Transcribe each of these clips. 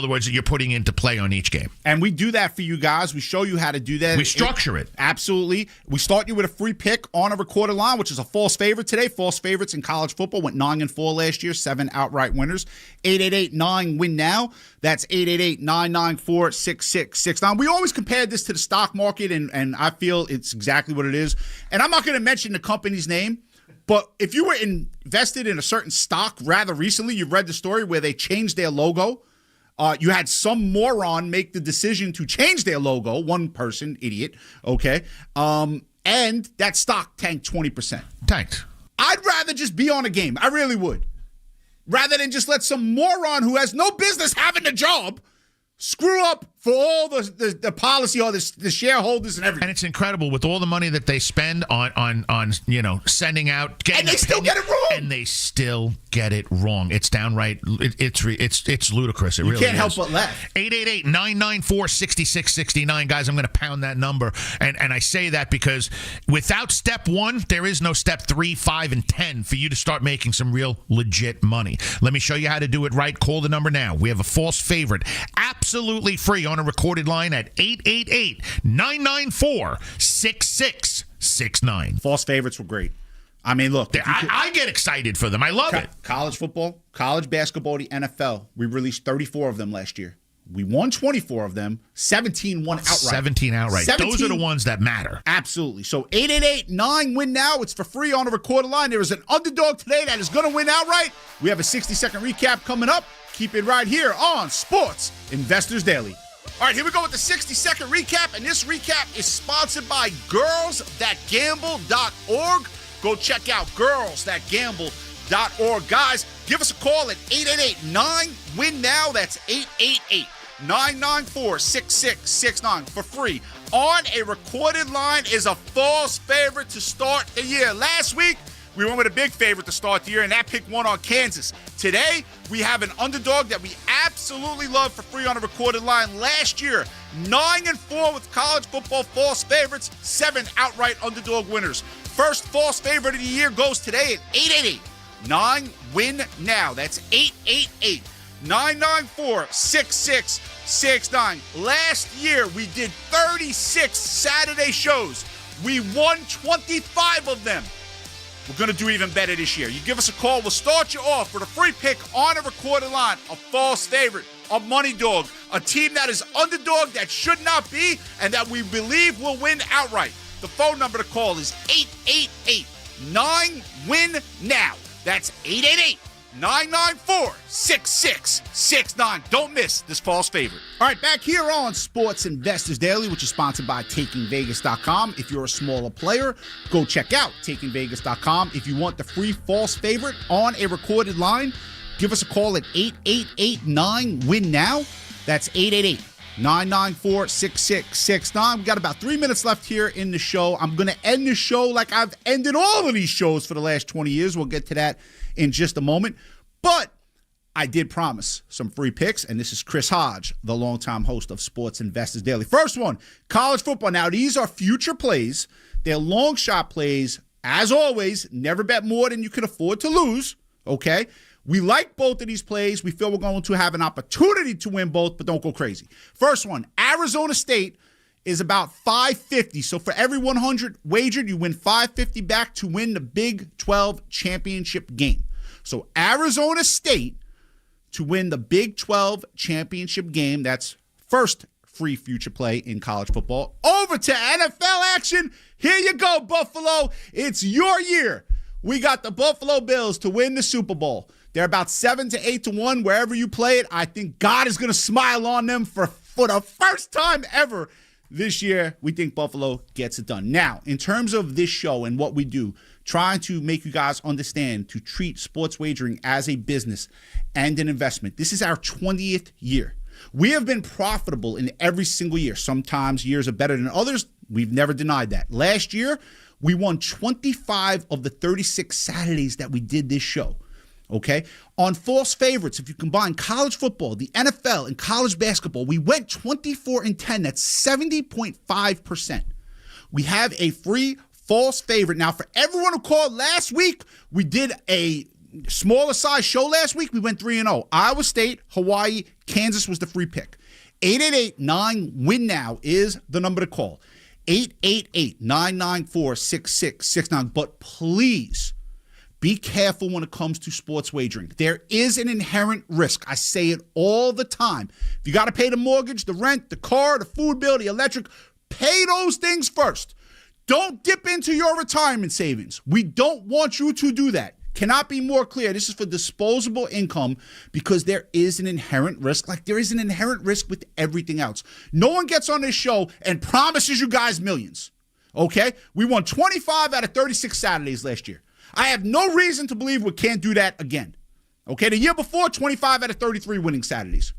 In other words, that you're putting into play on each game. And we do that for you guys. We show you how to do that. We structure it. Absolutely. We start you with a free pick on a recorded line, which is a false favorite today. False favorites in college football went 9-4 last year, 7 outright winners. 888-9-WIN-NOW. That's 888-994-6669. We always compared this to the stock market, and I feel it's exactly what it is. And I'm not going to mention the company's name, but if you were invested in a certain stock rather recently, you've read the story where they changed their logo. You had some moron make the decision to change their logo. One person, idiot, okay? And that stock tanked 20%. Tanked. I'd rather just be on a game. I really would. Rather than just let some moron who has no business having a job screw up for all the policy or the shareholders and everything. And it's incredible with all the money that they spend on sending out, getting, and they still get it wrong. And they still get it wrong. It's downright. It's ludicrous. It really is. You can't help but laugh. 888-994-6669, guys. I'm going to pound that number, and I say that because without step 1, there is no step 3, 5, and 10 for you to start making some real legit money. Let me show you how to do it right. Call the number now. We have a false favorite, absolutely free, on a recorded line at 888-994-6669. False favorites were great. I mean, look. I get excited for them. I love it. College football, college basketball, the NFL. We released 34 of them last year. We won 24 of them. 17 won outright. 17 outright. 17. Those are the ones that matter. Absolutely. So 888-9-WIN-NOW. It's for free on a recorded line. There is an underdog today that is going to win outright. We have a 60-second recap coming up. Keep it right here on Sports Investors Daily. All right, here we go with the 60-second recap, and this recap is sponsored by girlsthatgamble.org. Go check out girlsthatgamble.org. Guys, give us a call at 888-9-WIN-NOW. That's 888-994-6669 for free. On a recorded line is a false favorite to start the year. Last week, we went with a big favorite to start the year, and that pick won on Kansas. Today, we have an underdog that we absolutely love for free on a recorded line. Last year, 9-4 with college football false favorites, 7 outright underdog winners. First false favorite of the year goes today at 888-9-WIN-NOW. That's 888-994-6669. Last year, we did 36 Saturday shows. We won 25 of them. We're going to do even better this year. You give us a call. We'll start you off with a free pick on a recorded line, a false favorite, a money dog, a team that is underdog that should not be and that we believe will win outright. The phone number to call is 888-9-WIN-NOW. That's 888-994-6669. Don't miss this false favorite. All right, back here on Sports Investors Daily, which is sponsored by TakingVegas.com. If you're a smaller player, go check out TakingVegas.com. If you want the free false favorite on a recorded line, give us a call at 888-9-WIN-NOW. That's 888-994-6669. We got about 3 minutes left here in the show. I'm going to end the show like I've ended all of these shows for the last 20 years. We'll get to that in just a moment. But I did promise some free picks, and this is Chris Hodge, the longtime host of Sports Investors Daily. First one, college football. Now, these are future plays. They're long shot plays. As always, never bet more than you can afford to lose, okay? We like both of these plays. We feel we're going to have an opportunity to win both, but don't go crazy. First one, Arizona State is about 550. So for every 100 wagered, you win 550 back to win the Big 12 championship game. So Arizona State to win the Big 12 championship game. That's first free future play in college football. Over to NFL action. Here you go, Buffalo. It's your year. We got the Buffalo Bills to win the Super Bowl. They're about 7 to 8 to 1 wherever you play it. I think God is going to smile on them for the first time ever this year. We think Buffalo gets it done. Now, in terms of this show and what we do, trying to make you guys understand to treat sports wagering as a business and an investment. This is our 20th year. We have been profitable in every single year. Sometimes years are better than others. We've never denied that. Last year, we won 25 of the 36 Saturdays that we did this show. Okay? On false favorites, if you combine college football, the NFL, and college basketball, we went 24-10. That's 70.5%. We have a free false favorite. Now, for everyone who called last week, we did a smaller size show last week, we went 3-0. Iowa State, Hawaii, Kansas was the free pick. 888-9-WIN-NOW is the number to call. 888-994-6669. But please be careful when it comes to sports wagering. There is an inherent risk. I say it all the time. If you got to pay the mortgage, the rent, the car, the food bill, the electric, pay those things first. Don't dip into your retirement savings. We don't want you to do that. Cannot be more clear. This is for disposable income because there is an inherent risk, like there is an inherent risk with everything else. No one gets on this show and promises you guys millions, okay? We won 25 out of 36 Saturdays last year. I have no reason to believe we can't do that again, okay? The year before, 25 out of 33 winning Saturdays.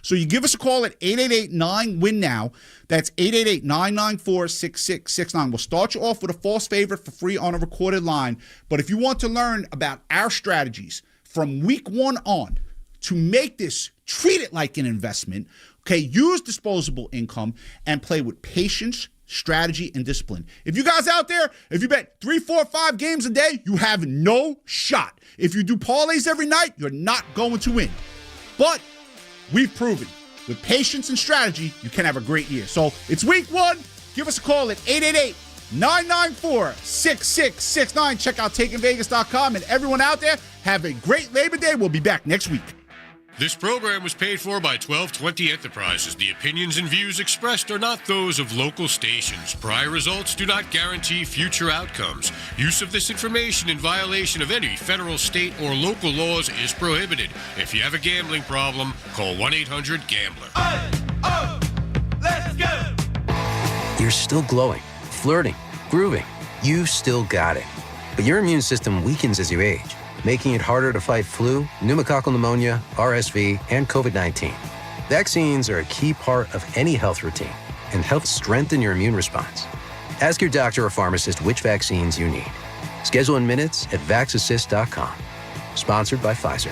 So you give us a call at 888-9-WIN-NOW. That's 888-994-6669. We'll start you off with a false favorite for free on a recorded line. But if you want to learn about our strategies from week 1 on to make this, treat it like an investment, okay, use disposable income and play with patience, strategy, and discipline. If you guys out there, if you bet 3, 4, 5 games a day, you have no shot. If you do parlays every night, you're not going to win. But we've proven with patience and strategy, you can have a great year. So it's week 1. Give us a call at 888-994-6669. Check out TakingVegas.com. And everyone out there, have a great Labor Day. We'll be back next week. This program was paid for by 1220 Enterprises. The opinions and views expressed are not those of local stations. Prior results do not guarantee future outcomes. Use of this information in violation of any federal, state, or local laws is prohibited. If you have a gambling problem, call 1-800-GAMBLER. Oh, let's go! You're still glowing, flirting, grooving. You still got it. But your immune system weakens as you age, making it harder to fight flu, pneumococcal pneumonia, RSV, and COVID-19. Vaccines are a key part of any health routine and help strengthen your immune response. Ask your doctor or pharmacist which vaccines you need. Schedule in minutes at vaxassist.com. Sponsored by Pfizer.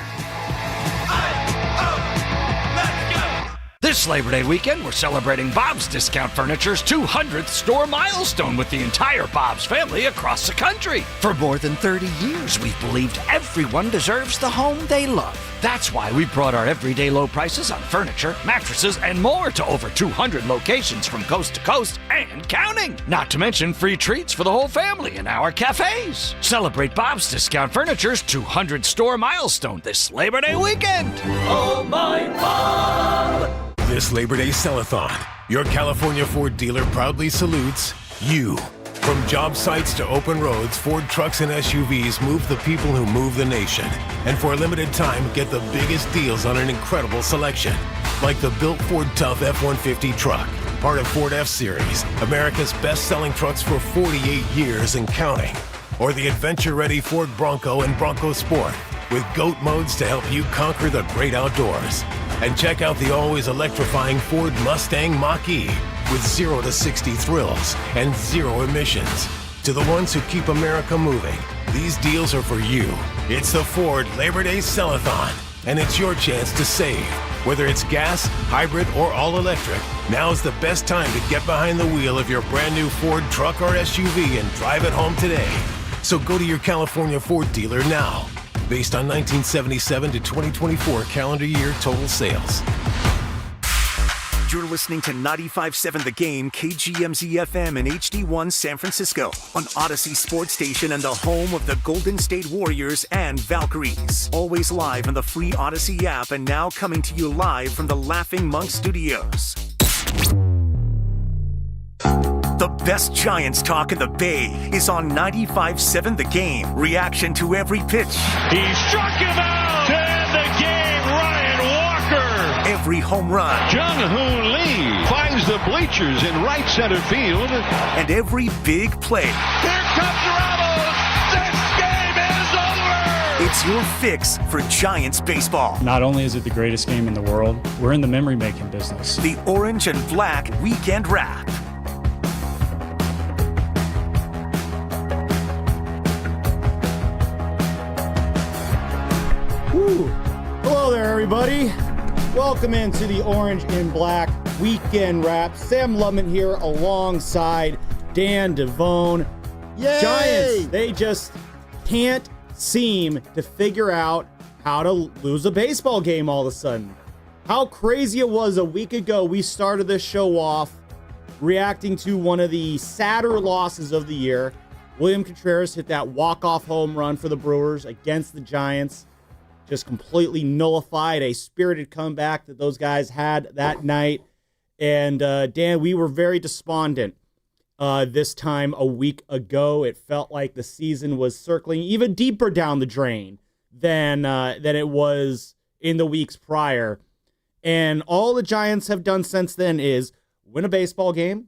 This Labor Day weekend, we're celebrating Bob's Discount Furniture's 200th store milestone with the entire Bob's family across the country. For more than 30 years, we've believed everyone deserves the home they love. That's why we brought our everyday low prices on furniture, mattresses, and more to over 200 locations from coast to coast and counting. Not to mention free treats for the whole family in our cafes. Celebrate Bob's Discount Furniture's 200 store milestone this Labor Day weekend. Oh, my Bob! This Labor Day Sell-a-thon, your California Ford dealer proudly salutes you. From job sites to open roads, Ford trucks and SUVs move the people who move the nation. And for a limited time, get the biggest deals on an incredible selection. Like the built Ford Tough F-150 truck, part of Ford F-Series, America's best-selling trucks for 48 years and counting. Or the adventure-ready Ford Bronco and Bronco Sport, with GOAT modes to help you conquer the great outdoors. And check out the always electrifying Ford Mustang Mach-E with 0 to 60 thrills and 0 emissions. To the ones who keep America moving, these deals are for you. It's the Ford Labor Day Sell-a-thon, and it's your chance to save. Whether it's gas, hybrid, or all-electric, now's the best time to get behind the wheel of your brand new Ford truck or SUV and drive it home today. So go to your California Ford dealer now. Based on 1977 to 2024 calendar year total sales. You're listening to 95.7 The Game, KGMZ-FM and HD1 San Francisco on Odyssey Sports Station and the home of the Golden State Warriors and Valkyries. Always live on the free Odyssey app and now coming to you live from the Laughing Monk Studios. The best Giants talk in the Bay is on 95.7 The Game. Reaction to every pitch. He struck him out! And the game, Ryan Walker! Every home run. Jung Hoo Lee finds the bleachers in right center field. And every big play. Here comes Ramos! This game is over! It's your fix for Giants baseball. Not only is it the greatest game in the world, we're in the memory-making business. The Orange and Black Weekend Wrap. Hello there, everybody. Welcome into the Orange and Black Weekend Wrap. Sam Lubman here alongside Dan Devone. Yay! Giants, they just can't seem to figure out how to lose a baseball game all of a sudden. How crazy it was a week ago. We started this show off reacting to one of the sadder losses of the year. William Contreras hit that walk-off home run for the Brewers against the Giants. Just completely nullified a spirited comeback that those guys had that night. And Dan, we were very despondent this time a week ago. It felt like the season was circling even deeper down the drain than it was in the weeks prior. And all the Giants have done since then is win a baseball game,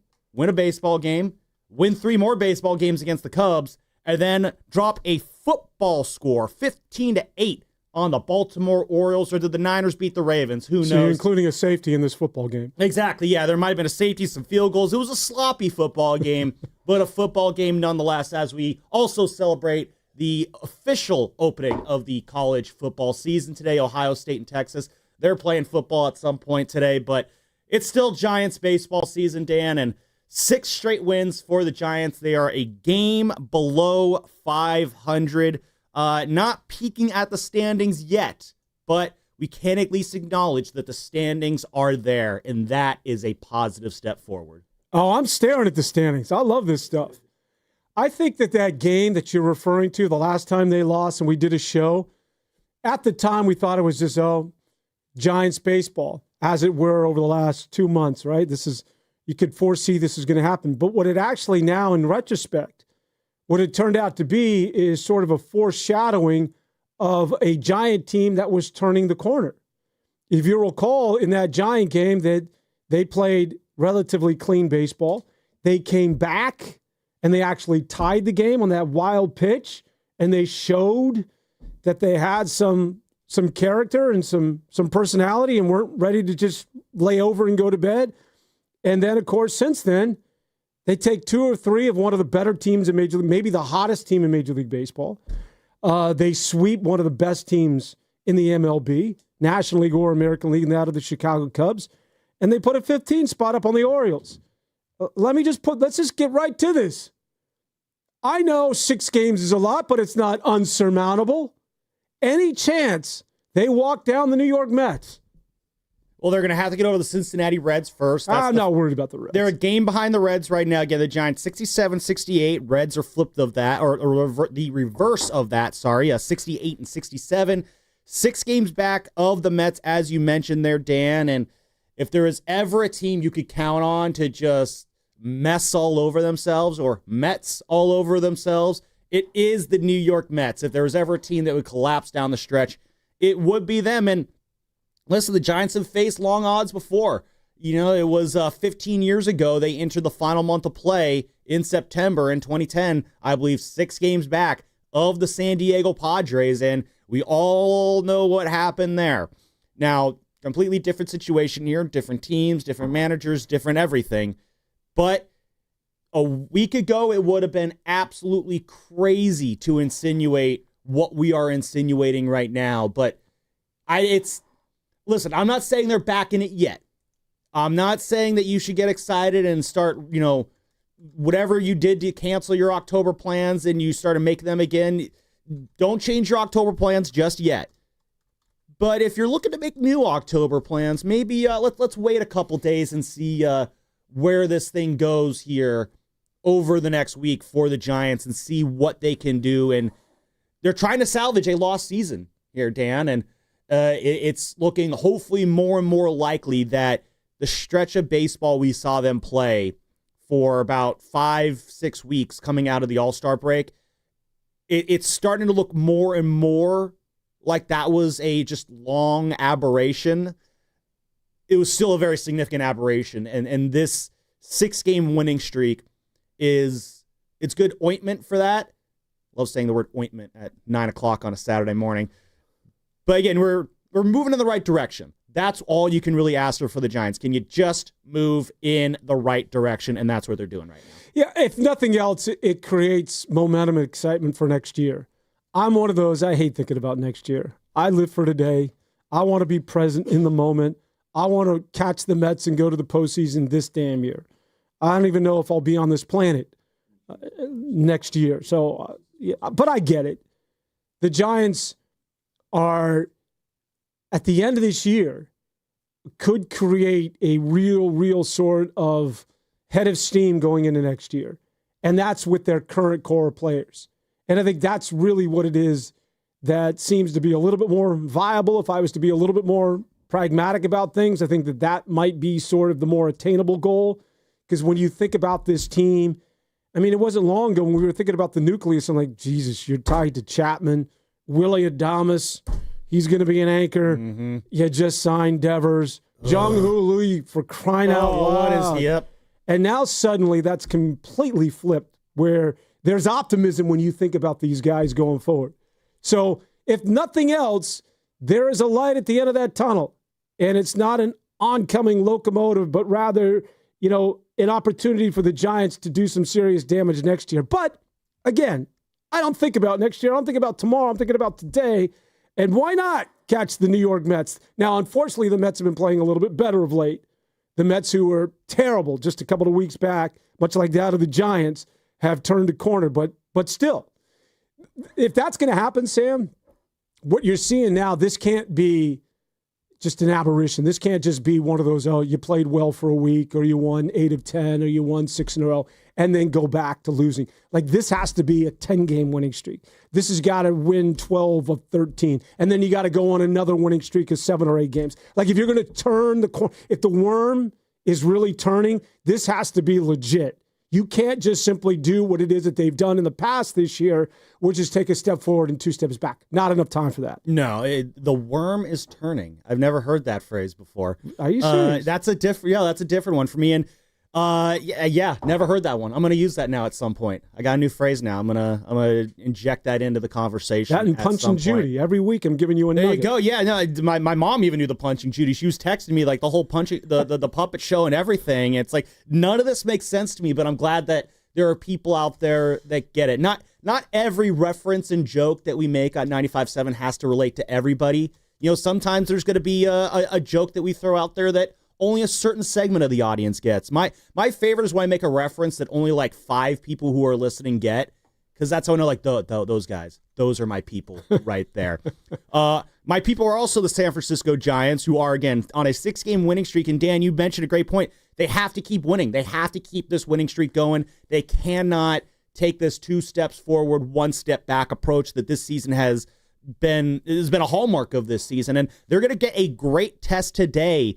win 3 more baseball games against the Cubs, and then drop a football score, 15-8 on the Baltimore Orioles. Or did the Niners beat the Ravens? Who knows? So you're including a safety in this football game. Exactly, yeah. There might have been a safety, some field goals. It was a sloppy football game, but a football game nonetheless, as we also celebrate the official opening of the college football season today. Ohio State and Texas, they're playing football at some point today, but it's still Giants baseball season, Dan, and 6 straight wins for the Giants. They are a game below 500. Not peaking at the standings yet, but we can at least acknowledge that the standings are there, and that is a positive step forward. Oh, I'm staring at the standings. I love this stuff. I think that game that you're referring to, the last time they lost and we did a show, at the time we thought it was just, Giants baseball, as it were over the last 2 months, right? You could foresee this is going to happen. But what it actually now, in retrospect, what it turned out to be is sort of a foreshadowing of a Giant team that was turning the corner. If you recall, in that Giant game, that they played relatively clean baseball. They came back and they actually tied the game on that wild pitch, and they showed that they had some character and some personality and weren't ready to just lay over and go to bed. And then, of course, since then, they take 2 or 3 of one of the better teams in Major League, maybe the hottest team in Major League Baseball. They sweep one of the best teams in the MLB, National League or American League, and that of the Chicago Cubs. And they put a 15 spot up on the Orioles. Let's just get right to this. I know 6 games is a lot, but it's not unsurmountable. Any chance they walk down the New York Mets? Well, they're going to have to get over the Cincinnati Reds first. I'm not worried about the Reds. They're a game behind the Reds right now. Again, the Giants 67-68. Reds are flipped of that, or the reverse of that, 68 and 67. 6 games back of the Mets, as you mentioned there, Dan. And if there is ever a team you could count on to just mess all over themselves or Mets all over themselves, it is the New York Mets. If there was ever a team that would collapse down the stretch, it would be them. And listen, the Giants have faced long odds before. You know, it was 15 years ago they entered the final month of play in September in 2010, I believe 6 games back of the San Diego Padres, and we all know what happened there. Now, completely different situation here, different teams, different managers, different everything. But a week ago, it would have been absolutely crazy to insinuate what we are insinuating right now. But listen, I'm not saying they're back in it yet. I'm not saying that you should get excited and start, whatever you did to cancel your October plans and you started making them again. Don't change your October plans just yet. But if you're looking to make new October plans, maybe let's wait a couple days and see where this thing goes here over the next week for the Giants and see what they can do. And they're trying to salvage a lost season here, Dan, and it's looking hopefully more and more likely that the stretch of baseball we saw them play for about 5-6 weeks coming out of the All-Star break, it's starting to look more and more like that was a just long aberration. It was still a very significant aberration, and this 6-game winning streak it's good ointment for that. Love saying the word ointment at 9 o'clock on a Saturday morning. But again, we're moving in the right direction. That's all you can really ask for the Giants. Can you just move in the right direction? And that's what they're doing right now. Yeah, if nothing else, it creates momentum and excitement for next year. I'm one of those, I hate thinking about next year. I live for today. I want to be present in the moment. I want to catch the Mets and go to the postseason this damn year. I don't even know if I'll be on this planet next year. So, yeah, but I get it. the Giants are, at the end of this year, could create a real sort of head of steam going into next year. And that's with their current core of players. And I think that's really what it is that seems to be a little bit more viable. If I was to be a little bit more pragmatic about things, I think that might be sort of the more attainable goal. Because when you think about this team, I mean, it wasn't long ago when we were thinking about the nucleus. I'm like, Jesus, you're tied to Chapman, Willie Adames. He's going to be an anchor. Mm-hmm. You just signed Devers. Jung Hoo Lee, for crying out loud. Yep. And now suddenly that's completely flipped, where there's optimism when you think about these guys going forward. So if nothing else, there is a light at the end of that tunnel. And it's not an oncoming locomotive, but rather, an opportunity for the Giants to do some serious damage next year. But again, I don't think about next year. I don't think about tomorrow. I'm thinking about today. And why not catch the New York Mets? Now, unfortunately, the Mets have been playing a little bit better of late. The Mets, who were terrible just a couple of weeks back, much like that of the Giants, have turned a corner. But still, if that's going to happen, Sam, what you're seeing now, this can't be just an aberration. This can't just be one of those, you played well for a week, or you won 8 of 10, or you won 6 in a row, and then go back to losing. Like, this has to be a 10-game winning streak. This has got to win 12 of 13, and then you got to go on another winning streak of 7 or 8 games. Like, if you're going to turn the corner, if the worm is really turning, this has to be legit. You can't just simply do what it is that they've done in the past this year, which is take a step forward and 2 steps back. Not enough time for that. No, the worm is turning. I've never heard that phrase before. Are you serious? That's a different one for me. And never heard that one. I'm going to use that now at some point. I got a new phrase now. I'm gonna inject that into the conversation. That and Punching Judy. Every week I'm giving you a nugget. There you go. Yeah, no, my mom even knew the Punching Judy. She was texting me like the whole the puppet show and everything. It's like none of this makes sense to me, but I'm glad that there are people out there that get it. Not every reference and joke that we make on 95.7 has to relate to everybody. Sometimes there's going to be a joke that we throw out there that only a certain segment of the audience gets. My favorite is when I make a reference that only like 5 people who are listening get, because that's how I know, like, those guys. Those are my people right there. My people are also the San Francisco Giants, who are, again, on a 6-game winning streak. And, Dan, you mentioned a great point. They have to keep winning. They have to keep this winning streak going. They cannot take this 2 steps forward, 1 step back approach that this season has been a hallmark of this season. And they're going to get a great test today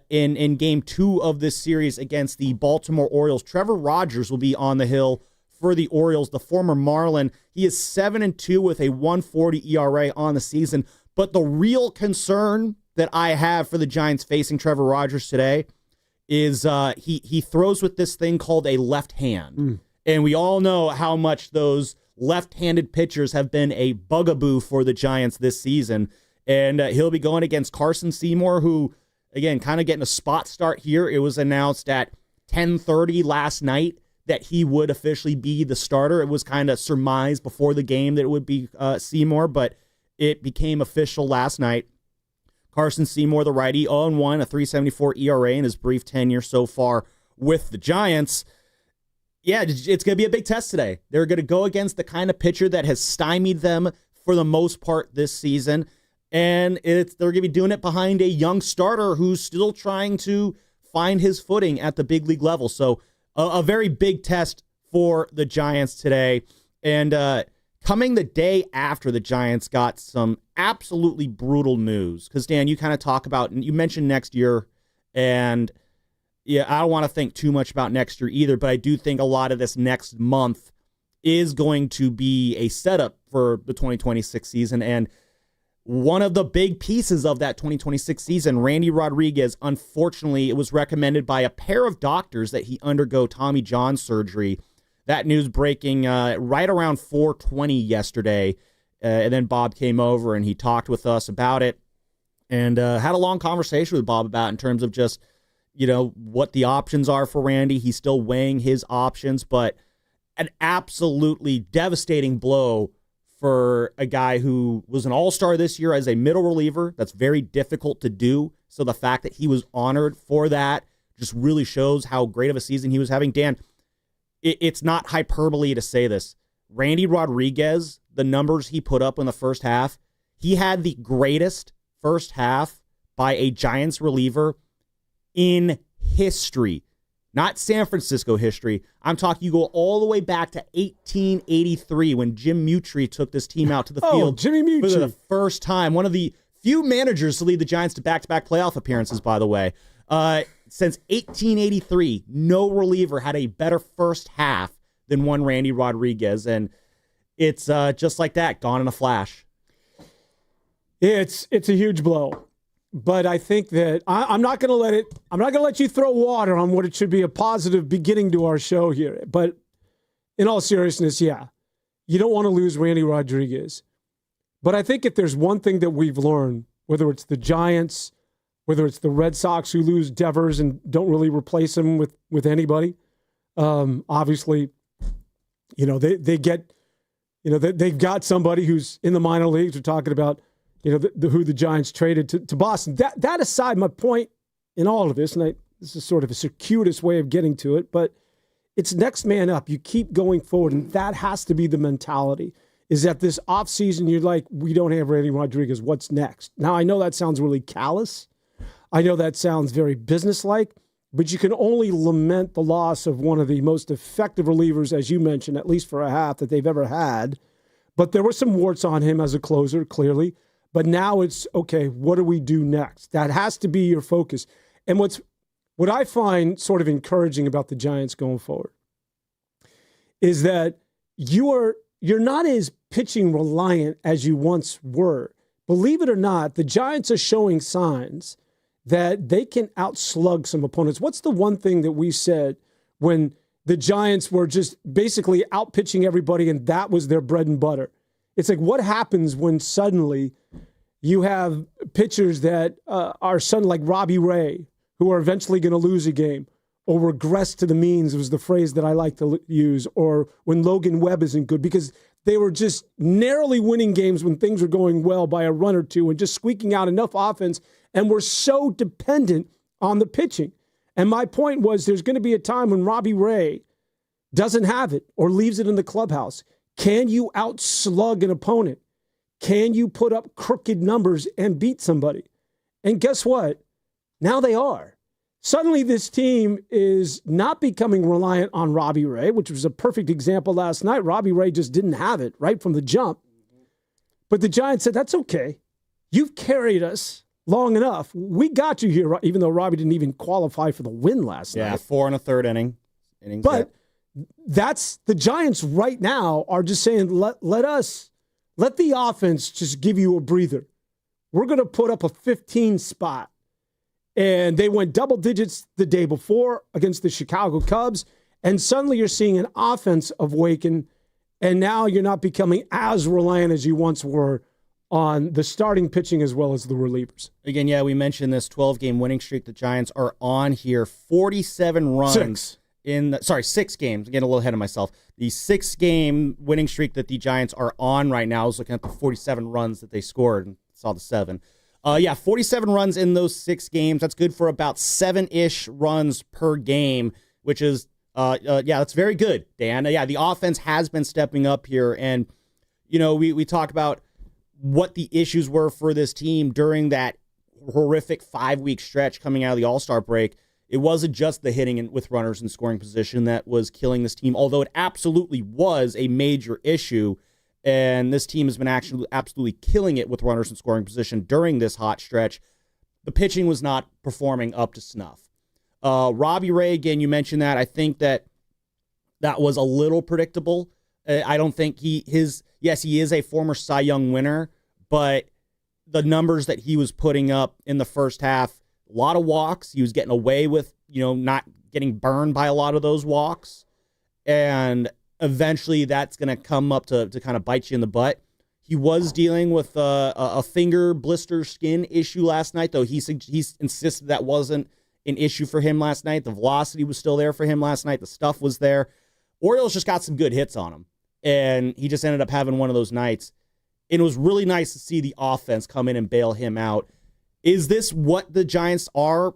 in game 2 of this series against the Baltimore Orioles. Trevor Rogers will be on the hill for the Orioles, the former Marlin. He is 7-2 with a 1.40 ERA on the season. But the real concern that I have for the Giants facing Trevor Rogers today is he throws with this thing called a left hand. And we all know how much those left-handed pitchers have been a bugaboo for the Giants this season. And he'll be going against Carson Seymour, who, again, kind of getting a spot start here. It was announced at 10:30 last night that he would officially be the starter. It was kind of surmised before the game that it would be Seymour, but it became official last night. Carson Seymour, the righty, 0-1, a 3.74 ERA in his brief tenure so far with the Giants. Yeah, it's going to be a big test today. They're going to go against the kind of pitcher that has stymied them for the most part this season. And they're going to be doing it behind a young starter who's still trying to find his footing at the big league level. So a very big test for the Giants today. And coming the day after the Giants got some absolutely brutal news. Because, Dan, you kind of talk about, you mentioned next year, and yeah, I don't want to think too much about next year either, but I do think a lot of this next month is going to be a setup for the 2026 season. And one of the big pieces of that 2026 season, Randy Rodriguez, unfortunately, it was recommended by a pair of doctors that he undergo Tommy John surgery. That news breaking right around 4:20 yesterday. And then Bob came over and he talked with us about it and had a long conversation with Bob about it in terms of just, what the options are for Randy. He's still weighing his options, but an absolutely devastating blow for a guy who was an all-star this year as a middle reliever. That's very difficult to do. So the fact that he was honored for that just really shows how great of a season he was having. Dan, it's not hyperbole to say this. Randy Rodriguez, the numbers he put up in the first half, he had the greatest first half by a Giants reliever in history. Not San Francisco history. I'm talking, you go all the way back to 1883 when Jim Mutry took this team out to the field Jimmy Mutry. for the first time. One of the few managers to lead the Giants to back-to-back playoff appearances, by the way. Since 1883, no reliever had a better first half than one Randy Rodriguez, and it's just like that, gone in a flash. It's a huge blow. But I think that I'm not going to let you throw water on what it should be a positive beginning to our show here. But in all seriousness, yeah, you don't want to lose Randy Rodriguez. But I think if there's one thing that we've learned, whether it's the Giants, whether it's the Red Sox who lose Devers and don't really replace him with anybody, obviously, they get, they've got somebody who's in the minor leagues. We're talking about, who the Giants traded to Boston. That aside, my point in all of this, and this is sort of a circuitous way of getting to it, but it's next man up. You keep going forward, and that has to be the mentality, is that this offseason, you're like, we don't have Randy Rodriguez. What's next? Now, I know that sounds really callous. I know that sounds very businesslike, but you can only lament the loss of one of the most effective relievers, as you mentioned, at least for a half, that they've ever had. But there were some warts on him as a closer, clearly. But now it's, okay, what do we do next? That has to be your focus. And what I find sort of encouraging about the Giants going forward is that you're not as pitching reliant as you once were. Believe it or not, the Giants are showing signs that they can outslug some opponents. What's the one thing that we said when the Giants were just basically outpitching everybody and that was their bread and butter? It's like, what happens when suddenly you have pitchers that are suddenly like Robbie Ray, who are eventually going to lose a game, or regress to the means was the phrase that I like to use, or when Logan Webb isn't good, because they were just narrowly winning games when things were going well by a run or two and just squeaking out enough offense, and we're so dependent on the pitching. And my point was, there's going to be a time when Robbie Ray doesn't have it or leaves it in the clubhouse. Can you outslug an opponent? Can you put up crooked numbers and beat somebody? And guess what? Now they are. Suddenly this team is not becoming reliant on Robbie Ray, which was a perfect example last night. Robbie Ray just didn't have it right from the jump. But the Giants said, that's okay. You've carried us long enough. We got you here, even though Robbie didn't even qualify for the win last night. Yeah, 4 1/3 innings. But that's the Giants right now are just saying, let the offense just give you a breather. We're going to put up a 15 spot. And they went double digits the day before against the Chicago Cubs. And suddenly you're seeing an offense awaken. And now you're not becoming as reliant as you once were on the starting pitching as well as the relievers. Again, yeah, we mentioned this 12-game winning streak the Giants are on here. 47 runs. 6 games. I'm getting a little ahead of myself. The 6-game winning streak that the Giants are on right now, I was looking at the 47 runs that they scored and saw the 7. 47 runs in those 6 games. That's good for about 7-ish runs per game, which is, that's very good, Dan. The offense has been stepping up here. And, we talk about what the issues were for this team during that horrific 5-week stretch coming out of the All-Star break. It wasn't just the hitting with runners in scoring position that was killing this team, although it absolutely was a major issue. And this team has been actually absolutely killing it with runners in scoring position during this hot stretch. The pitching was not performing up to snuff. Robbie Ray, again, you mentioned that. I think that was a little predictable. I don't think he is a former Cy Young winner, but the numbers that he was putting up in the first half, a lot of walks. He was getting away with, not getting burned by a lot of those walks. And eventually that's going to come up to kind of bite you in the butt. He was dealing with a finger blister skin issue last night, though he insisted that wasn't an issue for him last night. The velocity was still there for him last night. The stuff was there. Orioles just got some good hits on him, and he just ended up having one of those nights. And it was really nice to see the offense come in and bail him out. Is this what the Giants are?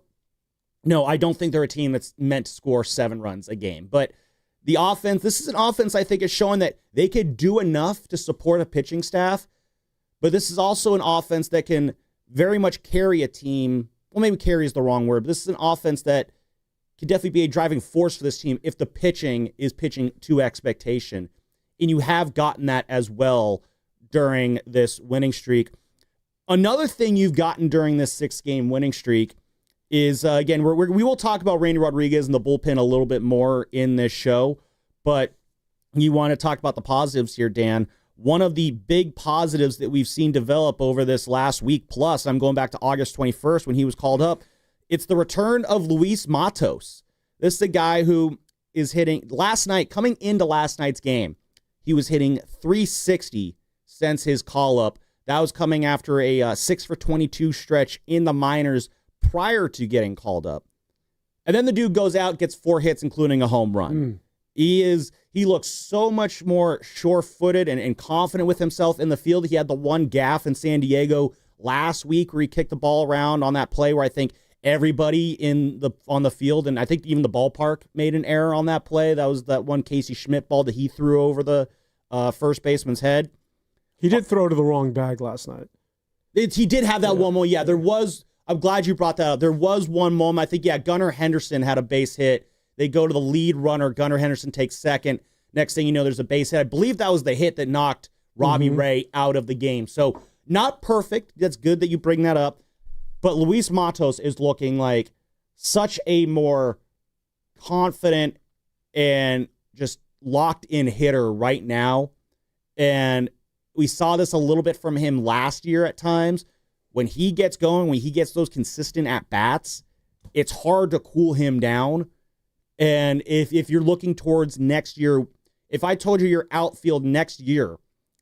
No, I don't think they're a team that's meant to score 7 runs a game, but The offense, this is an offense I think is showing that they could do enough to support a pitching staff, but this is also an offense that can very much carry a team. Well, maybe carry is the wrong word, but this is an offense that can definitely be a driving force for this team if the pitching is pitching to expectation. And you have gotten that as well during this winning streak. Another thing you've gotten during this 6-game winning streak is, again, we will talk about Randy Rodriguez and the bullpen a little bit more in this show, but you want to talk about the positives here, Dan. One of the big positives that we've seen develop over this last week plus, I'm going back to August 21st when he was called up, it's the return of Luis Matos. This is a guy who is hitting, last night, coming into last night's game, he was hitting .360 since his call-up. That was coming after a 6 for 22 stretch in the minors prior to getting called up. And then the dude goes out, gets 4 hits, including a home run. He looks so much more sure-footed and confident with himself in the field. He had the one gaffe in San Diego last week where he kicked the ball around on that play where I think everybody on the field, and I think even the ballpark, made an error on that play. That was that one Casey Schmidt ball that he threw over the first baseman's head. He did throw to the wrong bag last night. He did have that one moment. Yeah, there was. I'm glad you brought that up. There was one moment. I think, Gunnar Henderson had a base hit. They go to the lead runner. Gunnar Henderson takes second. Next thing you know, there's a base hit. I believe that was the hit that knocked Robbie Ray out of the game. So not perfect. That's good that you bring that up. But Luis Matos is looking like such a more confident and just locked-in hitter right now. And we saw this a little bit from him last year at times. When he gets going, when he gets those consistent at-bats, it's hard to cool him down. And if you're looking towards next year, if I told you your outfield next year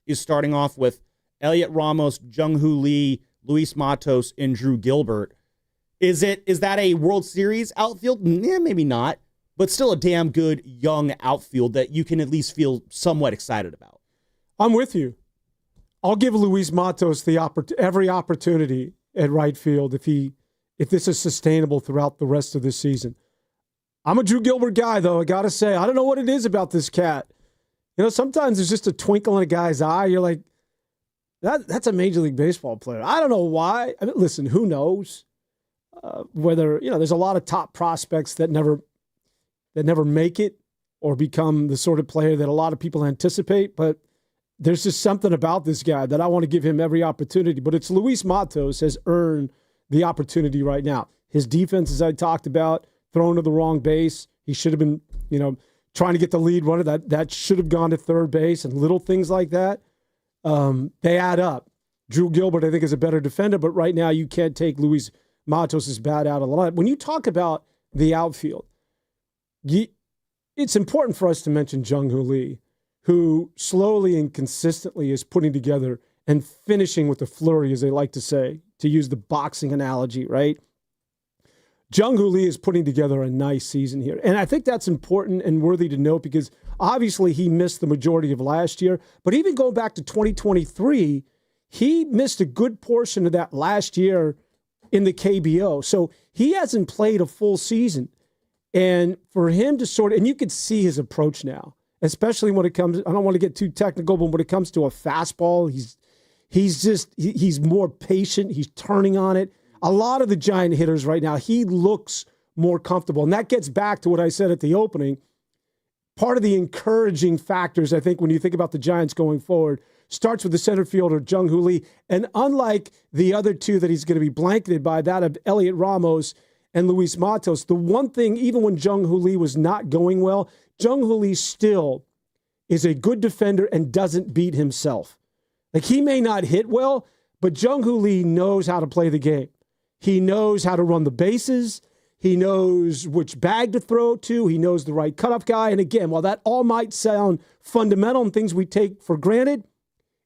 is starting off with Elliot Ramos, Jung Hoo Lee, Luis Matos, and Drew Gilbert, is that a World Series outfield? Yeah, maybe not, but still a damn good young outfield that you can at least feel somewhat excited about. I'm with you. I'll give Luis Matos every opportunity at right field if this is sustainable throughout the rest of this season. I'm a Drew Gilbert guy, though. I got to say, I don't know what it is about this cat. Sometimes there's just a twinkle in a guy's eye. You're like, that's a Major League Baseball player. I don't know why. I mean, listen, who knows whether, there's a lot of top prospects that never make it or become the sort of player that a lot of people anticipate, but there's just something about this guy that I want to give him every opportunity. But it's Luis Matos has earned the opportunity right now. His defense, as I talked about, thrown to the wrong base. He should have been, trying to get the lead runner. That should have gone to third base, and little things like that. They add up. Drew Gilbert, I think, is a better defender, but right now you can't take Luis Matos' bat out of the line. When you talk about the outfield, it's important for us to mention Jung Hoo Lee, who slowly and consistently is putting together and finishing with a flurry, as they like to say, to use the boxing analogy, right? Jung Hoo Lee is putting together a nice season here. And I think that's important and worthy to note because obviously he missed the majority of last year. But even going back to 2023, he missed a good portion of that last year in the KBO. So he hasn't played a full season. And for him to and you could see his approach now, especially when it comes, I don't want to get too technical, but when it comes to a fastball, he's more patient. He's turning on it. A lot of the Giant hitters right now, he looks more comfortable. And that gets back to what I said at the opening. Part of the encouraging factors, I think, when you think about the Giants going forward, starts with the center fielder, Jung Hoo Lee. And unlike the other two that he's going to be blanketed by, that of Elliot Ramos and Luis Matos, the one thing, even when Jung Hoo Lee was not going well, Jung Hoo Lee still is a good defender and doesn't beat himself. Like, he may not hit well, but Jung Hoo Lee knows how to play the game. He knows how to run the bases. He knows which bag to throw to. He knows the right cutoff guy. And again, while that all might sound fundamental and things we take for granted,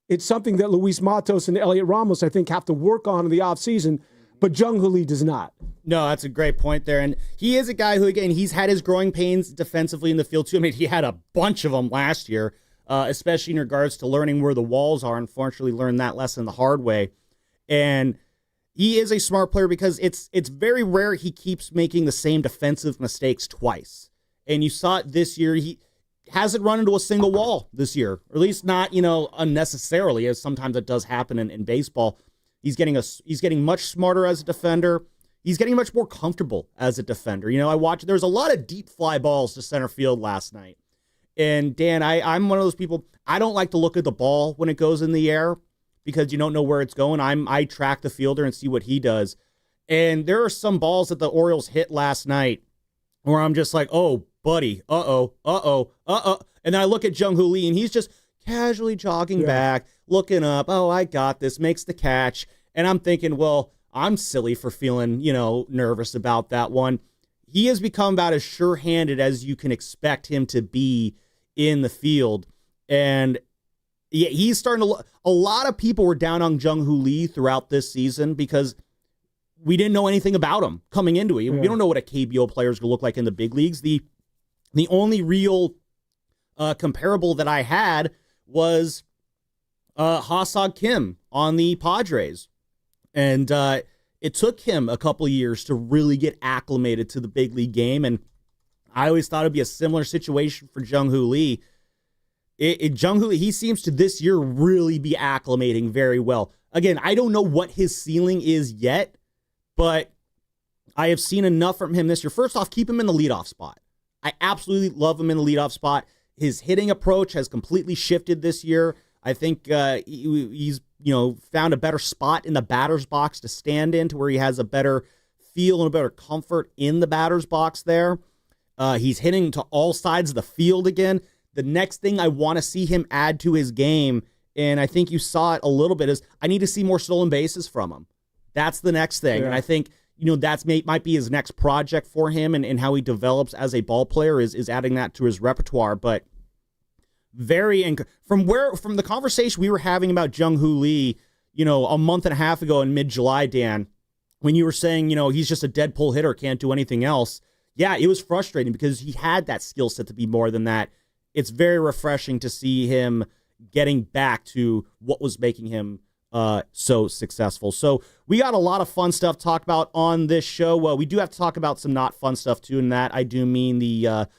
it's something that Luis Matos and Elliot Ramos, I think, have to work on in the offseason, but Jung Hoo Lee does not. No, that's a great point there. And he is a guy who, again, he's had his growing pains defensively in the field, too. I mean, he had a bunch of them last year, especially in regards to learning where the walls are. Unfortunately, learned that lesson the hard way. And he is a smart player because it's very rare he keeps making the same defensive mistakes twice. And you saw it this year. hasn't run into a single wall this year, or at least not, unnecessarily, as sometimes it does happen in baseball. He's getting much smarter as a defender. He's getting much more comfortable as a defender. There's a lot of deep fly balls to center field last night. And Dan, I'm one of those people, I don't like to look at the ball when it goes in the air because you don't know where it's going. I track the fielder and see what he does. And there are some balls that the Orioles hit last night where I'm just like, oh, buddy, uh-oh. And then I look at Jung Hoo Lee, and he's just casually jogging back, looking up. Oh, I got this, makes the catch. And I'm thinking, well, I'm silly for feeling, nervous about that one. He has become about as sure-handed as you can expect him to be in the field. And he's starting to look. A lot of people were down on Jung Hoo Lee throughout this season because we didn't know anything about him coming into it. We don't know what a KBO player is going to look like in the big leagues. The only real comparable that I had was Ha-Seong Kim on the Padres. And it took him a couple of years to really get acclimated to the big league game. And I always thought it'd be a similar situation for Jung Hoo Lee. Jung Hoo Lee, he seems to this year really be acclimating very well. Again, I don't know what his ceiling is yet, but I have seen enough from him this year. First off, keep him in the leadoff spot. I absolutely love him in the leadoff spot. His hitting approach has completely shifted this year. I think he's found a better spot in the batter's box to stand in, to where he has a better feel and a better comfort in the batter's box there. He's hitting to all sides of the field again. The next thing I want to see him add to his game, and I think you saw it a little bit, is I need to see more stolen bases from him. That's the next thing. Yeah. And I think, that's might be his next project for him, and how he develops as a ball player is adding that to his repertoire. But from the conversation we were having about Jung Hoo Lee, a month and a half ago in mid-July, Dan, when you were saying, he's just a dead pull hitter, can't do anything else. Yeah, it was frustrating because he had that skill set to be more than that. It's very refreshing to see him getting back to what was making him so successful. So we got a lot of fun stuff to talk about on this show. We do have to talk about some not fun stuff too, and that I do mean the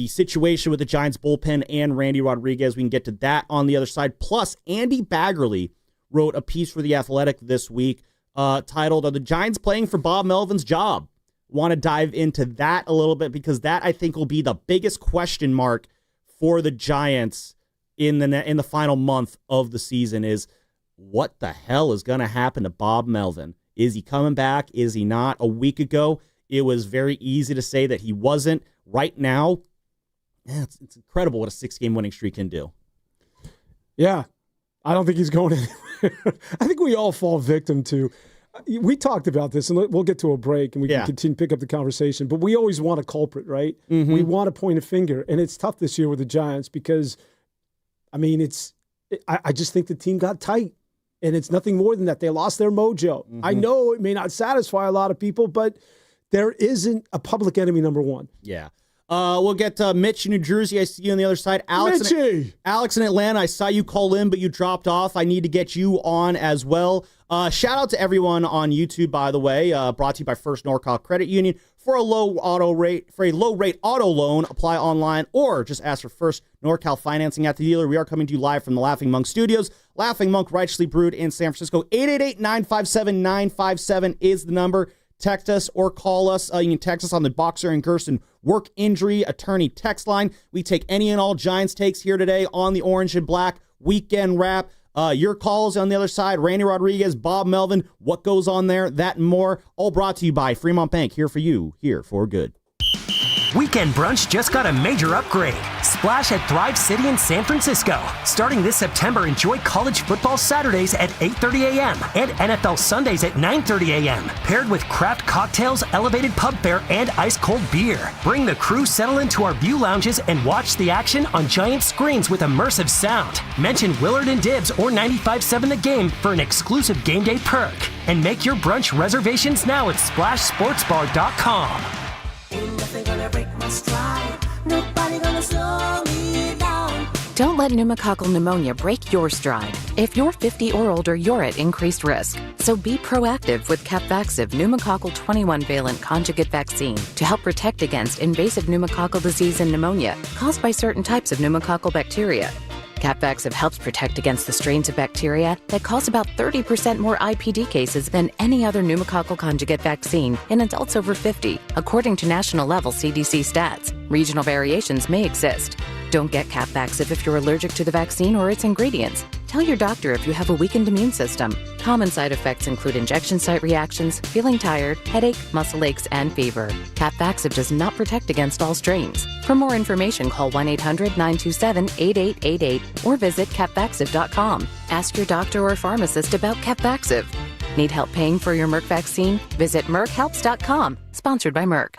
situation with the Giants bullpen and Randy Rodriguez. We can get to that on the other side. Plus, Andy Baggerly wrote a piece for The Athletic this week titled, "Are the Giants playing for Bob Melvin's job?" Want to dive into that a little bit because that, I think, will be the biggest question mark for the Giants in the final month of the season is, what the hell is going to happen to Bob Melvin? Is he coming back? Is he not? A week ago, it was very easy to say that he wasn't. Right now, it's incredible what a 6-game winning streak can do. Yeah, I don't think he's going anywhere. I think we all fall victim to. We talked about this, and we'll get to a break, and we can continue to pick up the conversation. But we always want a culprit, right? Mm-hmm. We want to point a finger, and it's tough this year with the Giants because, I just think the team got tight. And it's nothing more than that. They lost their mojo. Mm-hmm. I know it may not satisfy a lot of people, but there isn't a public enemy number one. Yeah. We'll get Mitch in New Jersey. I see you on the other side. Alex in Atlanta, I saw you call in, but you dropped off. I need to get you on as well. Shout out to everyone on YouTube, by the way. Brought to you by First NorCal Credit Union. For a low rate auto loan, apply online or just ask for First NorCal financing at the dealer. We are coming to you live from the Laughing Monk Studios. Laughing Monk, righteously brewed in San Francisco. 888-957-957 is the number. Text us or call us. You can text us on the Boxer and Gerson work injury attorney text line. We take any and all Giants takes here today on the Orange and Black Weekend Wrap. Your calls on the other side, Randy Rodriguez, Bob Melvin, what goes on there, that and more, all brought to you by Fremont Bank, here for you, here for good. Weekend Brunch just got a major upgrade. Splash at Thrive City in San Francisco. Starting this September, enjoy college football Saturdays at 8:30 a.m. and NFL Sundays at 9:30 a.m. Paired with craft cocktails, elevated pub fare, and ice-cold beer. Bring the crew, settle into our view lounges, and watch the action on giant screens with immersive sound. Mention Willard and Dibs or 95.7 The Game for an exclusive game day perk. And make your brunch reservations now at splashsportsbar.com. Ain't nothing gonna break my stride. Nobody gonna slow me down. Don't let pneumococcal pneumonia break your stride. If you're 50 or older, you're at increased risk. So be proactive with Capvaxive pneumococcal 21-valent conjugate vaccine to help protect against invasive pneumococcal disease and pneumonia caused by certain types of pneumococcal bacteria. Capvaxive helps protect against the strains of bacteria that cause about 30% more IPD cases than any other pneumococcal conjugate vaccine in adults over 50, according to national-level CDC stats. Regional variations may exist. Don't get Capvaxive if you're allergic to the vaccine or its ingredients. Tell your doctor if you have a weakened immune system. Common side effects include injection site reactions, feeling tired, headache, muscle aches, and fever. Capvaxive does not protect against all strains. For more information, call 1-800-927-8888 or visit capvaxive.com. Ask your doctor or pharmacist about Capvaxive. Need help paying for your Merck vaccine? Visit merckhelps.com. Sponsored by Merck.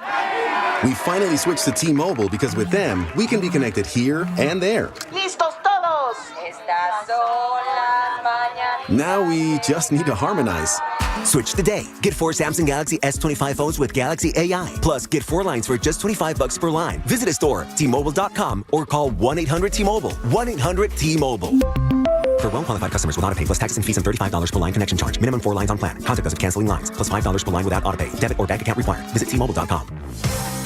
We finally switched to T-Mobile because with them, we can be connected here and there. ¡Listos todos! Estas son las mañanas. Now we just need to harmonize. Switch today. Get 4 Samsung Galaxy S25 phones with Galaxy AI. Plus, get 4 lines for just $25 per line. Visit a store, T-Mobile.com, or call 1-800-T-Mobile. 1-800-T-Mobile. For well-qualified customers with autopay plus taxes and fees and $35 per line connection charge. Minimum 4 lines on plan. Contact us if canceling lines. Plus $5 per line without autopay. Debit or bank account required. Visit T-Mobile.com.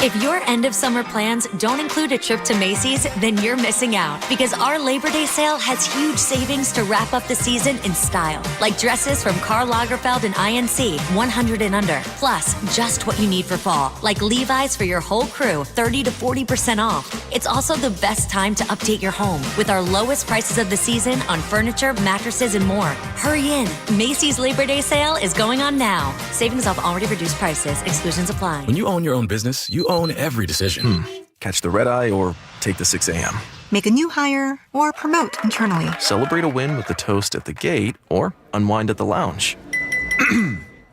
If your end of summer plans don't include a trip to Macy's, then you're missing out because our Labor Day sale has huge savings to wrap up the season in style. Like dresses from Karl Lagerfeld and INC, 100 and under. Plus, just what you need for fall. Like Levi's for your whole crew, 30 to 40% off. It's also the best time to update your home with our lowest prices of the season on furniture, mattresses, and more. Hurry in. Macy's Labor Day sale is going on now. Savings off already reduced prices. Exclusions apply. When you own your own business, you own every decision. Catch the red eye or take the 6 a.m. Make a new hire or promote internally. Celebrate a win with the toast at the gate or unwind at the lounge.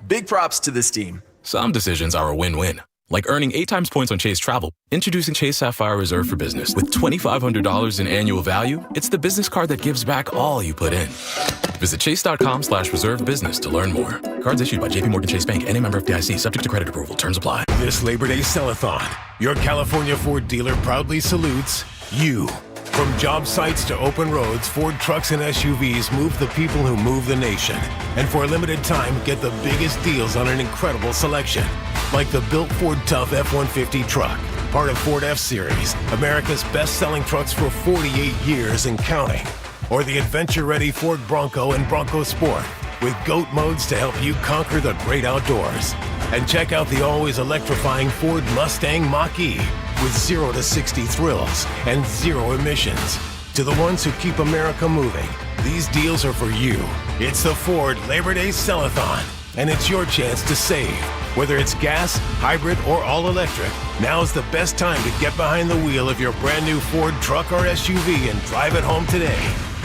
Big props to this team. Some decisions are a win-win. Like earning 8 times points on Chase Travel. Introducing Chase Sapphire Reserve for Business. With $2,500 in annual value, it's the business card that gives back all you put in. Visit chase.com/reserve business to learn more. Cards issued by JPMorgan Chase Bank and a member of FDIC, subject to credit approval. Terms apply. This Labor Day Sell-a-thon, your California Ford dealer proudly salutes you. From job sites to open roads, Ford trucks and SUVs move the people who move the nation. And for a limited time, get the biggest deals on an incredible selection. Like the built Ford Tough F-150 truck, part of Ford F-Series, America's best-selling trucks for 48 years and counting. Or the adventure-ready Ford Bronco and Bronco Sport, with GOAT modes to help you conquer the great outdoors. And check out the always electrifying Ford Mustang Mach-E with 0 to 60 thrills and 0 emissions. To the ones who keep America moving, these deals are for you. It's the Ford Labor Day Sell-a-thon, and it's your chance to save. Whether it's gas, hybrid, or all-electric, now's the best time to get behind the wheel of your brand new Ford truck or SUV and drive it home today.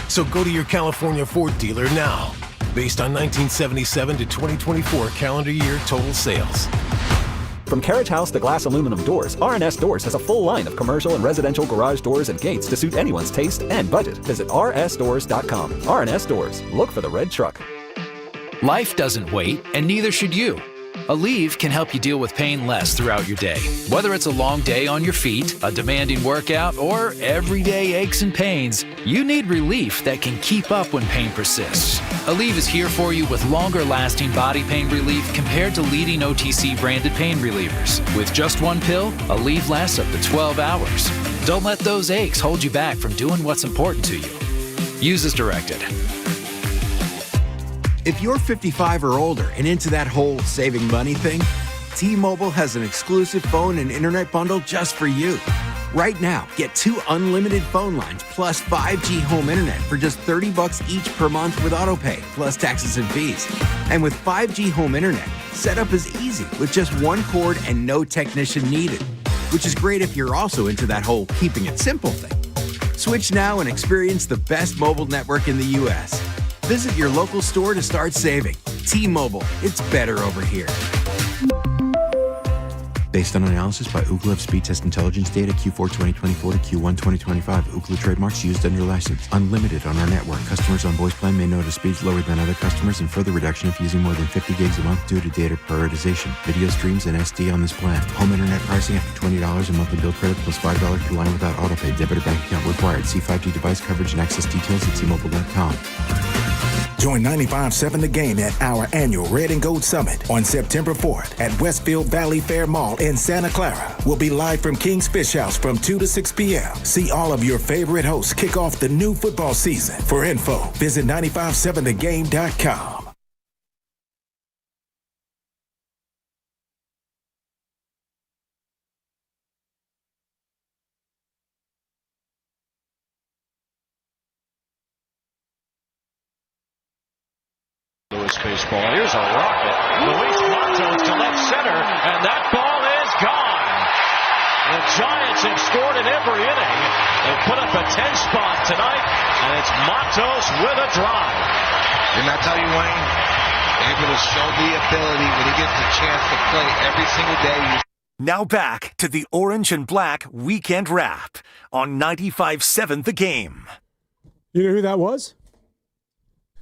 So go to your California Ford dealer now, based on 1977 to 2024 calendar year total sales. From carriage house to glass aluminum doors, R&S Doors has a full line of commercial and residential garage doors and gates to suit anyone's taste and budget. Visit rsdoors.com. R&S Doors. Look for the red truck. Life doesn't wait, and neither should you. Aleve can help you deal with pain less throughout your day. Whether it's a long day on your feet, a demanding workout, or everyday aches and pains, you need relief that can keep up when pain persists. Aleve is here for you with longer-lasting body pain relief compared to leading OTC branded pain relievers. With just one pill, Aleve lasts up to 12 hours. Don't let those aches hold you back from doing what's important to you. Use as directed. If you're 55 or older and into that whole saving money thing, T-Mobile has an exclusive phone and internet bundle just for you. Right now, get 2 unlimited phone lines plus 5G home internet for just $30 each per month with autopay, plus taxes and fees. And with 5G home internet, setup is easy with just 1 cord and no technician needed, which is great if you're also into that whole keeping it simple thing. Switch now and experience the best mobile network in the U.S. Visit your local store to start saving. T-Mobile, it's better over here. Based on analysis by Ookla of speed test intelligence data Q4 2024 to Q1 2025. Ookla trademarks used under license. Unlimited on our network. Customers on voice plan may notice speeds lower than other customers and further reduction if using more than 50 gigs a month due to data prioritization. Video streams and SD on this plan. Home internet pricing after $20 a monthly bill credit plus $5 per line without autopay. Debit or bank account required. See 5G device coverage and access details at T-Mobile.com. Join 95.7 The Game at our annual Red and Gold Summit on September 4th at Westfield Valley Fair Mall in Santa Clara. We'll be live from King's Fish House from 2 to 6 p.m. See all of your favorite hosts kick off the new football season. For info, visit 957thegame.com. Baseball. Here's a rocket. Luis Matos to left center, and that ball is gone. The Giants have scored in every inning. They put up a 10 spot tonight, and it's Matos with a drive. Didn't I tell you, Wayne? Able to show the ability when he gets the chance to play every single day. Now back to the Orange and Black Weekend Wrap on 95.7 The Game. You know who that was?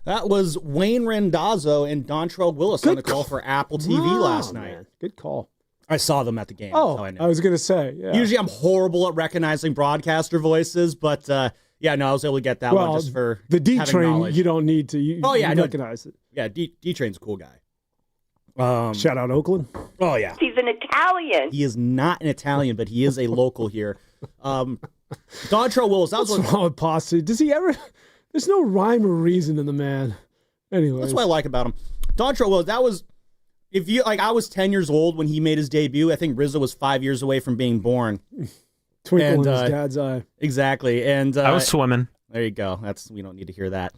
That was Wayne Randazzo and Dontrell Willis on the call for Apple TV last night. Man. Good call. I saw them at the game. Oh, so I was going to say. Yeah. Usually I'm horrible at recognizing broadcaster voices, but I was able to get that one just for the D-Train, knowledge. You don't need to. You recognize it. Yeah, D-Train's a cool guy. Shout out Oakland. Oh, yeah. He's an Italian. He is not an Italian, but he is a local here. Dontrell Willis. That was What's wrong with Posse? Does he ever... There's no rhyme or reason in the man. Anyway, that's what I like about him. Dontrell Willis, that was, if you like, I was 10 years old when he made his debut. I think Rizzo was 5 years away from being born. Twinkle in his dad's eye. Exactly. And I was swimming. There you go. We don't need to hear that.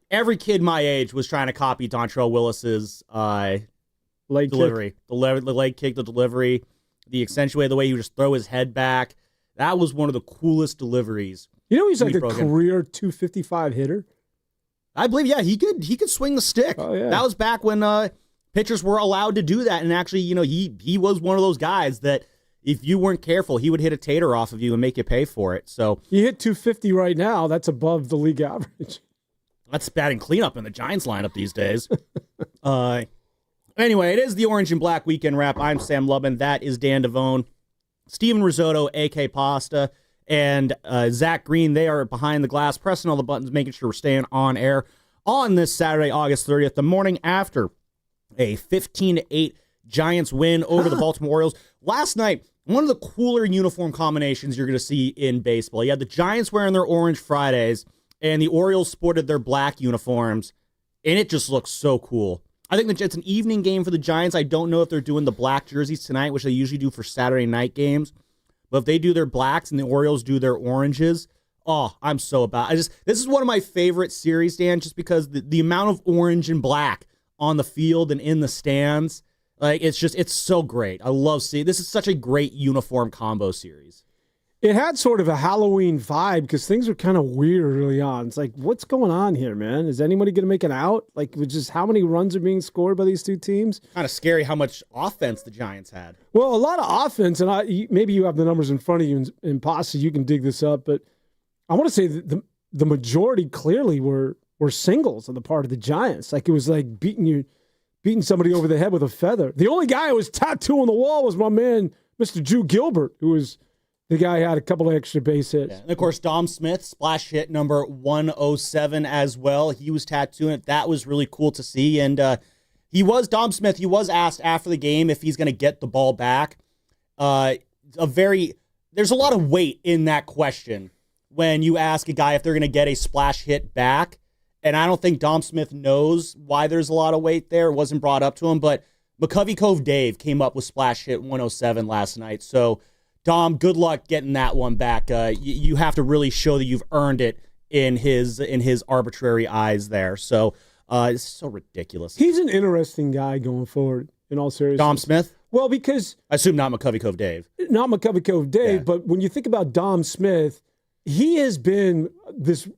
Every kid my age was trying to copy Dontrell Willis's leg delivery. Kick. The leg kick, the delivery, the accentuate, the way he would just throw his head back. That was one of the coolest deliveries. You know he's like a career 255 hitter? I believe, yeah, he could swing the stick. Oh, yeah. That was back when pitchers were allowed to do that. And actually, he was one of those guys that if you weren't careful, he would hit a tater off of you and make you pay for it. So you hit 250 right now. That's above the league average. That's batting cleanup in the Giants lineup these days. Anyway, it is the Orange and Black Weekend Wrap. I'm Sam Lubman. That is Dan Devone. Steven Risotto, A.K. Pasta, and Zach Green, they are behind the glass, pressing all the buttons, making sure we're staying on air on this Saturday, August 30th, the morning after a 15-8 Giants win over the Baltimore Orioles. Last night, one of the cooler uniform combinations you're going to see in baseball. You had the Giants wearing their orange Fridays, and the Orioles sported their black uniforms, and it just looks so cool. I think it's an evening game for the Giants. I don't know if they're doing the black jerseys tonight, which they usually do for Saturday night games. But if they do their blacks and the Orioles do their oranges, I'm so about. This is one of my favorite series, Dan, just because the amount of orange and black on the field and in the stands, it's so great. I love seeing this. Is such a great uniform combo series. It had sort of a Halloween vibe because things were kind of weird early on. It's like, what's going on here, man? Is anybody going to make an out? Like, with just how many runs are being scored by these two teams? Kind of scary how much offense the Giants had. Well, a lot of offense, and maybe you have the numbers in front of you, and Posse, you can dig this up, but I want to say that the majority clearly were singles on the part of the Giants. Like, it was like beating somebody over the head with a feather. The only guy who was tattooed on the wall was my man, Mr. Drew Gilbert, who was the guy who had a couple of extra base hits. Yeah. And, of course, Dom Smith, splash hit number 107 as well. He was tattooing it. That was really cool to see. And Dom Smith, he was asked after the game if he's going to get the ball back. There's a lot of weight in that question when you ask a guy if they're going to get a splash hit back. And I don't think Dom Smith knows why there's a lot of weight there. It wasn't brought up to him. But McCovey Cove Dave came up with splash hit 107 last night. So, Dom, good luck getting that one back. You have to really show that you've earned it in his arbitrary eyes there. So it's so ridiculous. He's an interesting guy going forward, in all seriousness. Dom Smith? Well, because... I assume not McCovey Cove Dave. Not McCovey Cove Dave, yeah. But when you think about Dom Smith, he has been this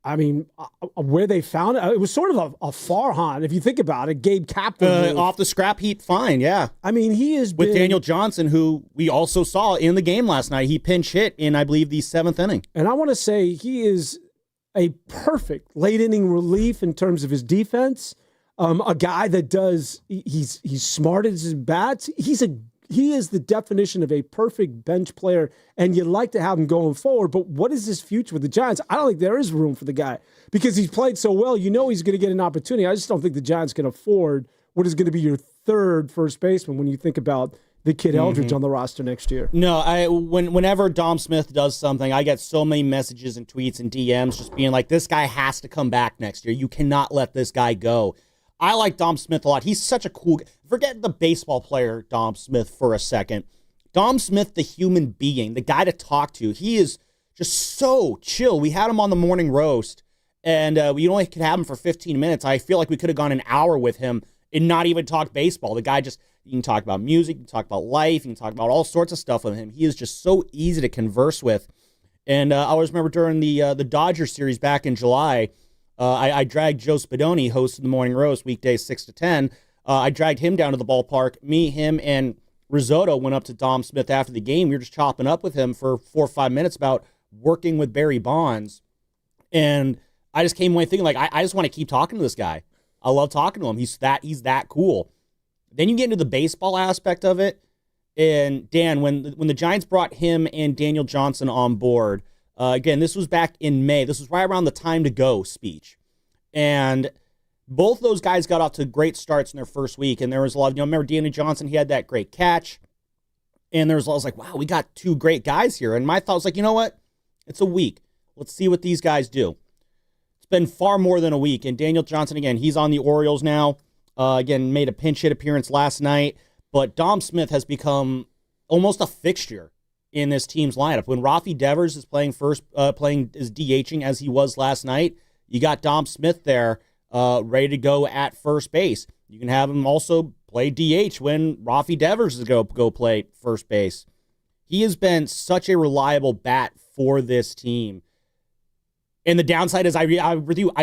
I mean, where they found it, it was sort of a Farhan, if you think about it. Gabe Kaplan. Off the scrap heap, fine, yeah. I mean, he is with Daniel Johnson, who we also saw in the game last night. He pinch hit in, I believe, the 7th inning. And I want to say he is a perfect late-inning relief in terms of his defense. A guy that he's smart as his bats. He is the definition of a perfect bench player, and you'd like to have him going forward, but what is his future with the Giants? I don't think there is room for the guy because he's played so well. You know he's going to get an opportunity. I just don't think the Giants can afford what is going to be your third first baseman when you think about the kid Eldridge on the roster next year. No, whenever Dom Smith does something, I get so many messages and tweets and DMs just being like, this guy has to come back next year. You cannot let this guy go. I like Dom Smith a lot. He's such a cool guy. Forget the baseball player, Dom Smith, for a second. Dom Smith, the human being, the guy to talk to, he is just so chill. We had him on the morning roast, and we only could have him for 15 minutes. I feel like we could have gone an hour with him and not even talk baseball. The guy you can talk about music, you can talk about life, you can talk about all sorts of stuff with him. He is just so easy to converse with. And I always remember during the Dodger series back in July, I dragged Joe Spadoni, host of the Morning Roast, weekdays 6 to 10. I dragged him down to the ballpark. Me, him, and Risotto went up to Dom Smith after the game. We were just chopping up with him for 4 or 5 minutes about working with Barry Bonds. And I just came away thinking, like, I just want to keep talking to this guy. I love talking to him. He's that cool. Then you get into the baseball aspect of it. And, Dan, when the Giants brought him and Daniel Johnson on board, again, this was back in May. This was right around the time to go speech. And both those guys got off to great starts in their first week. And there was a lot of, remember Daniel Johnson, he had that great catch. And I was like, wow, we got 2 great guys here. And my thought was like, you know what? It's a week. Let's see what these guys do. It's been far more than a week. And Daniel Johnson, again, he's on the Orioles now. Again, made a pinch hit appearance last night. But Dom Smith has become almost a fixture in this team's lineup. When Rafi Devers is playing DHing as he was last night, you got Dom Smith there ready to go at first base. You can have him also play DH when Rafi Devers is going to go play first base. He has been such a reliable bat for this team. And the downside is, I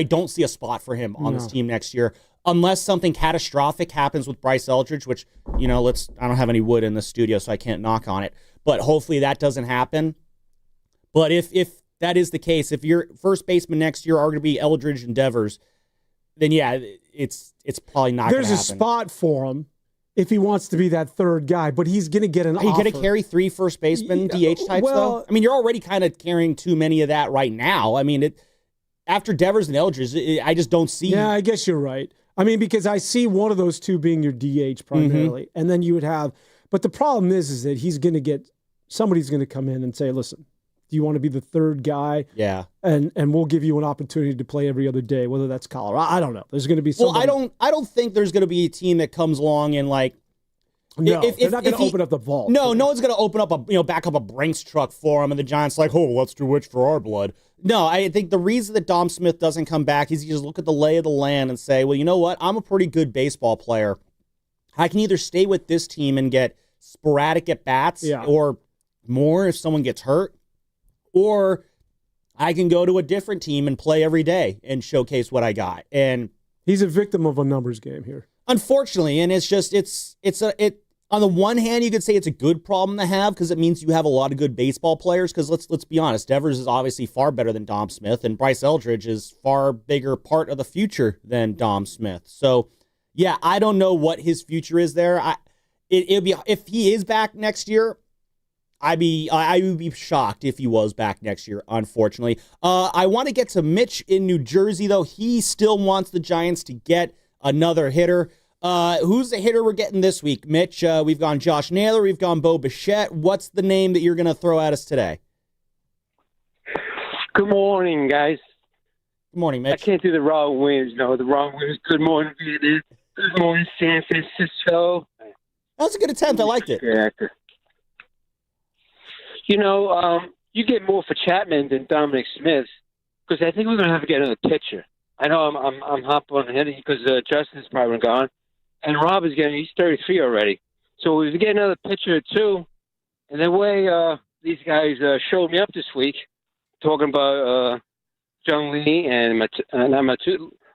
don't see a spot for him on this team next year unless something catastrophic happens with Bryce Eldridge, which, I don't have any wood in the studio, so I can't knock on it. But hopefully that doesn't happen. But if that is the case, if your first baseman next year are going to be Eldridge and Devers, then yeah, it's probably not going to happen. There's a spot for him if he wants to be that third guy, but he's going to get an offer. Are you going to carry 3 first baseman DH types, though? I mean, you're already kind of carrying too many of that right now. I mean, after Devers and Eldridge, I just don't see. Yeah, I guess you're right. I mean, because I see one of those 2 being your DH primarily, and then you would have. But the problem is that somebody's going to come in and say, listen, do you want to be the third guy? Yeah. And we'll give you an opportunity to play every other day, whether that's Colorado. I don't know. There's going to be somebody. Well, I don't think there's going to be a team that comes along and like. No, they're not going to open up the vault. No one's going to open up back up a Brinks truck for him, and the Giants like, oh, let's do witch for our blood. No, I think the reason that Dom Smith doesn't come back is you just look at the lay of the land and say, well, you know what? I'm a pretty good baseball player. I can either stay with this team and get sporadic at-bats or more if someone gets hurt, or I can go to a different team and play every day and showcase what I got. And he's a victim of a numbers game here. Unfortunately, and it's just on the one hand, you could say it's a good problem to have because it means you have a lot of good baseball players. Because let's be honest, Devers is obviously far better than Dom Smith, and Bryce Eldridge is far bigger part of the future than Dom Smith. So, yeah, I don't know what his future is there. It'd be if he is back next year. I would be shocked if he was back next year. Unfortunately, I want to get to Mitch in New Jersey though. He still wants the Giants to get another hitter. Who's the hitter we're getting this week, Mitch? We've gone Josh Naylor. We've gone Bo Bichette. What's the name that you're going to throw at us today? Good morning, guys. Good morning, Mitch. I can't do the wrong Williams. No, the wrong Williams. Good morning, Vietnam. Good morning, San Francisco. That was a good attempt. I liked it. You get more for Chapman than Dominic Smith because I think we're going to have to get another pitcher. I know I'm hopping on ahead because Justin's probably gone, and Rob is he's 33 already. So if we get another pitcher or 2, and the way these guys showed me up this week, talking about Jung Lee and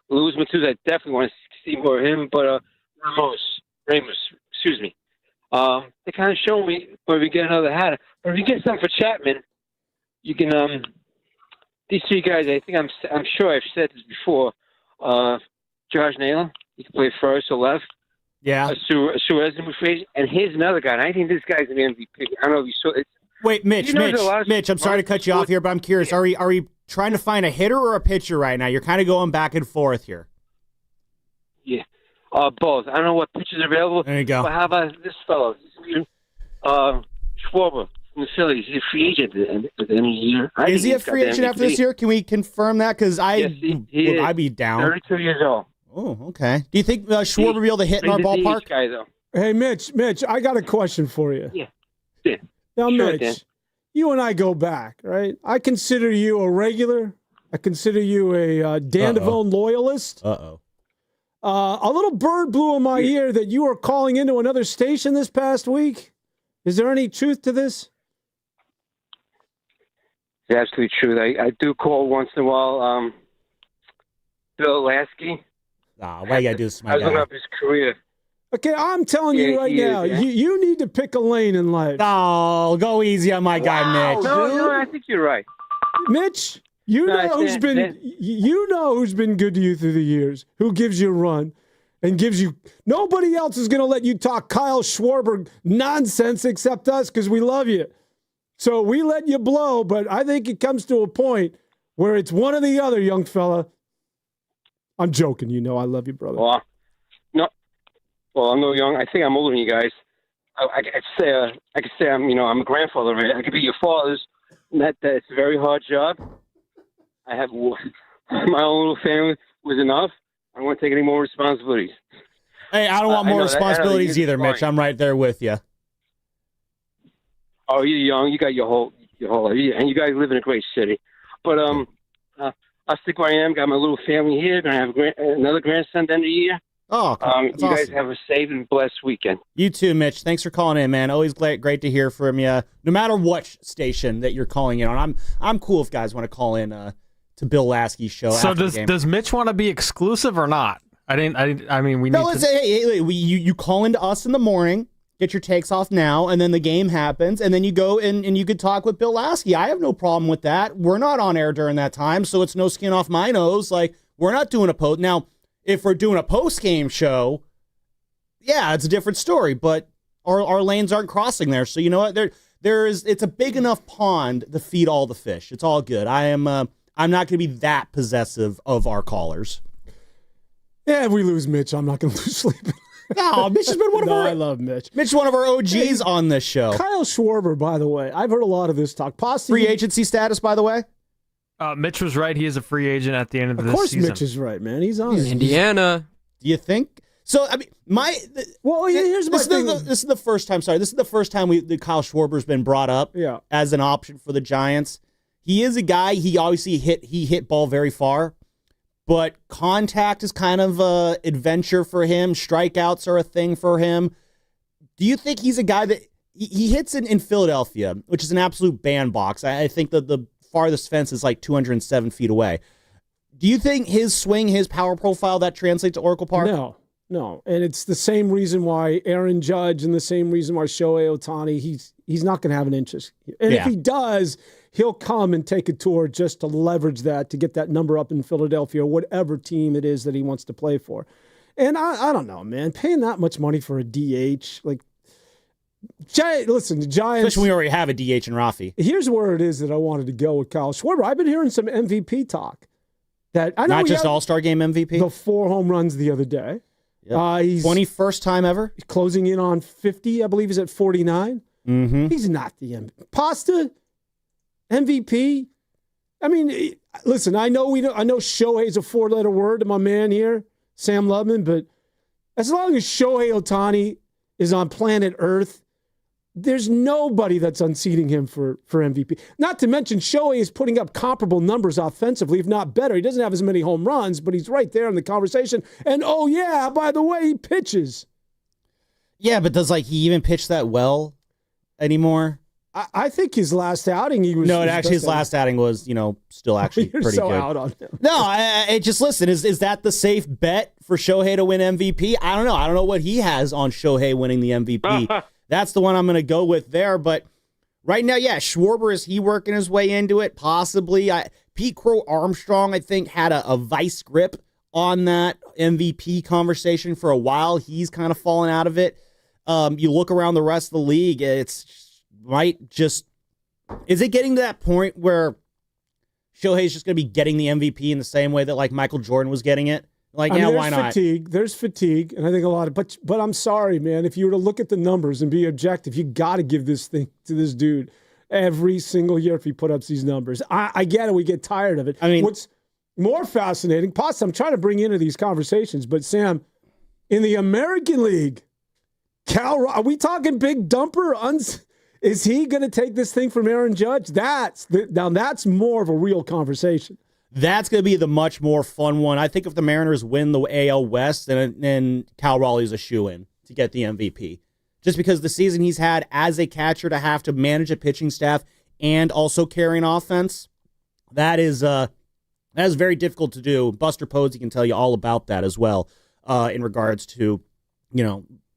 Luis Matuz. I definitely want to see more of him. But Ramos, excuse me. They kind of show me where we get another hat. But if you get something for Chapman, you can. These three guys, I think I'm sure I've said this before. Josh Naylor, he can play first or left. Yeah. Suarez and here's another guy. And I think this guy's an MVP. I don't know if you saw it. Wait, Mitch, I'm sorry to cut you off here, but I'm curious. Are we trying to find a hitter or a pitcher right now? You're kind of going back and forth here. Yeah, both. I don't know what pitchers are available. There you go. But how about this fellow? Schwarber from the Phillies. He's a free agent at the end of the year. Is he a free agent after this year? Can we confirm that? Because I'd be down. 32 years old. Oh, okay. Do you think Schwarber will be able to hit in our ballpark? Guy, though. Hey, Mitch, I got a question for you. Yeah. Now, Sure, Mitch, Dan. you and I go back, right? I consider you a regular. I consider you a Dandeville loyalist. Uh-oh. A little bird blew in my ear that you were calling into another station this past week. Is there any truth to this? It's absolutely true. I do call once in a while. Bill Lasky. Why you gotta do this to my I was guy? looking up his career. Okay, I'm telling you right now, you need to pick a lane in life. Oh, go easy on my guy, Mitch. No, I think you're right. Mitch, you know who's been good to you through the years, who gives you a run and gives you. Nobody else is going to let you talk Kyle Schwarber nonsense except us because we love you. So we let you blow, but I think it comes to a point where it's one or the other, young fella. I'm joking. You know I love you, brother. Well, I'm no young. I think I'm older than you guys. I could say I'm a grandfather. Right? I could be your fathers. That's a very hard job. I have my own little family was enough. I don't want to take any more responsibilities. Hey, I don't want more responsibilities either, Mitch. I'm right there with you. Oh, you're young. You got your whole life, and you guys live in a great city. But I'll stick where I am. Got my little family here. Gonna have another grandson at the end of the year. Oh, you guys have a safe and blessed weekend. You too, Mitch. Thanks for calling in, man. Always great to hear from you. No matter what station that you're calling in on, I'm cool if guys want to call in to Bill Lasky's show. So after the game. does Mitch want to be exclusive or not? I mean, we need. No, you call into us in the morning, get your takes off now, and then the game happens, and then you go and you could talk with Bill Lasky. I have no problem with that. We're not on air during that time, so it's no skin off my nose. Like, we're not doing a post now. If we're doing a post-game show, yeah, it's a different story, but our lanes aren't crossing there. So you know what? It's a big enough pond to feed all the fish. It's all good. I'm not going to be that possessive of our callers. Yeah, if we lose Mitch, I'm not going to lose sleep. No, Mitch has been one of our. I love Mitch. Mitch is one of our OGs on this show. Kyle Schwarber, by the way, I've heard a lot of this talk. Free agency status, by the way. Mitch was right. He is a free agent at the end of this season. Of course, Mitch is right, man. He's on it. Indiana. Do you think? So, I mean, here's my thing. This is the first time. Sorry, this is the first time Kyle Schwarber's been brought up as an option for the Giants. He is a guy. He obviously hit ball very far, but contact is kind of a adventure for him. Strikeouts are a thing for him. Do you think he's a guy that he hits in Philadelphia, which is an absolute bandbox? I think that the farthest fence is like 207 feet away. Do you think his swing, his power profile, that translates to Oracle Park? No. And it's the same reason why Aaron Judge and the same reason why Shohei Ohtani, he's not going to have an interest. And if he does, he'll come and take a tour just to leverage that, to get that number up in Philadelphia or whatever team it is that he wants to play for. And I don't know, man, paying that much money for a DH, like, the Giants. Especially when we already have a DH in Rafi. Here's where it is that I wanted to go with Kyle Schwarber. I've been hearing some MVP talk. That I know not just All-Star Game MVP. The 4 home runs the other day. Yep. He's 21st time ever. He's closing in on 50. I believe he's at 49. Mm-hmm. He's not the MVP. Pasta MVP. I mean, listen. I know Shohei's a 4-letter word to my man here, Sam Lubman. But as long as Shohei Ohtani is on planet Earth, there's nobody that's unseating him for MVP. Not to mention, Shohei is putting up comparable numbers offensively, if not better. He doesn't have as many home runs, but he's right there in the conversation. And, oh, yeah, by the way, he pitches. Yeah, but does he even pitch that well anymore? I think his last outing, he was. No, his last outing was, still actually You're pretty so good. out on him. No, just listen. Is that the safe bet for Shohei to win MVP? I don't know. I don't know what he has on Shohei winning the MVP. That's the one I'm going to go with there. But right now, yeah, Schwarber, is he working his way into it? Possibly. Pete Crow Armstrong, I think, had a vice grip on that MVP conversation for a while. He's kind of fallen out of it. You look around the rest of the league, is it getting to that point where Shohei's just going to be getting the MVP in the same way that like Michael Jordan was getting it? Like, why not? There's fatigue, and I think a lot of, but I'm sorry, man. If you were to look at the numbers and be objective, you got to give this thing to this dude every single year if he put up these numbers. I get it. We get tired of it. I mean, what's more fascinating, I'm trying to bring you into these conversations, but Sam, in the American League, are we talking big dumper? Is he going to take this thing from Aaron Judge? That's more of a real conversation. That's going to be the much more fun one. I think if the Mariners win the AL West, then Cal Raleigh's a shoo-in to get the MVP. Just because the season he's had as a catcher to have to manage a pitching staff and also carry an offense, that is very difficult to do. Buster Posey can tell you all about that as well in regards to,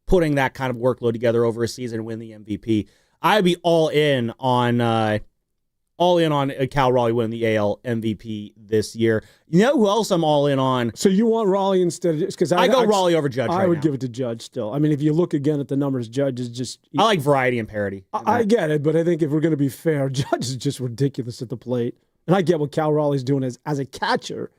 putting that kind of workload together over a season and win the MVP. I'd be all in on Cal Raleigh winning the AL MVP this year. You know who else I'm all in on? So you want Raleigh instead of because I go Raleigh over Judge. I would give it to Judge still. I mean, if you look again at the numbers, Judge is just. I like variety and parity. I get it, but I think if we're going to be fair, Judge is just ridiculous at the plate, and I get what Cal Raleigh's doing as a catcher,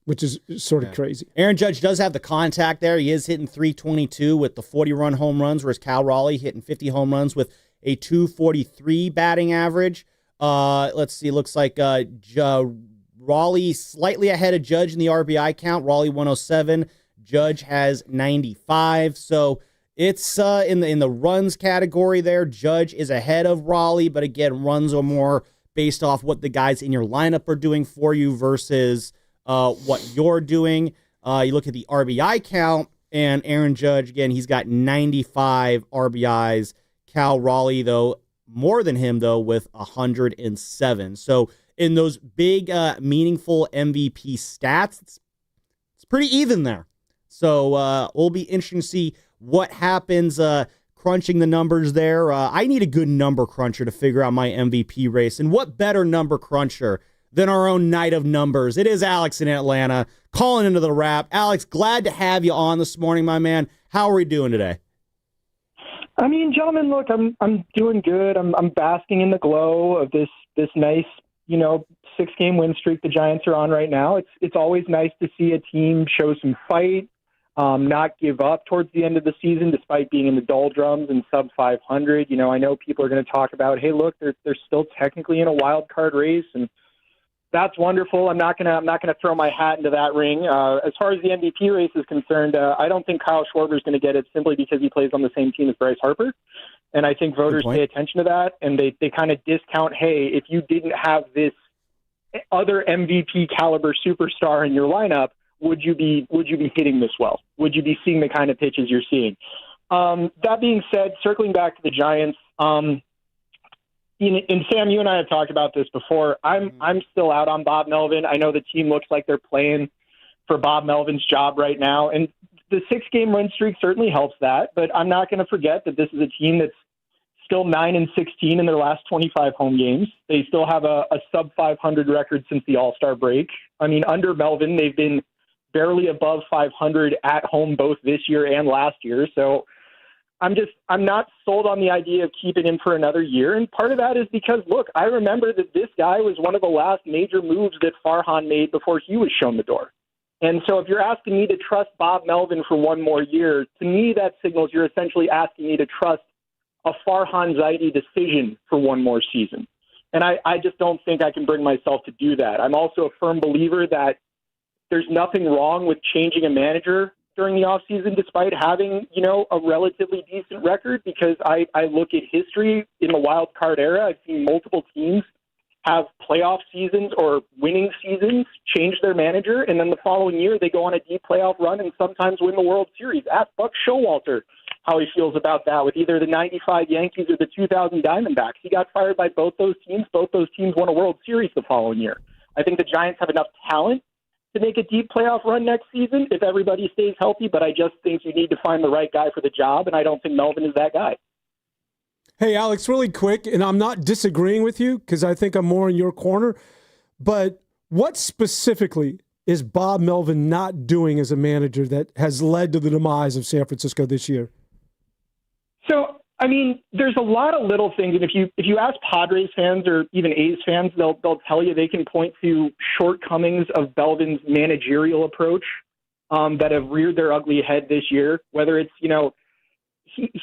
which is sort of crazy. Aaron Judge does have the contact there. He is hitting .322 with the 40-run home runs, whereas Cal Raleigh hitting 50 home runs with a .243 batting average. Let's see. Looks like Raleigh slightly ahead of Judge in the RBI count. Raleigh 107. Judge has 95. So it's in the runs category there. Judge is ahead of Raleigh, but again, runs are more based off what the guys in your lineup are doing for you versus what you're doing. You look at the RBI count, and Aaron Judge, again, he's got 95 RBIs. Cal Raleigh, though, more than him, though, with 107. So in those big, meaningful MVP stats, it's pretty even there. So it'll be interesting to see what happens crunching the numbers there. I need a good number cruncher to figure out my MVP race. And what better number cruncher than our own Knight of Numbers? It is Alex in Atlanta calling into the wrap. Alex, glad to have you on this morning, my man. How are we doing today? I mean, gentlemen, look, I'm doing good. I'm basking in the glow of this nice, 6-game win streak the Giants are on right now. It's always nice to see a team show some fight, not give up towards the end of the season, despite being in the doldrums and sub 500. I know people are going to talk about, hey, look, they're still technically in a wild card race, and that's wonderful. I'm not gonna throw my hat into that ring. As far as the MVP race is concerned, I don't think Kyle Schwarber is going to get it simply because he plays on the same team as Bryce Harper. And I think voters pay attention to that, and they kind of discount, hey, if you didn't have this other MVP caliber superstar in your lineup, would you be hitting this well? Would you be seeing the kind of pitches you're seeing? That being said, circling back to the Giants, and Sam, you and I have talked about this before. I'm still out on Bob Melvin. I know the team looks like they're playing for Bob Melvin's job right now, and the 6-game run streak certainly helps that. But I'm not going to forget that this is a team that's still 9-16 in their last 25 home games. They still have a sub 500 record since the All-Star break. I mean, under Melvin, they've been barely above 500 at home both this year and last year. So I'm not sold on the idea of keeping him for another year. And part of that is because, look, I remember that this guy was one of the last major moves that Farhan made before he was shown the door. And so if you're asking me to trust Bob Melvin for one more year, to me that signals you're essentially asking me to trust a Farhan Zaidi decision for one more season. And I just don't think I can bring myself to do that. I'm also a firm believer that there's nothing wrong with changing a manager during the offseason, despite having, a relatively decent record, because I look at history in the wild card era. I've seen multiple teams have playoff seasons or winning seasons, change their manager, and then the following year they go on a deep playoff run and sometimes win the World Series. Ask Buck Showalter how he feels about that with either the 95 Yankees or the 2000 Diamondbacks. He got fired by both those teams. Both those teams won a World Series the following year. I think the Giants have enough talent to make a deep playoff run next season if everybody stays healthy, but I just think you need to find the right guy for the job, and I don't think Melvin is that guy. Hey, Alex, really quick, and I'm not disagreeing with you because I think I'm more in your corner, but what specifically is Bob Melvin not doing as a manager that has led to the demise of San Francisco this year? So, I mean, there's a lot of little things, and if you ask Padres fans or even A's fans, they'll tell you they can point to shortcomings of Melvin's managerial approach that have reared their ugly head this year. Whether it's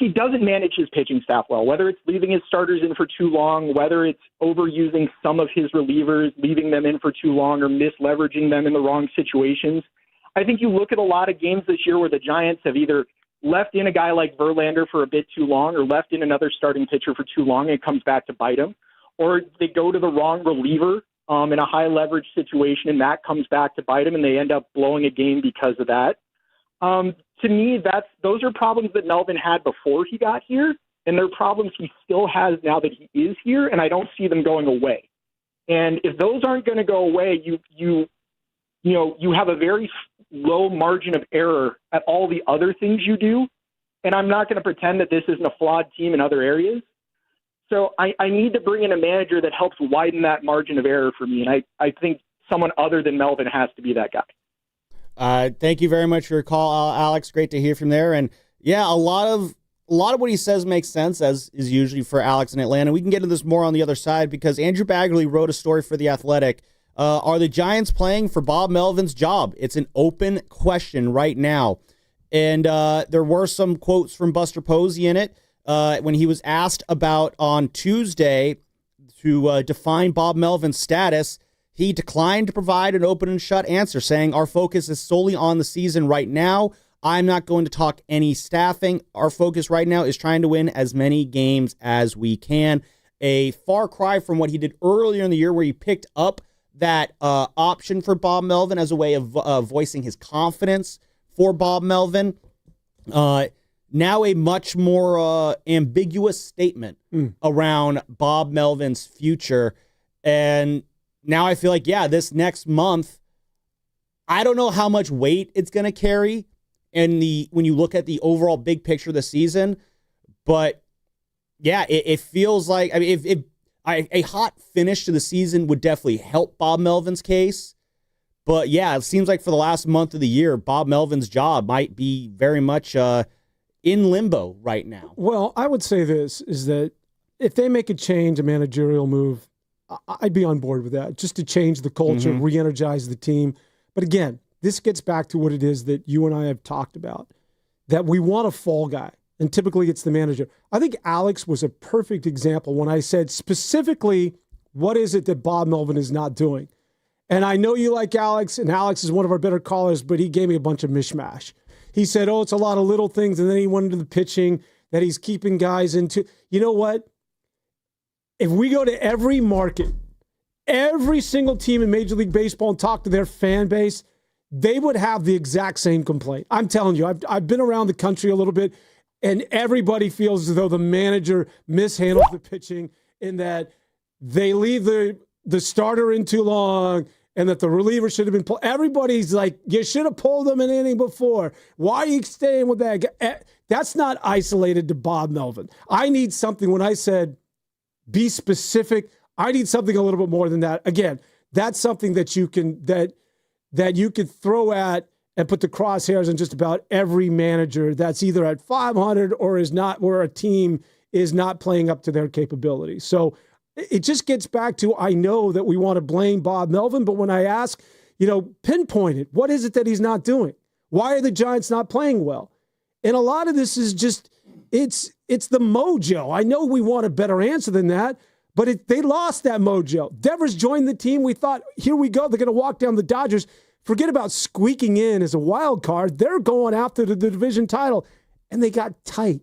he doesn't manage his pitching staff well, whether it's leaving his starters in for too long, whether it's overusing some of his relievers, leaving them in for too long, or misleveraging them in the wrong situations. I think you look at a lot of games this year where the Giants have either left in a guy like Verlander for a bit too long or left in another starting pitcher for too long and it comes back to bite them, or they go to the wrong reliever in a high leverage situation and that comes back to bite them and they end up blowing a game because of that. To me, those are problems that Melvin had before he got here, and they're problems he still has now that he is here, and I don't see them going away. And if those aren't going to go away, you have a very low margin of error at all the other things you do. And I'm not going to pretend that this isn't a flawed team in other areas. So I need to bring in a manager that helps widen that margin of error for me. And I think someone other than Melvin has to be that guy. Thank you very much for your call, Alex. Great to hear from there. And yeah, a lot of what he says makes sense, as is usually for Alex in Atlanta. We can get into this more on the other side because Andrew Bagley wrote a story for The Athletic. Are the Giants playing for Bob Melvin's job? It's an open question right now. And there were some quotes from Buster Posey in it when he was asked about on Tuesday to define Bob Melvin's status. He declined to provide an open and shut answer, saying, "Our focus is solely on the season right now. I'm not going to talk any staffing. Our focus right now is trying to win as many games as we can." A far cry from what he did earlier in the year where he picked up that option for Bob Melvin as a way of voicing his confidence for Bob Melvin. Now a much more ambiguous statement around Bob Melvin's future. And now I feel like, this next month, I don't know how much weight it's going to carry when you look at the overall big picture of the season. But, it feels like, a hot finish to the season would definitely help Bob Melvin's case. But, it seems like for the last month of the year, Bob Melvin's job might be very much in limbo right now. Well, I would say this, is that if they make a change, a managerial move, I'd be on board with that, just to change the culture, re-energize the team. But again, this gets back to what it is that you and I have talked about, that we want a fall guy, and typically it's the manager. I think Alex was a perfect example when I said specifically, what is it that Bob Melvin is not doing? And I know you like Alex, and Alex is one of our better callers, but he gave me a bunch of mishmash. He said, it's a lot of little things, and then he went into the pitching, that he's keeping guys into. You know what? If we go to every market, every single team in Major League Baseball and talk to their fan base, they would have the exact same complaint. I'm telling you, I've been around the country a little bit, and everybody feels as though the manager mishandled the pitching in that they leave the starter in too long and that the reliever should have been pulled. Everybody's like, you should have pulled them an inning before. Why are you staying with that guy? That's not isolated to Bob Melvin. I need something when I said, be specific. I need something a little bit more than that. Again, that's something that you can that you could throw at and put the crosshairs on just about every manager that's either at 500 or is not, where a team is not playing up to their capabilities. So it just gets back to, I know that we want to blame Bob Melvin, but when I ask, pinpoint it, what is it that he's not doing? Why are the Giants not playing well? And a lot of this is just, it's the mojo. I know we want a better answer than that, but they lost that mojo. Devers joined the team. We thought, here we go. They're going to walk down the Dodgers. Forget about squeaking in as a wild card. They're going after the division title, and they got tight.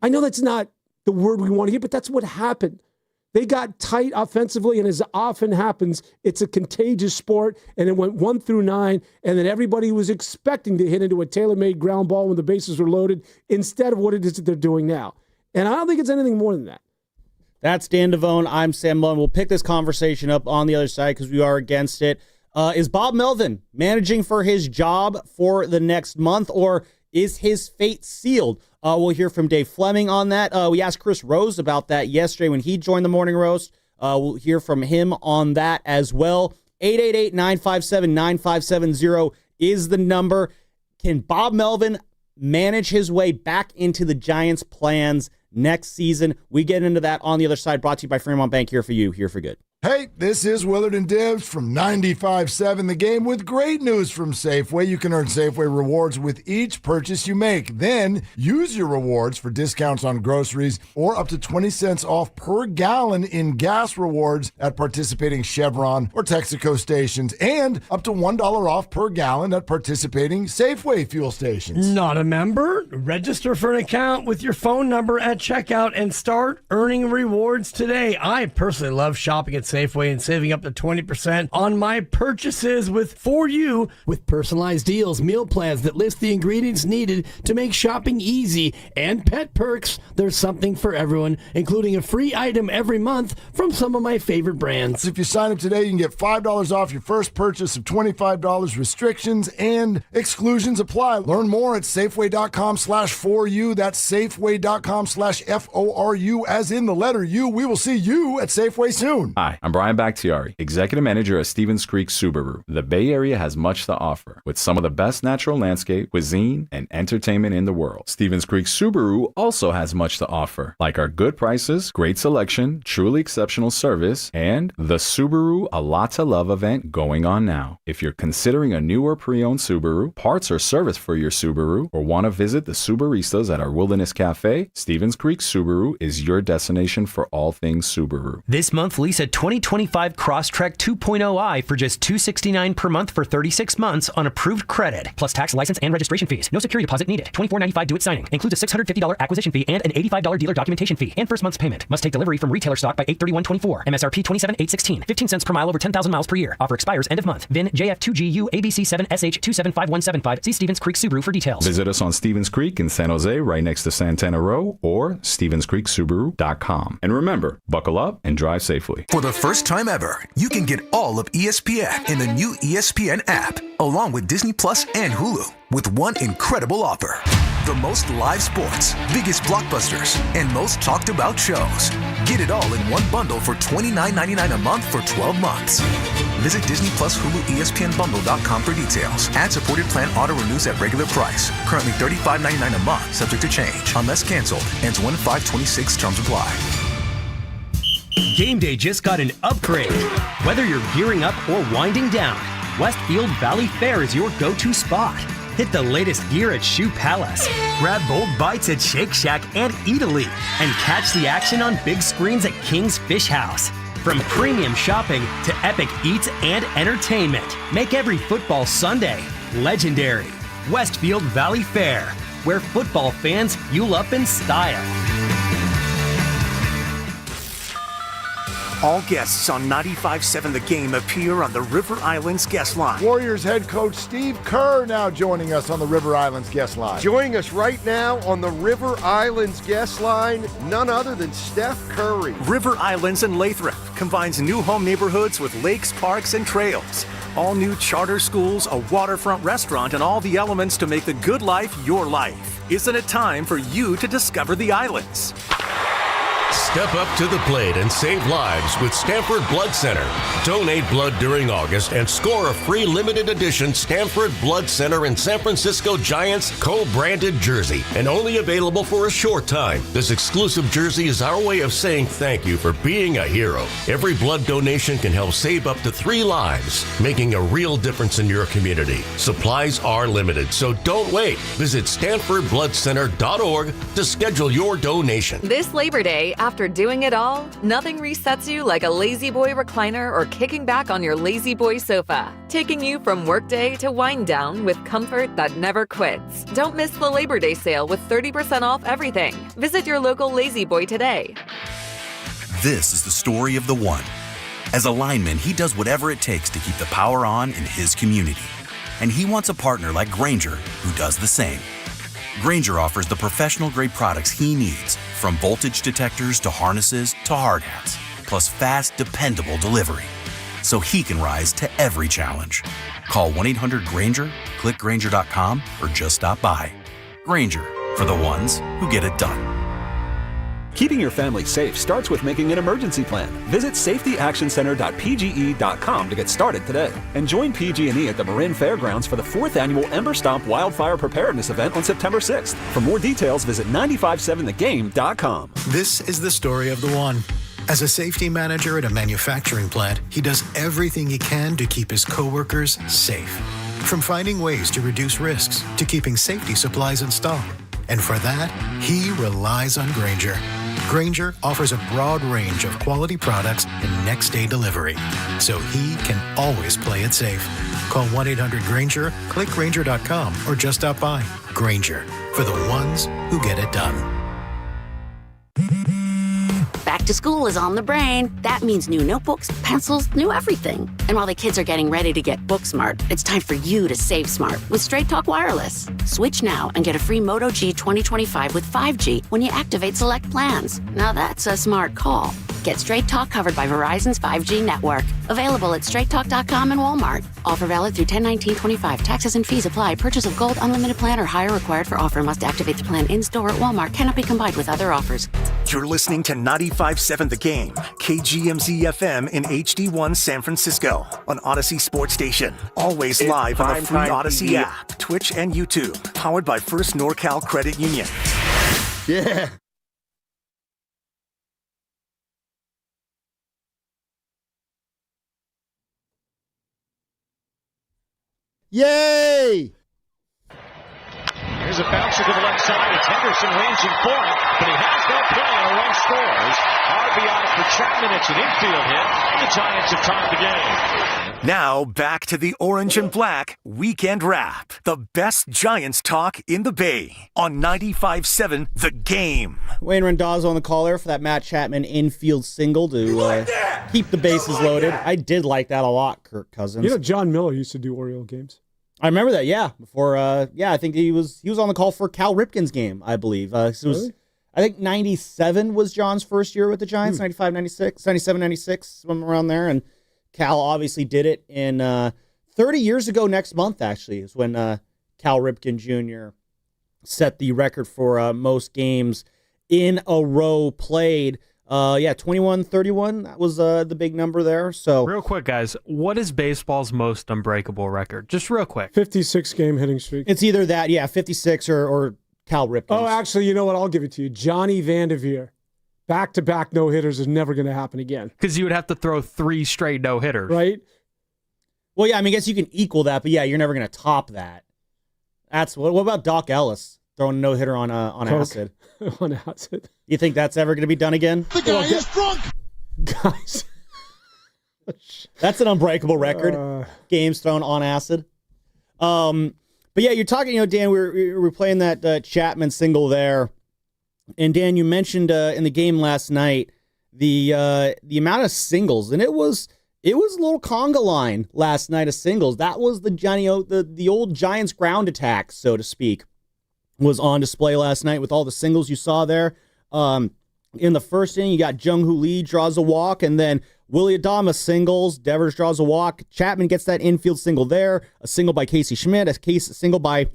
I know that's not the word we want to hear, but that's what happened. They got tight offensively, and as often happens, it's a contagious sport, and it went 1 through 9, and then everybody was expecting to hit into a tailor-made ground ball when the bases were loaded instead of what it is that they're doing now. And I don't think it's anything more than that. That's Dan Devone. I'm Sam Mullen. We'll pick this conversation up on the other side because we are against it. Is Bob Melvin managing for his job for the next month, or is his fate sealed? We'll hear from Dave Fleming on that. We asked Chris Rose about that yesterday when he joined the Morning Roast. We'll hear from him on that as well. 888-957-9570 is the number. Can Bob Melvin manage his way back into the Giants' plans next season? We get into that on the other side, brought to you by Fremont Bank, here for you, here for good. Hey, this is Willard and Dibs from 95.7 The Game with great news from Safeway. You can earn Safeway rewards with each purchase you make. Then use your rewards for discounts on groceries or up to 20 cents off per gallon in gas rewards at participating Chevron or Texaco stations, and up to $1 off per gallon at participating Safeway fuel stations. Not a member? Register for an account with your phone number at checkout and start earning rewards today. I personally love shopping at Safeway and saving up to 20% on my purchases for you with personalized deals, meal plans that list the ingredients needed to make shopping easy, and pet perks. There's something for everyone, including a free item every month from some of my favorite brands. If you sign up today, you can get $5 off your first purchase of $25. Restrictions and exclusions apply. Learn more at Safeway.com/4U. That's Safeway.com/FORU, as in the letter U. We will see you at Safeway soon. Hi, I'm Brian Bakhtiari, Executive Manager at Stevens Creek Subaru. The Bay Area has much to offer, with some of the best natural landscape, cuisine, and entertainment in the world. Stevens Creek Subaru also has much to offer, like our good prices, great selection, truly exceptional service, and the Subaru A Lot to Love event going on now. If you're considering a new or pre-owned Subaru, parts or service for your Subaru, or want to visit the Subaristas at our Wilderness Cafe, Stevens Creek Subaru is your destination for all things Subaru. This month, lease a 2025 Crosstrek 2.0i for just $269 per month for 36 months on approved credit, plus tax, license, and registration fees. No security deposit needed. $24.95 due at signing. Includes a $650 acquisition fee and an $85 dealer documentation fee and first month's payment. Must take delivery from retailer stock by 8/31/24. MSRP $27,816. 15 cents per mile over 10,000 miles per year. Offer expires end of month. VIN JF2GU ABC7SH275175. See Stevens Creek Subaru for details. Visit us on Stevens Creek in San Jose, right next to Santana Row, or StevensCreekSubaru.com. And remember, buckle up and drive safely. For the first time ever, you can get all of ESPN in the new ESPN app, along with Disney Plus and Hulu, with one incredible offer. The most live sports, biggest blockbusters, and most talked about shows. Get it all in one bundle for $29.99 a month for 12 months. Visit Disney Plus Hulu ESPNBundle.com for details. Ad-supported plan auto-renews at regular price. Currently $35.99 a month, subject to change. Unless canceled. Ends 1/5/26. Terms apply. Game day just got an upgrade. Whether you're gearing up or winding down, Westfield Valley Fair is your go-to spot. Hit the latest gear at Shoe Palace, grab bold bites at Shake Shack and Eataly, and catch the action on big screens at King's Fish House. From premium shopping to epic eats and entertainment, make every football Sunday legendary. Westfield Valley Fair, where football fans fuel up in style. All guests on 95.7 The Game appear on the River Islands guest line. Warriors head coach Steve Kerr now joining us on the River Islands guest line. Joining us right now on the River Islands guest line, none other than Steph Curry. River Islands and Lathrop combines new home neighborhoods with lakes, parks, and trails. All new charter schools, a waterfront restaurant, and all the elements to make the good life your life. Isn't it time for you to discover the islands? Step up to the plate and save lives with Stanford Blood Center. Donate blood during August and score a free limited edition Stanford Blood Center in San Francisco Giants co-branded jersey, and only available for a short time. This exclusive jersey is our way of saying thank you for being a hero. Every blood donation can help save up to 3 lives, making a real difference in your community. Supplies are limited, so don't wait. Visit StanfordBloodCenter.org to schedule your donation. This Labor Day, after doing it all, nothing resets you like a Lazy Boy recliner or kicking back on your Lazy Boy sofa, taking you from workday to wind down with comfort that never quits. Don't miss the Labor Day sale with 30% off everything. Visit your local Lazy Boy today. This is the story of the one. As a lineman, he does whatever it takes to keep the power on in his community. And he wants a partner like Grainger who does the same. Grainger offers the professional-grade products he needs, from voltage detectors to harnesses to hard hats, plus fast, dependable delivery, so he can rise to every challenge. Call 1-800-GRAINGER, click Grainger.com, or just stop by. Grainger, for the ones who get it done. Keeping your family safe starts with making an emergency plan. Visit safetyactioncenter.pge.com to get started today. And join PG&E at the Marin Fairgrounds for the 4th annual Ember Stomp Wildfire Preparedness event on September 6th. For more details, visit 957thegame.com. This is the story of the one. As a safety manager at a manufacturing plant, he does everything he can to keep his coworkers safe. From finding ways to reduce risks to keeping safety supplies in stock. And for that, he relies on Grainger. Grainger offers a broad range of quality products and next-day delivery, so he can always play it safe. Call 1-800-GRAINGER, click Grainger.com, or just stop by. Grainger, for the ones who get it done. Back to school is on the brain. That means new notebooks, pencils, new everything. And while the kids are getting ready to get book smart, it's time for you to save smart with Straight Talk Wireless. Switch now and get a free Moto G 2025 with 5G when you activate select plans. Now that's a smart call. Get Straight Talk covered by Verizon's 5G network. Available at straighttalk.com and Walmart. Offer valid through 10/19/25. Taxes and fees apply. Purchase of gold unlimited plan or higher required for offer. Must activate the plan in-store at Walmart. Cannot be combined with other offers. You're listening to 95.7 The Game, KGMZ FM in HD1 San Francisco on Odyssey Sports Station. Always It's live on the free primetime Odyssey TV. app, Twitch, and YouTube. Powered by First NorCal Credit Union. Yeah. Yay! Here's a bouncer to the left side. It's Henderson ranging for it, but he has no play. A run scores. RBI for Chapman. It's an infield hit. The Giants have tied the game. Now, back to the Orange and Black Weekend Wrap. The best Giants talk in the Bay on 95.7 The Game. Wayne Randazzo on the call there for that Matt Chapman infield single to keep the bases loaded. I did like that a lot, Kirk Cousins. You know, John Miller used to do Oriole games. I remember that, yeah. Before, I think he was on the call for Cal Ripken's game, I believe. Really? I think 97 was John's first year with the Giants, 95, 96, 97, 96, somewhere around there. And Cal obviously did it in 30 years ago next month, actually, is when Cal Ripken Jr. set the record for most games in a row played. 21-31, that was the big number there. So real quick, guys, what is baseball's most unbreakable record? Just real quick. 56-game hitting streak. It's either that, 56 or Cal Ripken. Oh, actually, you know what? I'll give it to you. Johnny Vanderveer. Back-to-back no-hitters is never going to happen again. Because you would have to throw 3 straight no-hitters. Right? Well, yeah, I mean, I guess you can equal that, but yeah, you're never going to top that. What about Doc Ellis throwing a no-hitter on acid? On acid. You think that's ever going to be done again? The guy is drunk. Guys. That's an unbreakable record. Games thrown on acid. But yeah, you're talking, Dan, we were playing that Chapman single there. And Dan, you mentioned in the game last night the amount of singles, and it was a little conga line last night of singles. That was the old Giants ground attack, so to speak, was on display last night with all the singles you saw there. In the first inning, you got Jung Hoo Lee draws a walk, and then Willie Adames singles. Devers draws a walk. Chapman gets that infield single there. A single by Casey Schmidt. A single by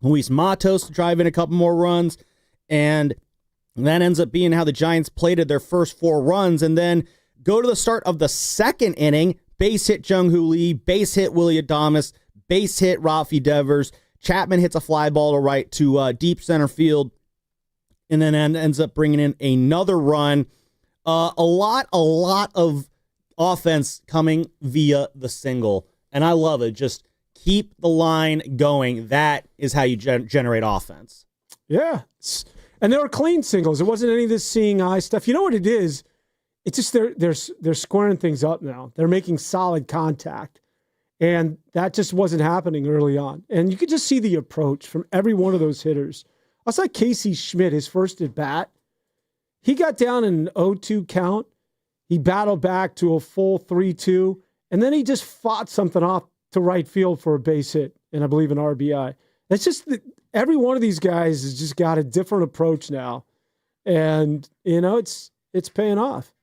Luis Matos to drive in a couple more runs. And that ends up being how the Giants plated their first 4 runs. And then go to the start of the second inning. Base hit Jung Hoo Lee. Base hit Willie Adames. Base hit Rafi Devers. Chapman hits a fly ball to right to deep center field. And then ends up bringing in another run. A lot of offense coming via the single. And I love it. Just keep the line going. That is how you generate offense. Yeah. And they were clean singles. It wasn't any of this seeing eye stuff. You know what it is? It's just they're squaring things up now. They're making solid contact. And that just wasn't happening early on. And you could just see the approach from every one of those hitters. I saw Casey Schmidt, his first at bat. He got down in an 0-2 count, He battled back to a full 3-2, and then he just fought something off to right field for a base hit, and I believe an RBI. That's just every one of these guys has just got a different approach now, and it's paying off.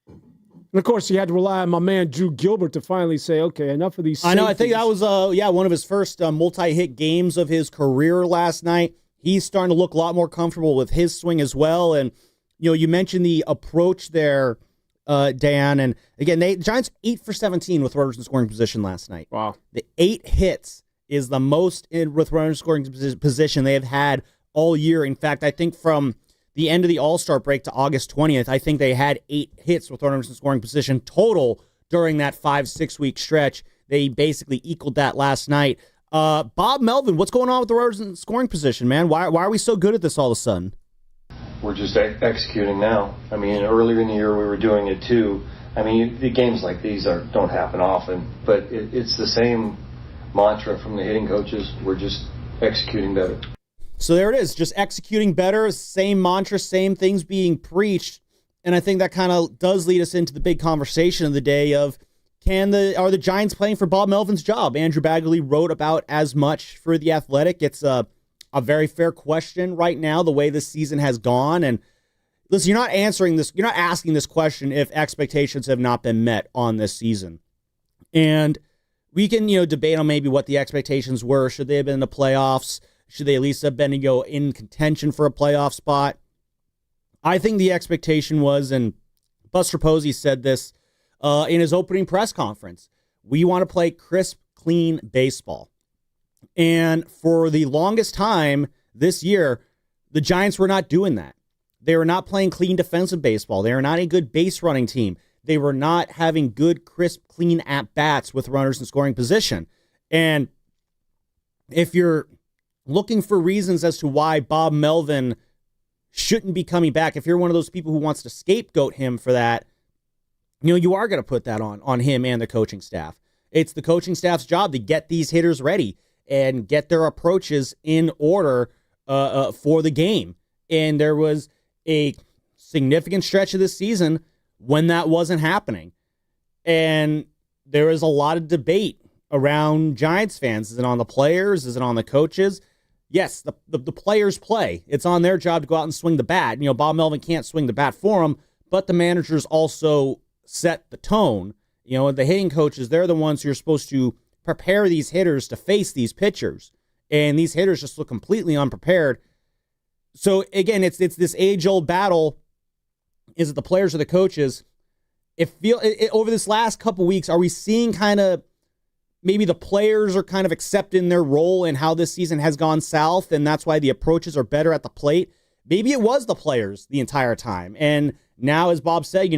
And of course, you had to rely on my man Drew Gilbert to finally say, "Okay, enough of these." I know. I think that was one of his first multi-hit games of his career last night. He's starting to look a lot more comfortable with his swing as well. And you mentioned the approach there, Dan. And again, the Giants 8 for 17 with runners in scoring position last night. Wow, the 8 hits is the most with runners in scoring position they have had all year. In fact, I think from the end of the All-Star break to August 20th, I think they had 8 hits with runners in scoring position total during that 5-6 week stretch. They basically equaled that last night. Bob Melvin, what's going on with the runners in scoring position, man? Why are we so good at this all of a sudden? We're just executing now. I mean, earlier in the year we were doing it too. I mean, the games like these don't happen often, but it's the same mantra from the hitting coaches. We're just executing better. So there it is, just executing better, same mantra, same things being preached. And I think that kind of does lead us into the big conversation of the day of, are the Giants playing for Bob Melvin's job? Andrew Bagley wrote about as much for The Athletic. It's a very fair question right now, the way this season has gone. And listen, you're not asking this question if expectations have not been met on this season. And we can, debate on maybe what the expectations were. Should they have been in the playoffs? Should they at least have been, in contention for a playoff spot? I think the expectation was, and Buster Posey said this in his opening press conference, we want to play crisp, clean baseball. And for the longest time this year, the Giants were not doing that. They were not playing clean defensive baseball. They were not a good base running team. They were not having good, crisp, clean at-bats with runners in scoring position. And if you're looking for reasons as to why Bob Melvin shouldn't be coming back, if you're one of those people who wants to scapegoat him for that, you are going to put that on him and the coaching staff. It's the coaching staff's job to get these hitters ready and get their approaches in order for the game. And there was a significant stretch of this season when that wasn't happening. And there was a lot of debate around Giants fans. Is it on the players? Is it on the coaches? Yes, the players play. It's on their job to go out and swing the bat. Bob Melvin can't swing the bat for them, but the managers also set the tone. The hitting coaches, they're the ones who are supposed to prepare these hitters to face these pitchers. And these hitters just look completely unprepared. So, again, it's this age-old battle. Is it the players or the coaches? Over this last couple weeks, are we seeing kind of maybe the players are kind of accepting their role in how this season has gone south, and that's why the approaches are better at the plate? Maybe it was the players the entire time. And now, as Bob said,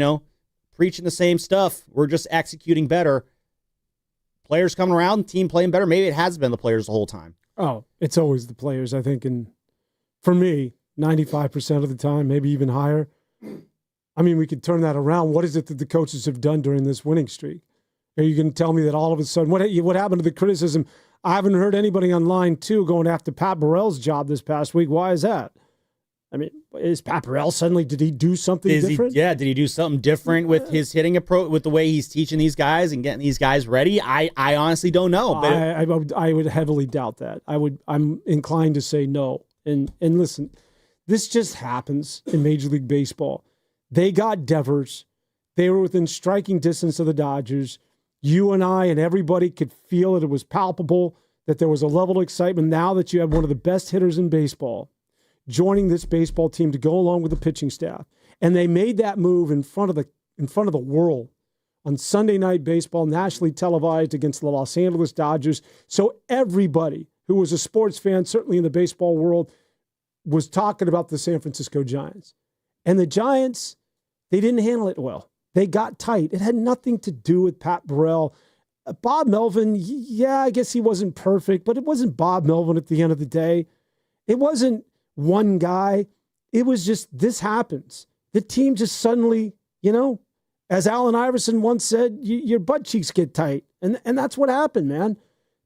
preaching the same stuff. We're just executing better. Players coming around, team playing better. Maybe it has been the players the whole time. Oh, it's always the players, I think. And for me, 95% of the time, maybe even higher. I mean, we could turn that around. What is it that the coaches have done during this winning streak? Are you going to tell me that all of a sudden, what happened to the criticism? I haven't heard anybody on line 2 going after Pat Burrell's job this past week. Why is that? I mean, is Pat Burrell suddenly, did he do something different? Did he do something different with his hitting approach, with the way he's teaching these guys and getting these guys ready? I honestly don't know. But I would heavily doubt that. I'm inclined to say no. And listen, this just happens in Major League Baseball. They got Devers. They were within striking distance of the Dodgers. You and I and everybody could feel that it was palpable, that there was a level of excitement now that you have one of the best hitters in baseball joining this baseball team to go along with the pitching staff. And they made that move in front of the world on Sunday Night Baseball, nationally televised against the Los Angeles Dodgers. So everybody who was a sports fan, certainly in the baseball world, was talking about the San Francisco Giants. And the Giants, they didn't handle it well. They got tight. It had nothing to do with Pat Burrell. Bob Melvin, yeah, I guess he wasn't perfect, but it wasn't Bob Melvin at the end of the day. It wasn't one guy. It was just, this happens. The team just suddenly, as Allen Iverson once said, your butt cheeks get tight. And that's what happened, man.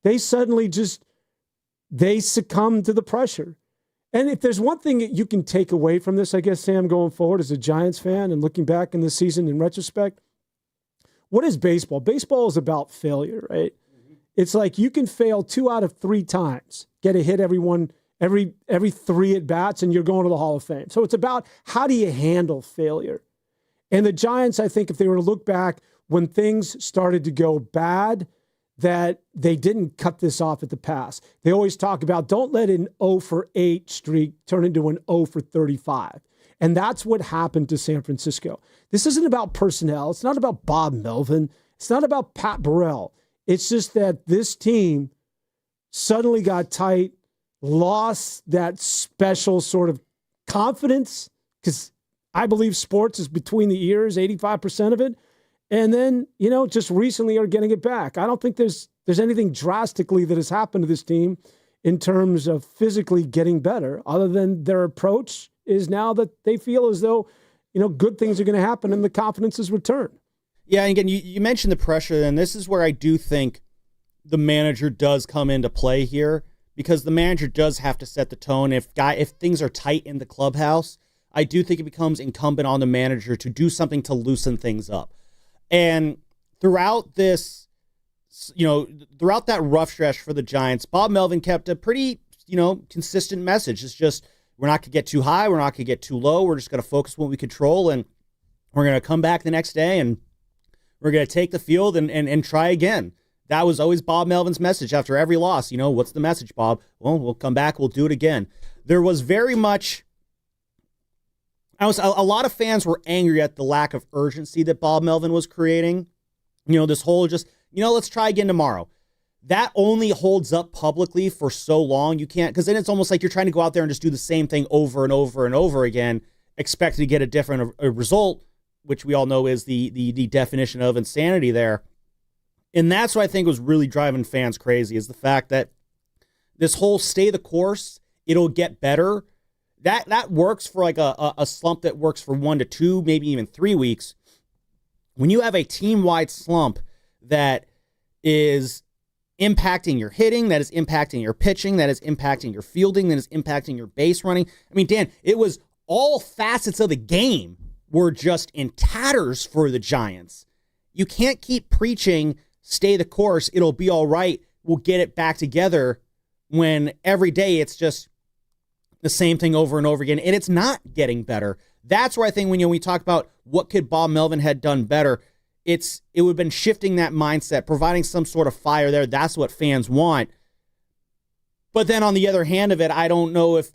They suddenly they succumbed to the pressure. And if there's one thing that you can take away from this, I guess, Sam, going forward as a Giants fan and looking back in the season in retrospect, what is baseball? Baseball is about failure, right? It's like you can fail 2 out of 3 times, get a hit every 3 at-bats, and you're going to the Hall of Fame. So it's about how do you handle failure? And the Giants, I think, if they were to look back when things started to go bad, that they didn't cut this off at the pass. They always talk about don't let an 0 for 8 streak turn into an 0 for 35. And that's what happened to San Francisco. This isn't about personnel. It's not about Bob Melvin. It's not about Pat Burrell. It's just that this team suddenly got tight, lost that special sort of confidence, because I believe sports is between the ears, 85% of it. And then, just recently are getting it back. I don't think there's anything drastically that has happened to this team in terms of physically getting better, other than their approach is now that they feel as though, good things are going to happen and the confidence has returned. Yeah, and again, you mentioned the pressure, and this is where I do think the manager does come into play here, because the manager does have to set the tone. If things are tight in the clubhouse, I do think it becomes incumbent on the manager to do something to loosen things up. And throughout this, throughout that rough stretch for the Giants, Bob Melvin kept a pretty, consistent message. It's just, we're not going to get too high. We're not going to get too low. We're just going to focus on what we control. And we're going to come back the next day and we're going to take the field and try again. That was always Bob Melvin's message after every loss. What's the message, Bob? Well, we'll come back. We'll do it again. There was very much, a lot of fans were angry at the lack of urgency that Bob Melvin was creating. This whole just, let's try again tomorrow. That only holds up publicly for so long. You can't, because then it's almost like you're trying to go out there and just do the same thing over and over and over again, expecting to get a different result, which we all know is the definition of insanity there. And that's what I think was really driving fans crazy, is the fact that this whole stay the course, it'll get better. That works for like a slump that works for 1 to 2, maybe even 3 weeks. When you have a team-wide slump that is impacting your hitting, that is impacting your pitching, that is impacting your fielding, that is impacting your base running. I mean, Dan, it was all facets of the game were just in tatters for the Giants. You can't keep preaching, stay the course, it'll be all right, we'll get it back together, when every day it's just the same thing over and over again, and it's not getting better. That's where I think when we talk about what could Bob Melvin had done better, it would have been shifting that mindset, providing some sort of fire there. That's what fans want. But then on the other hand of it, I don't know if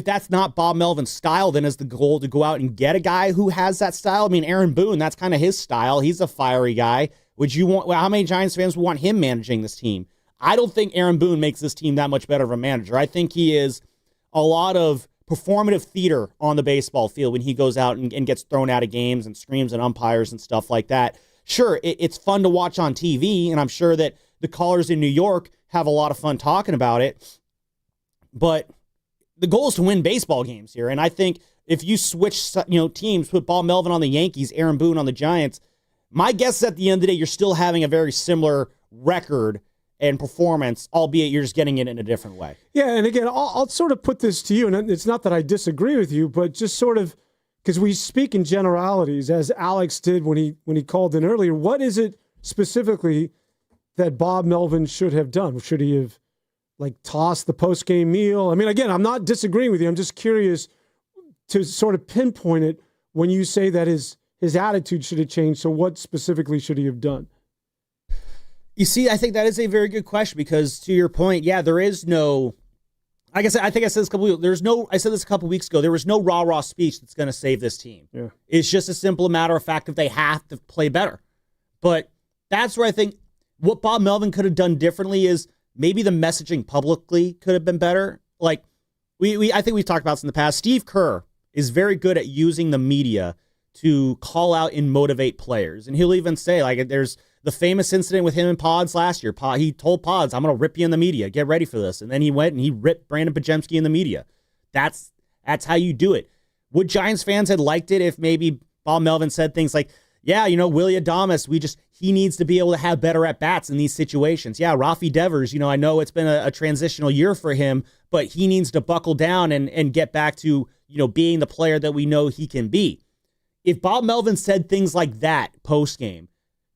that's not Bob Melvin's style, then is the goal to go out and get a guy who has that style? I mean, Aaron Boone, that's kind of his style. He's a fiery guy. How many Giants fans would want him managing this team? I don't think Aaron Boone makes this team that much better of a manager. I think he is a lot of performative theater on the baseball field when he goes out and gets thrown out of games and screams at umpires and stuff like that. Sure, it's fun to watch on TV, and I'm sure that the callers in New York have a lot of fun talking about it, but the goal is to win baseball games here. And I think if you switch teams, put Bob Melvin on the Yankees, Aaron Boone on the Giants, my guess is at the end of the day, you're still having a very similar record and performance, albeit you're just getting it in a different way. Yeah, and again, I'll sort of put this to you, and it's not that I disagree with you, but just sort of, because we speak in generalities, as Alex did when he called in earlier. What is it specifically that Bob Melvin should have done? Should he have tossed the post-game meal? I mean, again, I'm not disagreeing with you. I'm just curious to sort of pinpoint it when you say that his attitude should have changed. So what specifically should he have done? You see, I think that is a very good question, because to your point, yeah, there is no, like I said, I think I said this I said this a couple weeks ago, there was no rah-rah speech that's going to save this team. Yeah. It's just a simple matter of fact that they have to play better. But that's where I think what Bob Melvin could have done differently is maybe the messaging publicly could have been better. I think we've talked about this in the past. Steve Kerr is very good at using the media to call out and motivate players. And he'll even say, there's the famous incident with him and Pods last year. He told Pods, I'm going to rip you in the media. Get ready for this. And then he went and he ripped Brandon Pajemski in the media. That's how you do it. Would Giants fans have liked it if maybe Bob Melvin said things like, yeah, Willie Adames, he needs to be able to have better at-bats in these situations. Yeah, Rafi Devers, I know it's been a transitional year for him, but he needs to buckle down and get back to, being the player that we know he can be. If Bob Melvin said things like that post-game,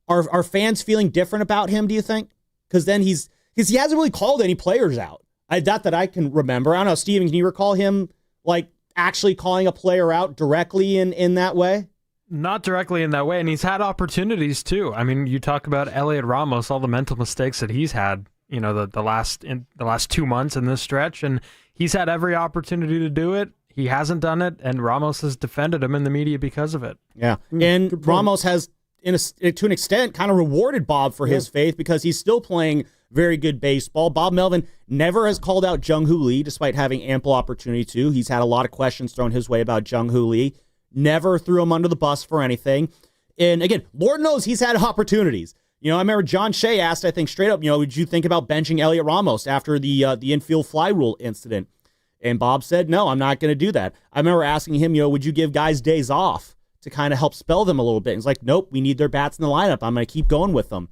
are fans feeling different about him, do you think? Because then he hasn't really called any players out. Not that I can remember. I don't know, Steven, can you recall him actually calling a player out directly in that way? Not directly in that way, and he's had opportunities too. I mean, you talk about Elliot Ramos, all the mental mistakes that he's had, the last 2 months in this stretch, and he's had every opportunity to do it. He hasn't done it, and Ramos has defended him in the media because of it. Yeah, and Ramos has, to an extent, kind of rewarded Bob for his faith because he's still playing very good baseball. Bob Melvin never has called out Jung Hoo Lee, despite having ample opportunity to. He's had a lot of questions thrown his way about Jung Hoo Lee. Never threw him under the bus for anything. And again, Lord knows he's had opportunities. I remember John Shea asked, I think straight up, would you think about benching Elliot Ramos after the infield fly rule incident? And Bob said, no, I'm not going to do that. I remember asking him, would you give guys days off to kind of help spell them a little bit? And he's like, nope, we need their bats in the lineup. I'm going to keep going with them.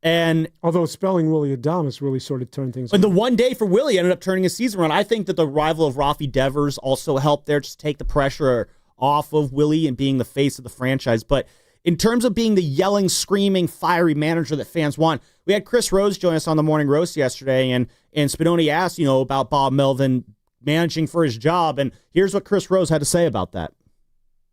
And although spelling Willie Adames really sort of turned things around. And the one day for Willie ended up turning his season around. I think that the arrival of Rafi Devers also helped there, just take the pressure off of Willie and being the face of the franchise. But in terms of being the yelling, screaming, fiery manager that fans want, we had Chris Rose join us on the Morning Roast yesterday, and Spinoni asked, about Bob Melvin managing for his job, and here's what Chris Rose had to say about that.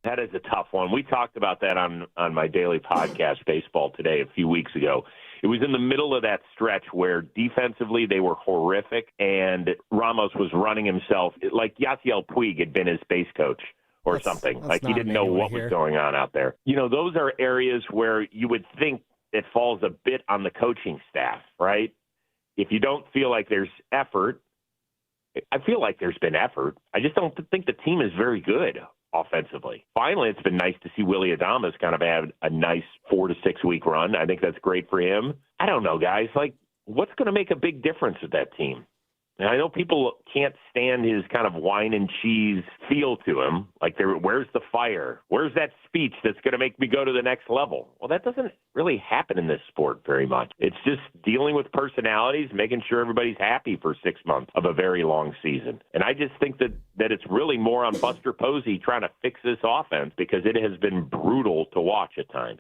That is a tough one. We talked about that on my daily podcast, Baseball Today, a few weeks ago. It was in the middle of that stretch where defensively they were horrific, and Ramos was running himself like Yasiel Puig had been his base coach or something. Like he didn't know what was going on out there. Those are areas where you would think it falls a bit on the coaching staff, right? If you don't feel like there's effort, I feel like there's been effort. I just don't think the team is very good offensively. Finally, it's been nice to see Willie Adames kind of have a nice 4 to 6 week run. I think that's great for him. I don't know, guys. What's going to make a big difference with that team? And I know people can't stand his kind of wine and cheese feel to him. Where's the fire? Where's that speech that's going to make me go to the next level? Well, that doesn't really happen in this sport very much. It's just dealing with personalities, making sure everybody's happy for 6 months of a very long season. And I just think that it's really more on Buster Posey trying to fix this offense because it has been brutal to watch at times.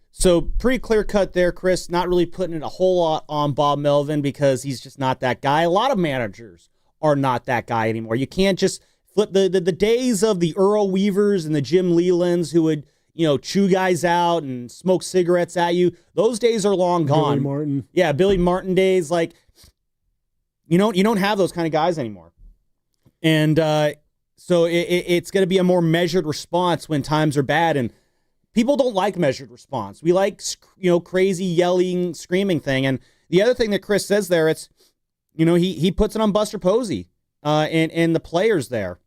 So pretty clear cut there, Chris, not really putting it a whole lot on Bob Melvin because he's just not that guy. A lot of managers are not that guy anymore. You can't just flip the days of the Earl Weavers and the Jim Lelands who would, chew guys out and smoke cigarettes at you. Those days are long gone. Billy Martin. Yeah, Billy Martin days. You don't have those kind of guys anymore. And so it's going to be a more measured response when times are bad. And people don't like measured response. We like, crazy yelling, screaming thing. And the other thing that Chris says there, it's, he puts it on Buster Posey and the players there.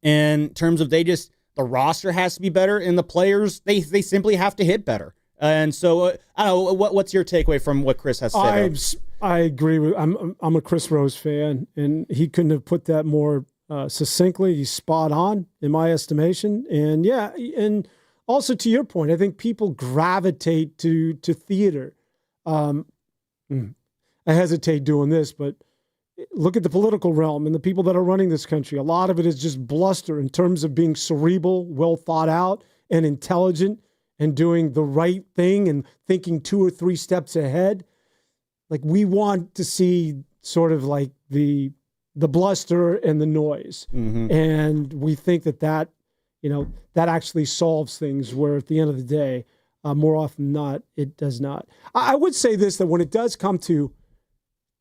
In terms of the roster has to be better, and the players, they simply have to hit better. And so, I don't know, what's your takeaway from what Chris has said? I agree with. I'm a Chris Rose fan, and he couldn't have put that more succinctly. He's spot on in my estimation. And yeah, and also, to your point, I think people gravitate to theater. I hesitate doing this, but look at the political realm and the people that are running this country. A lot of it is just bluster in terms of being cerebral, well thought out, and intelligent, and doing the right thing and thinking 2 or 3 steps ahead. We want to see sort of the bluster and the noise. Mm-hmm. And we think that actually solves things, where at the end of the day, more often than not, it does not. I would say this, that when it does come to,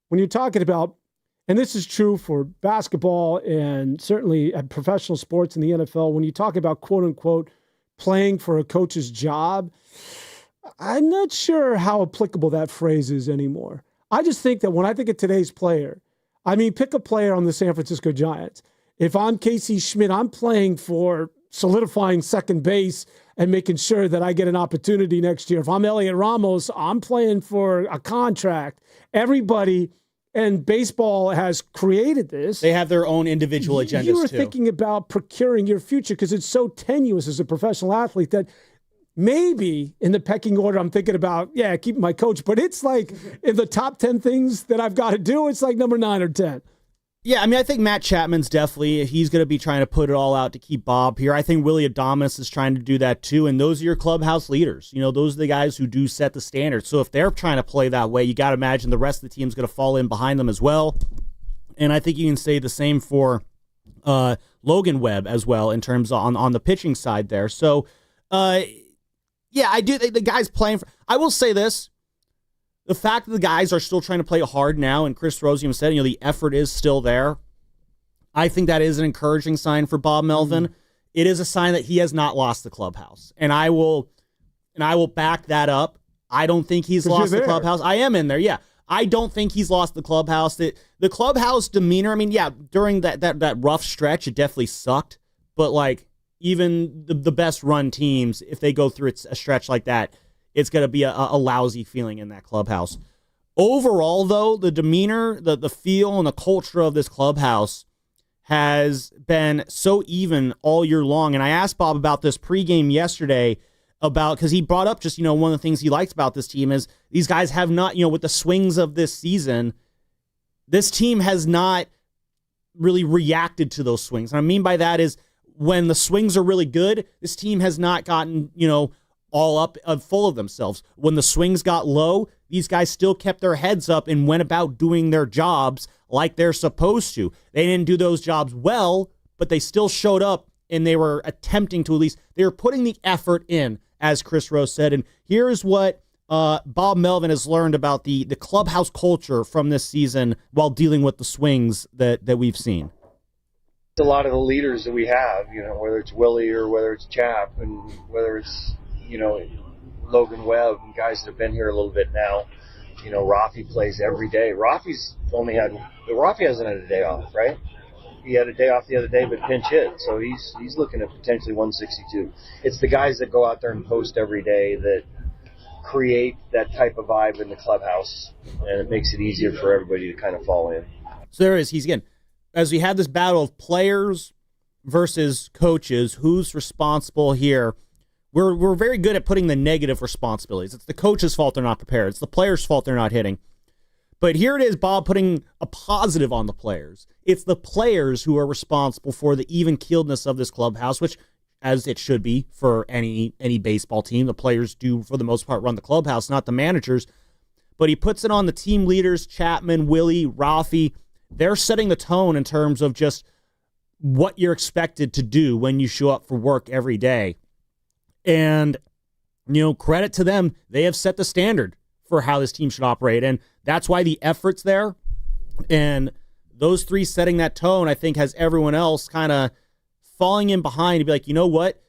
when you're talking about, and this is true for basketball and certainly at professional sports in the NFL, when you talk about quote unquote playing for a coach's job, I'm not sure how applicable that phrase is anymore. I just think that when I think of today's player, pick a player on the San Francisco Giants. If I'm Casey Schmidt, I'm playing for solidifying second base and making sure that I get an opportunity next year. If I'm Elliot Ramos, I'm playing for a contract. Everybody, and baseball has created this. They have their own individual agendas, You were too. thinking about procuring your future because it's so tenuous as a professional athlete that maybe in the pecking order, I'm thinking about, keeping my coach. But it's in the top 10 things that I've got to do, it's number 9 or 10. Yeah, I mean, I think Matt Chapman's he's going to be trying to put it all out to keep Bob here. I think Willie Adames is trying to do that too, and those are your clubhouse leaders. Those are the guys who do set the standard. So if they're trying to play that way, you got to imagine the rest of the team's going to fall in behind them as well. And I think you can say the same for Logan Webb as well in terms of on the pitching side there. So, yeah, I do think the guys playing for... I will say this. The fact that the guys are still trying to play hard now, and Chris Rosium said, the effort is still there. I think that is an encouraging sign for Bob Melvin. Mm-hmm. It is a sign that he has not lost the clubhouse, and I will back that up. I don't think he's lost the clubhouse. I am in there, yeah. I don't think he's lost the clubhouse. The clubhouse demeanor. I mean, yeah, during that rough stretch, it definitely sucked. But even the best run teams, if they go through a stretch like that, it's going to be a lousy feeling in that clubhouse. Overall, though, the demeanor, the feel, and the culture of this clubhouse has been so even all year long. And I asked Bob about this pregame yesterday because he brought up just, one of the things he likes about this team is these guys have not, with the swings of this season, this team has not really reacted to those swings. And I mean by that is when the swings are really good, this team has not gotten, all up full of themselves. When the swings got low, these guys still kept their heads up and went about doing their jobs like they're supposed to. They didn't do those jobs well, but they still showed up and they were attempting to they were putting the effort in, as Chris Rose said. And here's what Bob Melvin has learned about the clubhouse culture from this season while dealing with the swings that we've seen. A lot of the leaders that we have, whether it's Willie or whether it's Chap and whether it's Logan Webb and guys that have been here a little bit now. Rafi plays every day. Rafi hasn't had a day off, right? He had a day off the other day, but pinch hit, so he's looking at potentially 162. It's the guys that go out there and post every day that create that type of vibe in the clubhouse, and it makes it easier for everybody to kind of fall in. So there is. As we had this battle of players versus coaches, who's responsible here? We're very good at putting the negative responsibilities. It's the coach's fault they're not prepared. It's the players' fault they're not hitting. But here it is, Bob, putting a positive on the players. It's the players who are responsible for the even-keeledness of this clubhouse, which, as it should be for any baseball team, the players do, for the most part, run the clubhouse, not the managers. But he puts it on the team leaders, Chapman, Willie, Rafi. They're setting the tone in terms of just what you're expected to do when you show up for work every day. And, credit to them, they have set the standard for how this team should operate. And that's why the effort's there. And those three setting that tone, I think, has everyone else kind of falling in behind to be like, you know what?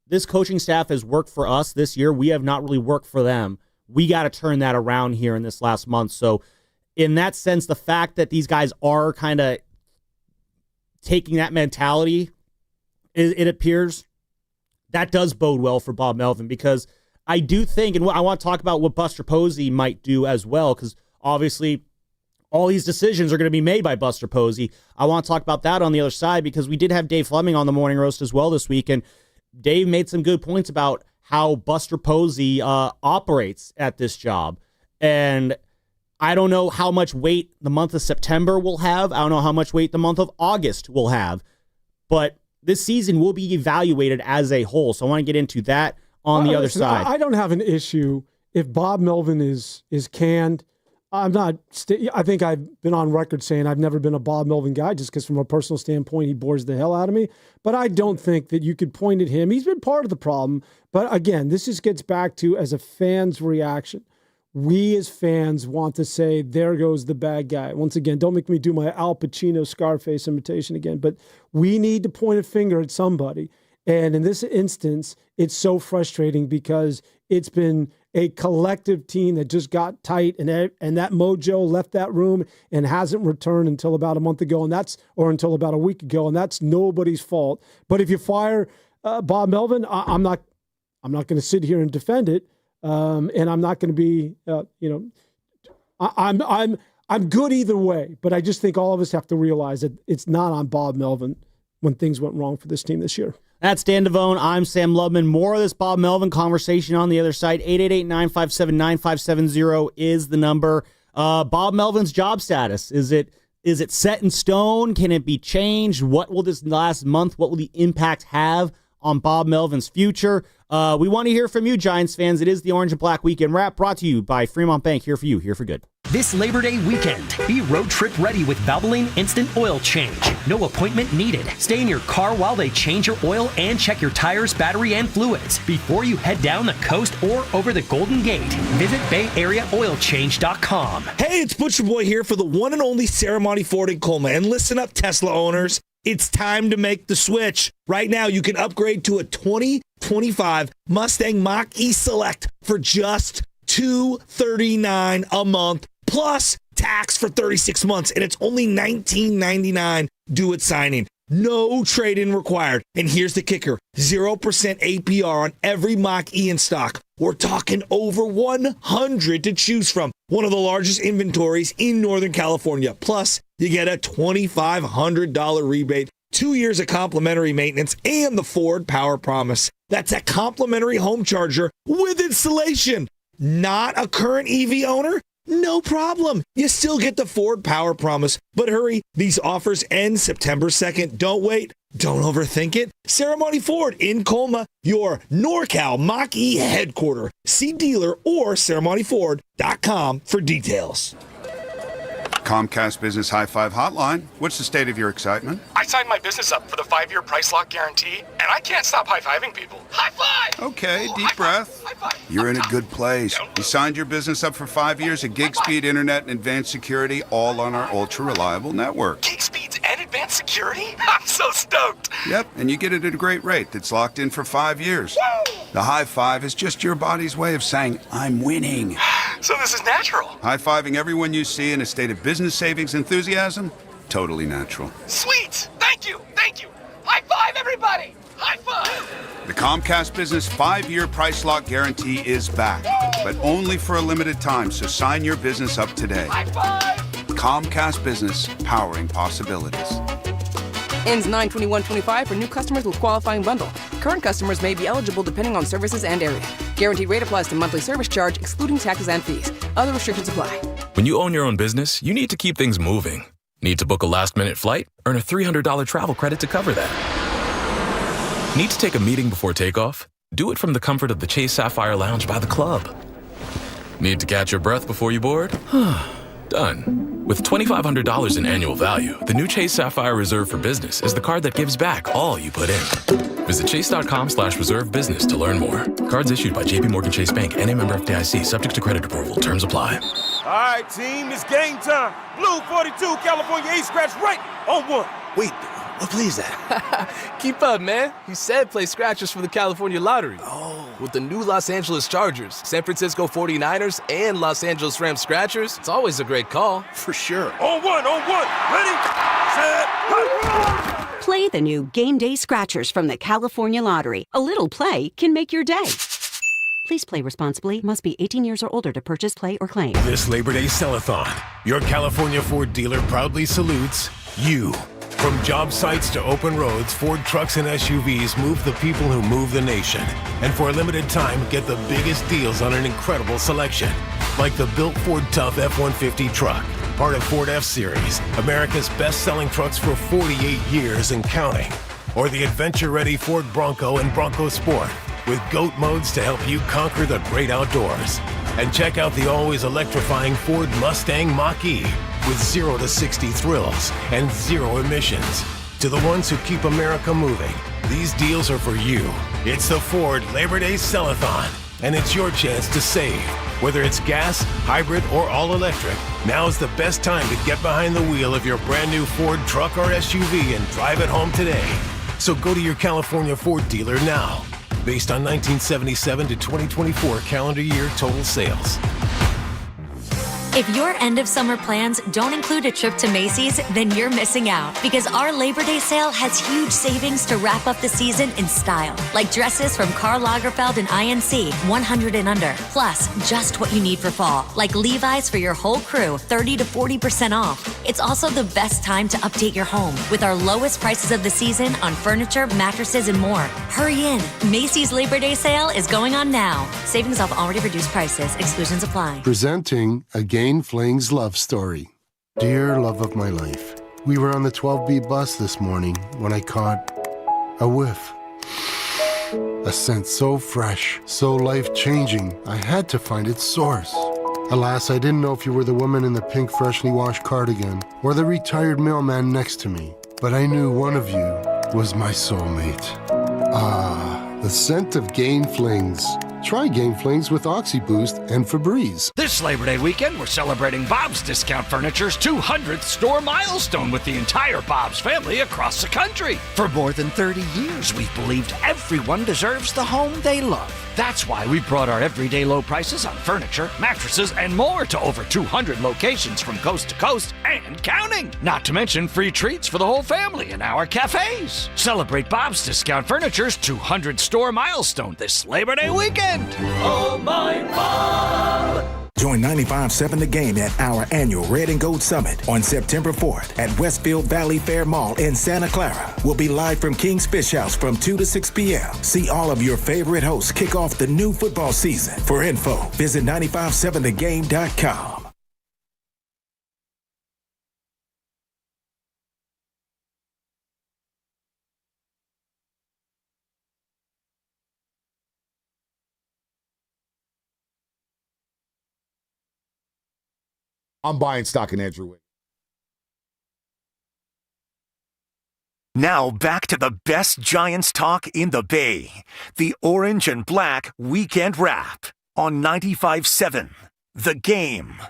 This coaching staff has worked for us this year. We have not really worked for them. We got to turn that around here in this last month. So in that sense, the fact that these guys are kind of taking that mentality, it appears, that does bode well for Bob Melvin, because I do think, and I want to talk about what Buster Posey might do as well, because obviously all these decisions are going to be made by Buster Posey. I want to talk about that on the other side, because we did have Dave Fleming on the Morning Roast as well this week, and Dave made some good points about how Buster Posey operates at this job. And I don't know how much weight the month of September will have. I don't know how much weight the month of August will have. But this season will be evaluated as a whole. So I want to get into that on the other side. I don't have an issue if Bob Melvin is canned. I'm not. I think I've been on record saying I've never been a Bob Melvin guy, just because from a personal standpoint, he bores the hell out of me. But I don't think that you could point at him. He's been part of the problem. But again, this just gets back to, as a fan's reaction, we as fans want to say, there goes the bad guy. Once again, don't make me do my Al Pacino Scarface imitation again, but we need to point a finger at somebody. And in this instance, it's so frustrating because it's been a collective team that just got tight, and that mojo left that room and hasn't returned until about a month ago, or until about a week ago, and that's nobody's fault. But if you fire Bob Melvin, I'm not going to sit here and defend it. And I'm not going to be, I'm good either way, but I just think all of us have to realize that it's not on Bob Melvin when things went wrong for this team this year. That's Dan Devone. I'm Sam Lubman. More of this Bob Melvin conversation on the other side. 888-957-9570 is the number. Bob Melvin's job status. Is it Is it set in stone? Can it be changed? What will this last month, what will the impact have on Bob Melvin's future? We want to hear from you, Giants fans. It is the Orange and Black Weekend Wrap, brought to you by Fremont Bank. Here for you, here for good. This Labor Day weekend, be road trip ready with Valvoline Instant Oil Change. No appointment needed. Stay in your car while they change your oil and check your tires, battery, and fluids before you head down the coast or over the Golden Gate. Visit BayAreaOilChange.com. Hey, it's Butcher Boy here for the one and only Ceremony Ford in Colma. And listen up, Tesla owners. It's time to make the switch. Right now, you can upgrade to a 2025 Mustang Mach-E Select for just $239 a month, plus tax for 36 months, and it's only $19.99 due at signing. No trade-in required. And here's the kicker, 0% APR on every Mach-E in stock. We're talking over 100 to choose from. One of the largest inventories in Northern California. Plus, you get a $2,500 rebate, 2 years of complimentary maintenance, and the Ford Power Promise. That's a complimentary home charger with installation. Not a current EV owner? No problem. You still get the Ford Power Promise. But hurry, these offers end September 2nd. Don't wait. Don't overthink it. Ceremony Ford in Colma, your NorCal Mach-E headquarters. See dealer or ceremonyford.com for details. Comcast Business High Five Hotline. What's the state of your excitement? I signed my business up for the 5-year price lock guarantee, and I can't stop high-fiving people. High five! Okay, deep breath. High five. You're in a good place. You signed your business up for 5 years of gig speed internet and advanced security, all on our ultra-reliable network. Gig speeds and advanced security? I'm so stoked. Yep, and you get it at a great rate that's locked in for 5 years. Woo! The high five is just your body's way of saying, I'm winning. So this is natural. High-fiving everyone you see in a state of business savings enthusiasm? Totally natural. Sweet! Thank you! Thank you! High five, everybody! High five! The Comcast Business 5-year price lock guarantee is back, but only for a limited time, so sign your business up today. High five! Comcast Business, powering possibilities. Ends 9/21/25 for new customers with qualifying bundle. Current customers may be eligible depending on services and area. Guaranteed rate applies to monthly service charge, excluding taxes and fees. Other restrictions apply. When you own your own business, you need to keep things moving. Need to book a last-minute flight? Earn a $300 travel credit to cover that. Need to take a meeting before takeoff? Do it from the comfort of the Chase Sapphire Lounge by the club. Need to catch your breath before you board? Done. With $2,500 in annual value, the new Chase Sapphire Reserve for Business is the card that gives back all you put in. Visit chase.com/reserve business to learn more. Cards issued by JPMorgan Chase Bank and a member FDIC, subject to credit approval. Terms apply. All right, team, it's game time. Blue 42, California 8 scratch right on one. Wait, what play is that? Keep up, man. He said play scratchers for the California Lottery. Oh. With the new Los Angeles Chargers, San Francisco 49ers, and Los Angeles Rams scratchers, it's always a great call. For sure. On one. Ready, set, Play the new Game Day Scratchers from the California Lottery. A little play can make your day. Please play responsibly. Must be 18 years or older to purchase, play, or claim. This Labor Day Sell-a-thon, your California Ford dealer proudly salutes you. From job sites to open roads, Ford trucks and SUVs move the people who move the nation. And for a limited time, get the biggest deals on an incredible selection. Like the built Ford Tough F-150 truck, part of Ford F-Series, America's best-selling trucks for 48 years and counting. Or the adventure-ready Ford Bronco and Bronco Sport, with GOAT modes to help you conquer the great outdoors. And check out the always electrifying Ford Mustang Mach-E with 0 to 60 thrills and 0 emissions. To the ones who keep America moving, these deals are for you. It's the Ford Labor Day Sell-a-thon, and it's your chance to save. Whether it's gas, hybrid, or all-electric, now's the best time to get behind the wheel of your brand new Ford truck or SUV and drive it home today. So go to your California Ford dealer now. Based on 1977 to 2024 calendar year total sales. If your end of summer plans don't include a trip to Macy's, then you're missing out because our Labor Day sale has huge savings to wrap up the season in style. Like dresses from Karl Lagerfeld and INC, 100 and under. Plus, just what you need for fall, like Levi's for your whole crew, 30 to 40% off. It's also the best time to update your home with our lowest prices of the season on furniture, mattresses, and more. Hurry in. Macy's Labor Day sale is going on now. Savings off already reduced prices. Exclusions apply. Presenting A Gain Fling's Love Story. Dear love of my life, we were on the 12B bus this morning when I caught a whiff. A scent so fresh, so life-changing, I had to find its source. Alas, I didn't know if you were the woman in the pink freshly washed cardigan or the retired mailman next to me, but I knew one of you was my soulmate. Ah, the scent of Gain Flings. Try Gain Flings with OxyBoost and Febreze. This Labor Day weekend, we're celebrating Bob's Discount Furniture's 200th store milestone with the entire Bob's family across the country. For more than 30 years, we've believed everyone deserves the home they love. That's why we brought our everyday low prices on furniture, mattresses, and more to over 200 locations from coast to coast and counting. Not to mention free treats for the whole family in our cafes. Celebrate Bob's Discount Furniture's 200 store milestone this Labor Day weekend. Oh, my Bob! Join 95.7 The Game at our annual Red and Gold Summit on September 4th at Westfield Valley Fair Mall in Santa Clara. We'll be live from King's Fish House from 2 to 6 p.m. See all of your favorite hosts kick off the new football season. For info, visit 957thegame.com. I'm buying stock in Andrew Wiggins. Now back to the best Giants talk in the Bay. The Orange and Black Weekend Wrap on 95.7 The Game.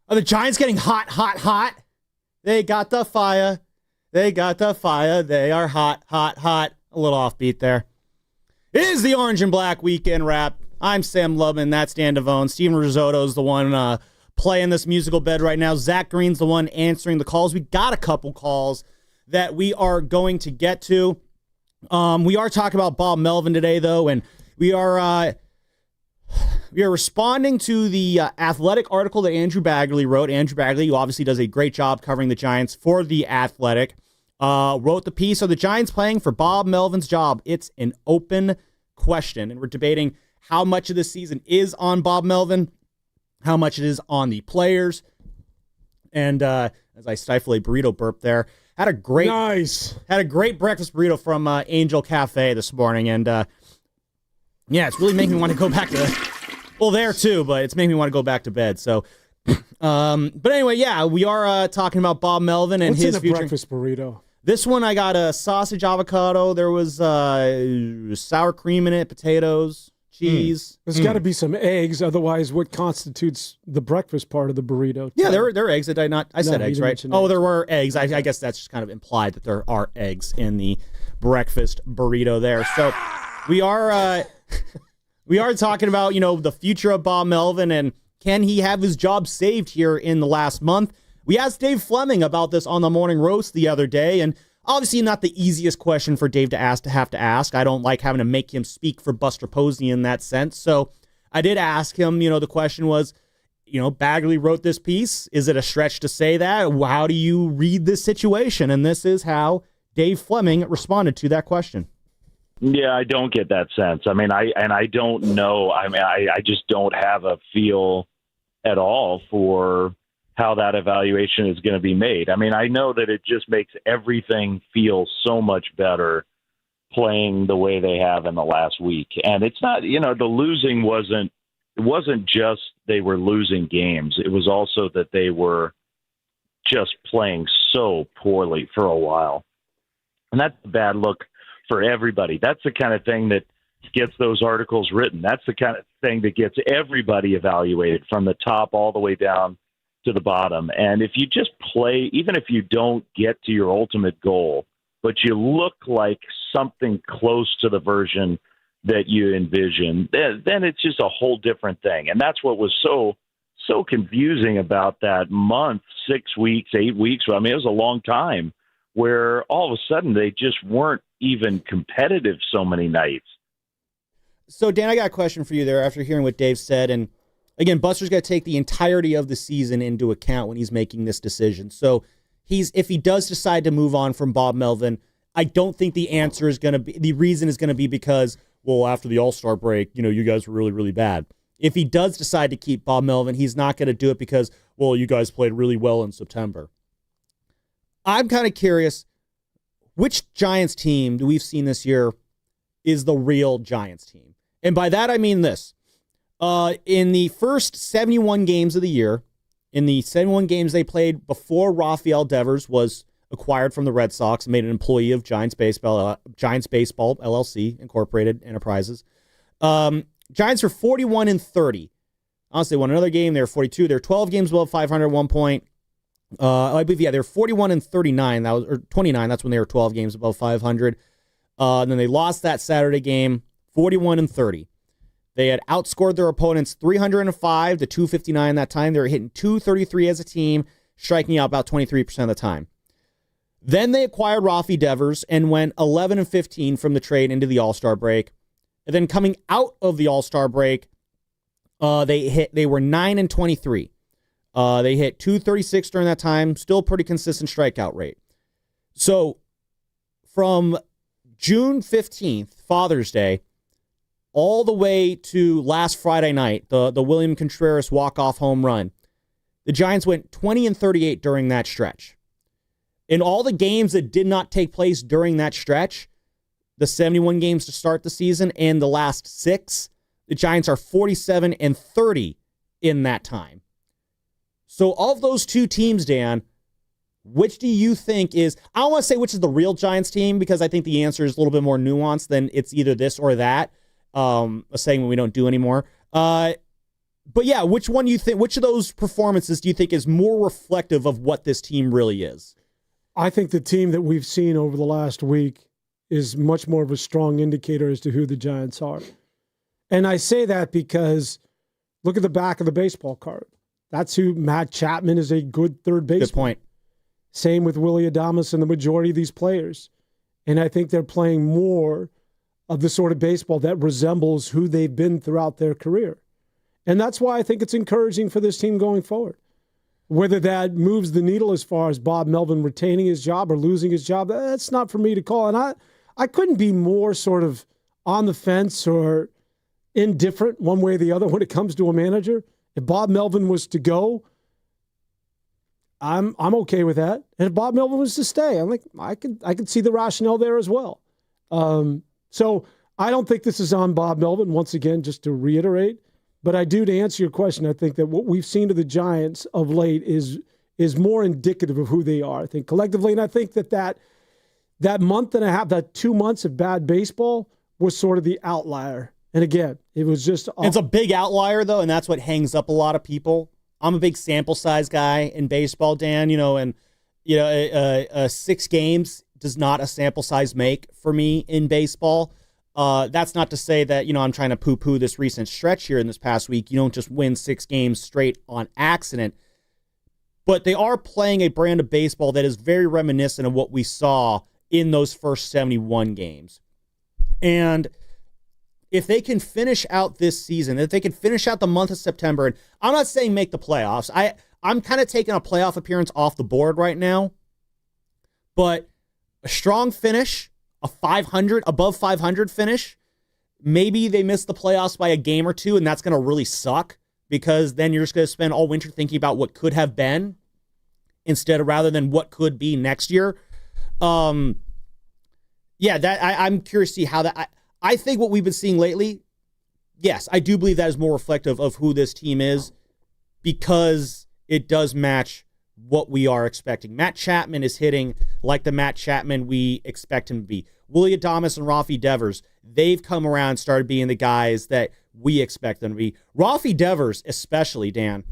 Are the Giants getting hot, hot, hot? They got the fire. They got the fire. They are hot, hot, hot. A little offbeat there. It is the Orange and Black Weekend Wrap. I'm Sam Lubman. That's Dan Devone. Steven Risotto's the one playing this musical bed right now. Zach Green's the one answering the calls. We got a couple calls that we are going to get to. We are talking about Bob Melvin today, though, and we are responding to the Athletic article that Andrew Bagley wrote. Andrew Bagley, who obviously does a great job covering the Giants for the Athletic, wrote the piece, "Are the Giants playing for Bob Melvin's job? It's an open question." And we're debating how much of this season is on Bob Melvin, how much it is on the players. And as I stifle a burrito burp there, had a great breakfast burrito from Angel Cafe this morning. And yeah, it's really making me want to go back to, well, there too, but it's making me want to go back to bed. So, but anyway, yeah, we are talking about Bob Melvin and What's his in a future. Breakfast burrito? This one, I got a sausage avocado. There was sour cream in it, potatoes, cheese. There's got to be some eggs, otherwise what constitutes the breakfast part of the burrito? Yeah, there are eggs. I said eggs, right? Oh, there were eggs. I guess that's just kind of implied that there are eggs in the breakfast burrito there. So we are talking about, the future of Bob Melvin and can he have his job saved here in the last month? We asked Dave Fleming about this on the Morning Roast the other day, and obviously not the easiest question for Dave to have to ask. I don't like having to make him speak for Buster Posey in that sense. So I did ask him, the question was, Bagley wrote this piece. Is it a stretch to say that? How do you read this situation? And this is how Dave Fleming responded to that question. Yeah, I don't get that sense. I mean, I don't know. I just don't have a feel at all for how that evaluation is going to be made. I mean, I know that it just makes everything feel so much better playing the way they have in the last week. And it's not, the losing wasn't just they were losing games. It was also that they were just playing so poorly for a while. And that's a bad look for everybody. That's the kind of thing that gets those articles written. That's the kind of thing that gets everybody evaluated from the top all the way down to the bottom. And if you just play, even if you don't get to your ultimate goal, but you look like something close to the version that you envision, then it's just a whole different thing. And that's what was so confusing about that month, 6 weeks, 8 weeks. I mean, it was a long time where all of a sudden they just weren't even competitive so many nights. So, Dan, I got a question for you there after hearing what Dave said. And again, Buster's got to take the entirety of the season into account when he's making this decision. So if he does decide to move on from Bob Melvin, I don't think the answer is going to be, the reason is going to be because, well, after the All-Star break, you guys were really, really bad. If he does decide to keep Bob Melvin, he's not going to do it because, well, you guys played really well in September. I'm kind of curious, which Giants team do we've seen this year is the real Giants team? And by that, I mean this. In the first 71 games of the year, in the 71 games they played before Rafael Devers was acquired from the Red Sox and made an employee of Giants Baseball LLC, Incorporated Enterprises, Giants are 41-30. Honestly, won another game. They were 42. They're 12 games above 500 at one point. I believe, they're 41-39. That was, or 29. That's when they were 12 games above 500. And then they lost that Saturday game, 41-30. They had outscored their opponents 305 to 259 that time. They were hitting 233 as a team, striking out about 23% of the time. Then they acquired Rafi Devers and went 11-15 from the trade into the All-Star break. And then coming out of the All-Star break, they were 9-23. They hit 236 during that time, still pretty consistent strikeout rate. So from June 15th, Father's Day, all the way to last Friday night, the William Contreras walk-off home run, the Giants went 20-38 during that stretch. In all the games that did not take place during that stretch, the 71 games to start the season and the last 6, the Giants are 47-30 in that time. So of those two teams, Dan, which do you think is, I don't want to say which is the real Giants team, because I think the answer is a little bit more nuanced than it's either this or that, a segment we don't do anymore. But yeah, which one do you think, which of those performances do you think is more reflective of what this team really is? I think the team that we've seen over the last week is much more of a strong indicator as to who the Giants are. And I say that because look at the back of the baseball card. That's who Matt Chapman is, a good third baseman. Good point. Same with Willie Adames and the majority of these players. And I think they're playing more of the sort of baseball that resembles who they've been throughout their career. And that's why I think it's encouraging for this team going forward. Whether that moves the needle as far as Bob Melvin retaining his job or losing his job, that's not for me to call. And I couldn't be more sort of on the fence or indifferent one way or the other when it comes to a manager. If Bob Melvin was to go, I'm okay with that. And if Bob Melvin was to stay, I'm like, I could see the rationale there as well. So I don't think this is on Bob Melvin, once again, just to reiterate. But I do, to answer your question, I think that what we've seen of the Giants of late is more indicative of who they are, I think, collectively. And I think that month and a half, that 2 months of bad baseball was sort of the outlier. And again, it was just... It's a big outlier, though, and that's what hangs up a lot of people. I'm a big sample size guy in baseball, Dan, and 6 games does not a sample size make for me in baseball. That's not to say that, I'm trying to poo-poo this recent stretch here in this past week. You don't just win 6 games straight on accident. But they are playing a brand of baseball that is very reminiscent of what we saw in those first 71 games. And if they can finish out this season, if they can finish out the month of September, and I'm not saying make the playoffs. I'm kind of taking a playoff appearance off the board right now. But a strong finish, a 500, above 500 finish, maybe they miss the playoffs by a game or two, and that's going to really suck, because then you're just going to spend all winter thinking about what could have been rather than what could be next year. I'm curious to see how that... I think what we've been seeing lately, yes, I do believe that is more reflective of who this team is, because it does match what we are expecting. Matt Chapman is hitting like the Matt Chapman we expect him to be. Willie Adames and Rafi Devers, they've come around and started being the guys that we expect them to be. Rafi Devers especially, Dan,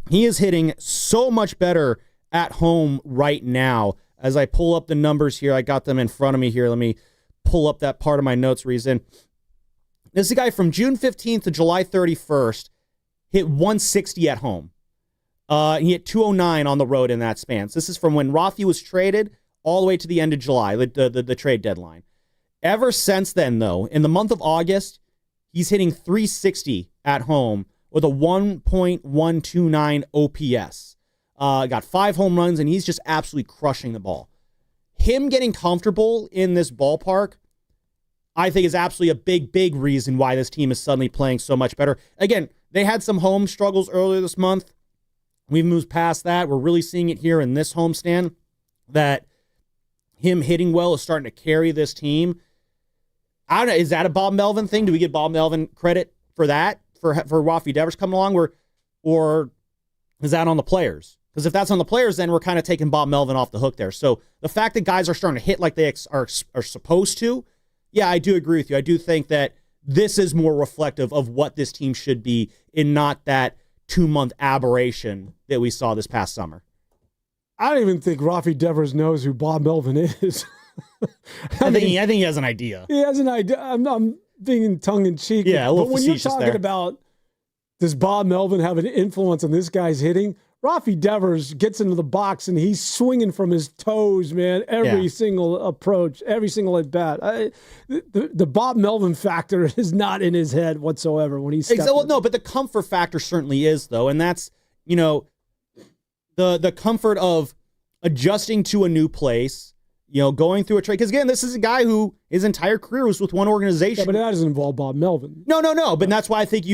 he is hitting so much better at home right now. As I pull up the numbers here, I got them in front of me here. Let me pull up that part of my notes reason. This is a guy from June 15th to July 31st, hit 160 at home. He hit 209 on the road in that span. So this is from when Rafi was traded all the way to the end of July, the trade deadline. Ever since then, though, in the month of August, he's hitting 360 at home with a 1.129 OPS. Got 5 home runs, and he's just absolutely crushing the ball. Him getting comfortable in this ballpark, I think, is absolutely a big, big reason why this team is suddenly playing so much better. Again, they had some home struggles earlier this month. We've moved past that. We're really seeing it here in this homestand that him hitting well is starting to carry this team. I don't know. Is that a Bob Melvin thing? Do we give Bob Melvin credit for that, for Rafi Devers coming along, or is that on the players? Because if that's on the players, then we're kind of taking Bob Melvin off the hook there. So the fact that guys are starting to hit like they are supposed to, yeah, I do agree with you. I do think that this is more reflective of what this team should be and not that 2-month aberration that we saw this past summer. I don't even think Rafi Devers knows who Bob Melvin is. I think he has an idea. He has an idea. I'm thinking tongue in cheek. Yeah, a little but when you're facetious talking there. about does Bob Melvin have an influence on this guy's hitting, Rafi Devers gets into the box and he's swinging from his toes, man. Every single approach, every single at bat. The Bob Melvin factor is not in his head whatsoever when he's well, no, but the comfort factor certainly is, though, and that's the comfort of adjusting to a new place. Going through a trade. Because, again, this is a guy who his entire career was with one organization. Yeah, but that doesn't involve Bob Melvin. No. But that's why I think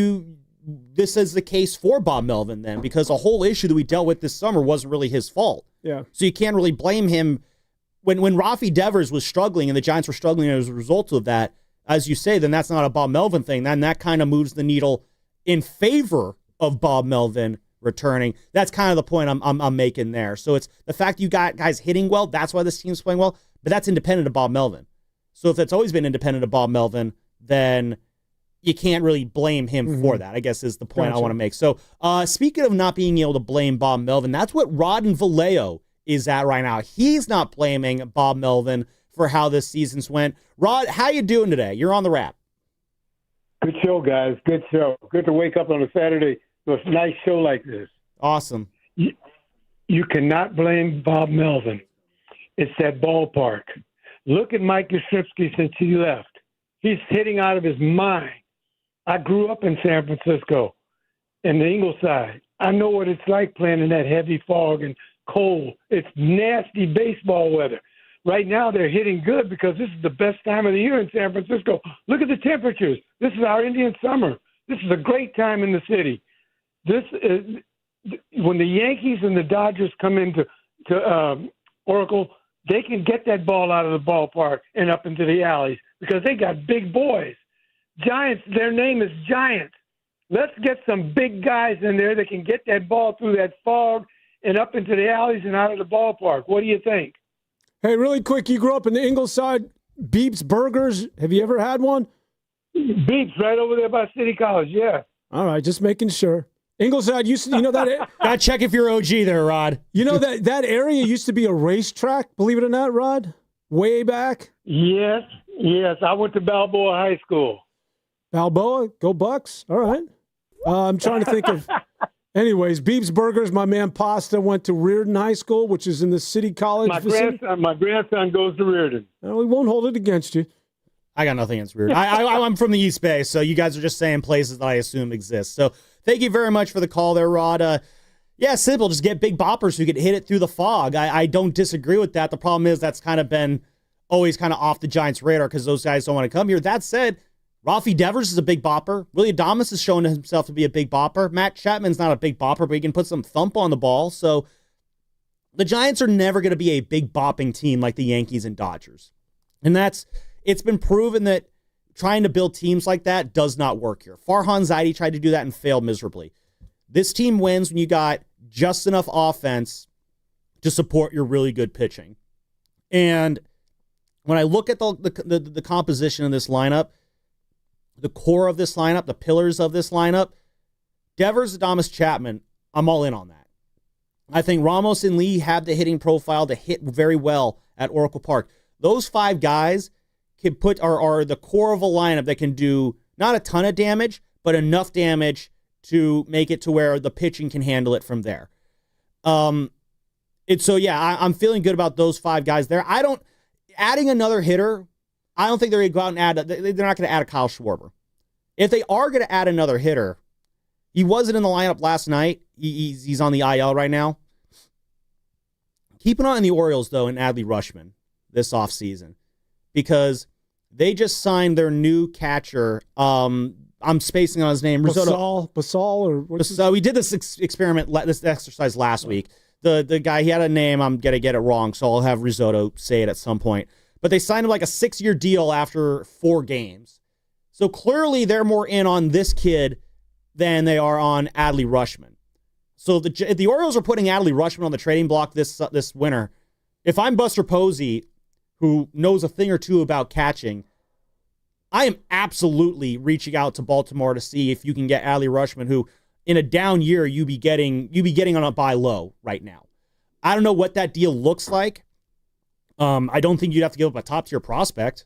this is the case for Bob Melvin then, because a whole issue that we dealt with this summer wasn't really his fault. Yeah. So you can't really blame him. When Rafi Devers was struggling and the Giants were struggling as a result of that, as you say, then that's not a Bob Melvin thing. Then that kind of moves the needle in favor of Bob Melvin returning. That's kind of the point I'm making there. So it's the fact you got guys hitting well, that's why this team's playing well, but that's independent of Bob Melvin. So if it's always been independent of Bob Melvin, then you can't really blame him for that, I guess is the point I want to make. So speaking of not being able to blame Bob Melvin, that's what Rod and Vallejo is at right now. He's not blaming Bob Melvin for how this season's went. Rod, how you doing today? You're on the wrap. Good show, guys. Good show. Good to wake up on a Saturday to a nice show like this. Awesome. You cannot blame Bob Melvin. It's that ballpark. Look at Mike Yastrzemski since he left. He's hitting out of his mind. I grew up in San Francisco, in the Ingleside. I know what it's like playing in that heavy fog and cold. It's nasty baseball weather. Right now they're hitting good because this is the best time of the year in San Francisco. Look at the temperatures. This is our Indian summer. This is a great time in the city. This is when the Yankees and the Dodgers come into Oracle, they can get that ball out of the ballpark and up into the alleys because they got big boys. Giants, their name is Giants. Let's get some big guys in there that can get that ball through that fog and up into the alleys and out of the ballpark. What do you think? Hey, really quick, you grew up in the Ingleside. Beeps Burgers. Have you ever had one? Beeps, right over there by City College, yeah. All right, just making sure. Ingleside used to, that. Gotta check if you're OG there, Rod. That area used to be a racetrack, believe it or not, Rod? Way back? Yes. I went to Balboa High School. Balboa? Go Bucks? All right. I'm trying to think of. Anyways, Beeps Burgers, my man Pasta went to Reardon High School, which is in the City College. My grandson goes to Reardon. We won't hold it against you. I got nothing against Reardon. I'm from the East Bay, so you guys are just saying places that I assume exist. So thank you very much for the call there, Rod. Yeah, simple. Just get big boppers who can hit it through the fog. I don't disagree with that. The problem is that's kind of been always kind of off the Giants' radar because those guys don't want to come here. That said, Rafi Devers is a big bopper. Willie Adames has shown himself to be a big bopper. Matt Chapman's not a big bopper, but he can put some thump on the ball. So the Giants are never going to be a big bopping team like the Yankees and Dodgers. And it's been proven that trying to build teams like that does not work here. Farhan Zaidi tried to do that and failed miserably. This team wins when you got just enough offense to support your really good pitching. And when I look at the composition of this lineup, the core of this lineup, the pillars of this lineup, Devers, Adames, Chapman, I'm all in on that. I think Ramos and Lee have the hitting profile to hit very well at Oracle Park. Those 5 guys are the core of a lineup that can do not a ton of damage, but enough damage to make it to where the pitching can handle it from there. I'm feeling good about those 5 guys there. Adding another hitter, I don't think they're going to go out and they're not going to add a Kyle Schwarber. If they are going to add another hitter, he wasn't in the lineup last night. He's on the IL right now. Keep an eye on the Orioles, though, and Adley Rutschman this offseason because they just signed their new catcher. I I'm spacing on his name. Basal or what's so we did this experiment, this exercise last week. The guy, he had a name. I'm going to get it wrong, so I'll have Risotto say it at some point. But they signed him like a 6-year deal after 4 games. So clearly they're more in on this kid than they are on Adley Rutschman. So the Orioles are putting Adley Rutschman on the trading block this winter. If I'm Buster Posey, who knows a thing or two about catching, I am absolutely reaching out to Baltimore to see if you can get Adley Rutschman, who in a down year you be getting on a buy low right now. I don't know what that deal looks like. I don't think you'd have to give up a top tier prospect,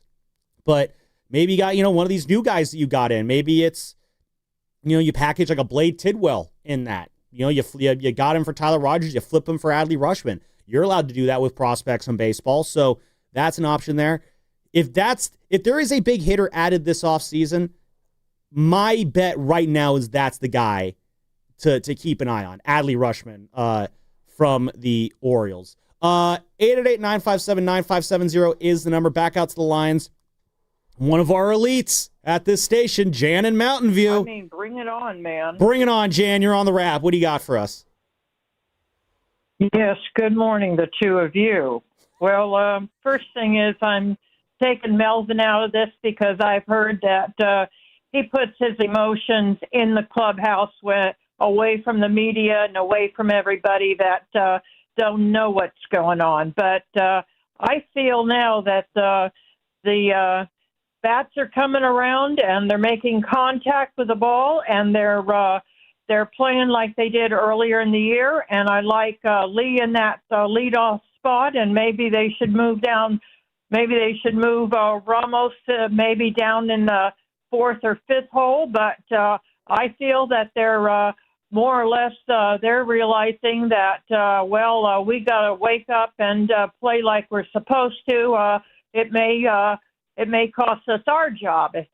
but maybe you got one of these new guys that you got in. Maybe it's you package like a Blade Tidwell in that. You got him for Tyler Rogers, you flip him for Adley Rutschman. You're allowed to do that with prospects in baseball, so that's an option there. If there is a big hitter added this offseason, my bet right now is that's the guy to keep an eye on. Adley Rutschman from the Orioles. 888-957-9570 is the number. Back out to the lines. One of our elites at this station, Jan in Mountain View. I mean, bring it on, man. Bring it on, Jan. You're on the wrap. What do you got for us? Yes, good morning, the two of you. Well, first thing is I'm taking Melvin out of this because I've heard that he puts his emotions in the clubhouse away from the media and away from everybody that don't know what's going on. But I feel now that the bats are coming around and they're making contact with the ball, and they're playing like they did earlier in the year. And I like Lee in that leadoff spot, and maybe they should move down. Maybe they should move Ramos maybe down in the 4th or 5th hole. But I feel that they're more or less they're realizing that we got to wake up and play like we're supposed to. It may cost us our job if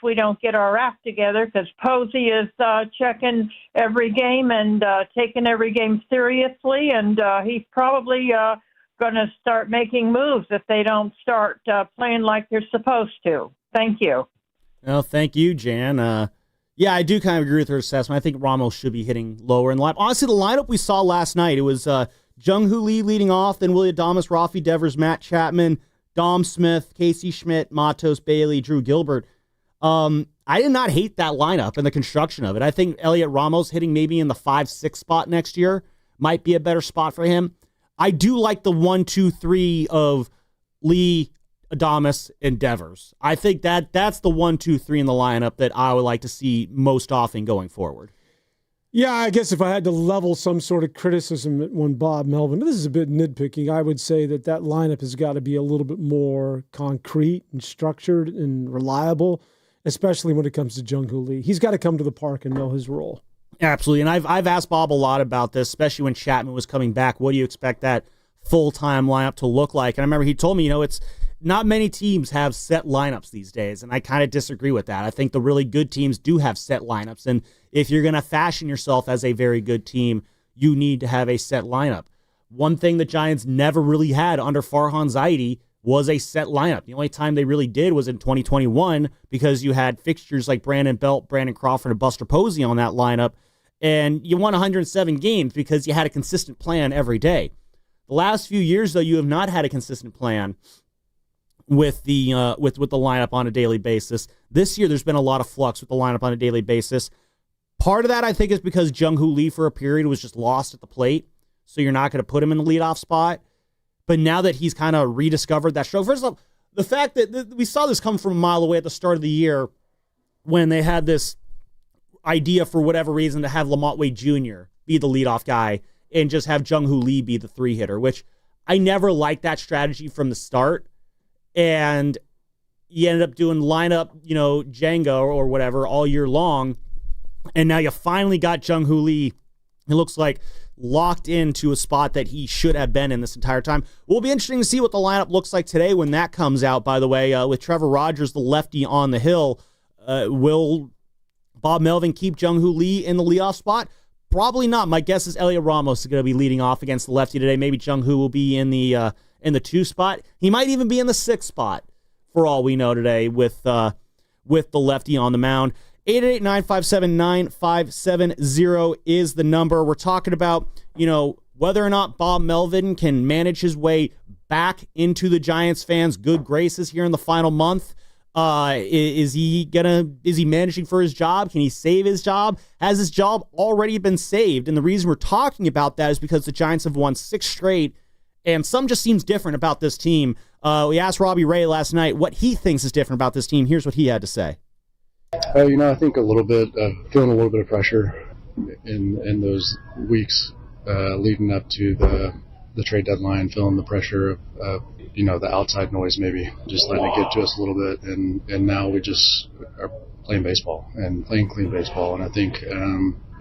we don't get our act together, because Posey is checking every game and taking every game seriously, and he's probably going to start making moves if they don't start playing like they're supposed to. Thank you. Well, thank you, Jan. Yeah, I do kind of agree with her assessment. I think Ramos should be hitting lower in the lineup. Honestly, the lineup we saw last night, it was Jung Hoo Lee leading off, then Willard Dibs, Rafi Devers, Matt Chapman, Dom Smith, Casey Schmidt, Matos Bailey, Drew Gilbert. I did not hate that lineup and the construction of it. I think Elliot Ramos hitting maybe in the 5-6 spot next year might be a better spot for him. I do like the 1-2-3 of Lee, Adames, and Devers. I think that's the 1-2-3 in the lineup that I would like to see most often going forward. Yeah, I guess if I had to level some sort of criticism at one Bob Melvin, this is a bit nitpicking, I would say that lineup has got to be a little bit more concrete and structured and reliable, especially when it comes to Jung Hoo Lee. He's got to come to the park and know his role. Absolutely, and I've asked Bob a lot about this, especially when Chapman was coming back. What do you expect that full-time lineup to look like? And I remember he told me, it's not many teams have set lineups these days, and I kind of disagree with that. I think the really good teams do have set lineups, and if you're going to fashion yourself as a very good team, you need to have a set lineup. One thing the Giants never really had under Farhan Zaidi was a set lineup. The only time they really did was in 2021 because you had fixtures like Brandon Belt, Brandon Crawford, and Buster Posey on that lineup, and you won 107 games because you had a consistent plan every day. The last few years, though, you have not had a consistent plan with the lineup on a daily basis. This year, there's been a lot of flux with the lineup on a daily basis. Part of that, I think, is because Jung Hoo Lee for a period was just lost at the plate, so you're not going to put him in the leadoff spot. But now that he's kind of rediscovered that stroke, first of all, the fact that we saw this come from a mile away at the start of the year when they had this idea for whatever reason to have Lamont Wade Jr. be the leadoff guy and just have Jung Hoo Lee be the 3-hitter, which I never liked that strategy from the start. And you ended up doing lineup, Jenga or whatever all year long. And now you finally got Jung Hoo Lee, it looks like, locked into a spot that he should have been in this entire time. Will be interesting to see what the lineup looks like today when that comes out, by the way, with Trevor Rogers, the lefty on the hill. Will Bob Melvin keep Jung Hoo Lee in the leadoff spot? Probably not. My guess is Elliot Ramos is going to be leading off against the lefty today. Maybe Jung Hoo will be in the 2 spot. He might even be in the 6 spot for all we know today with the lefty on the mound. 888-957-9570 is the number. We're talking about, whether or not Bob Melvin can manage his way back into the Giants fans' good graces here in the final month. Is he managing for his job? Can he save his job? Has his job already been saved? And the reason we're talking about that is because the Giants have won 6 straight, and some just seems different about this team. We asked Robbie Ray last night what he thinks is different about this team. Here's what he had to say. I think a little bit of feeling a little bit of pressure in those weeks leading up to the trade deadline, feeling the pressure of the outside noise maybe just letting it get to us a little bit, and now we just are playing baseball and playing clean baseball, and I think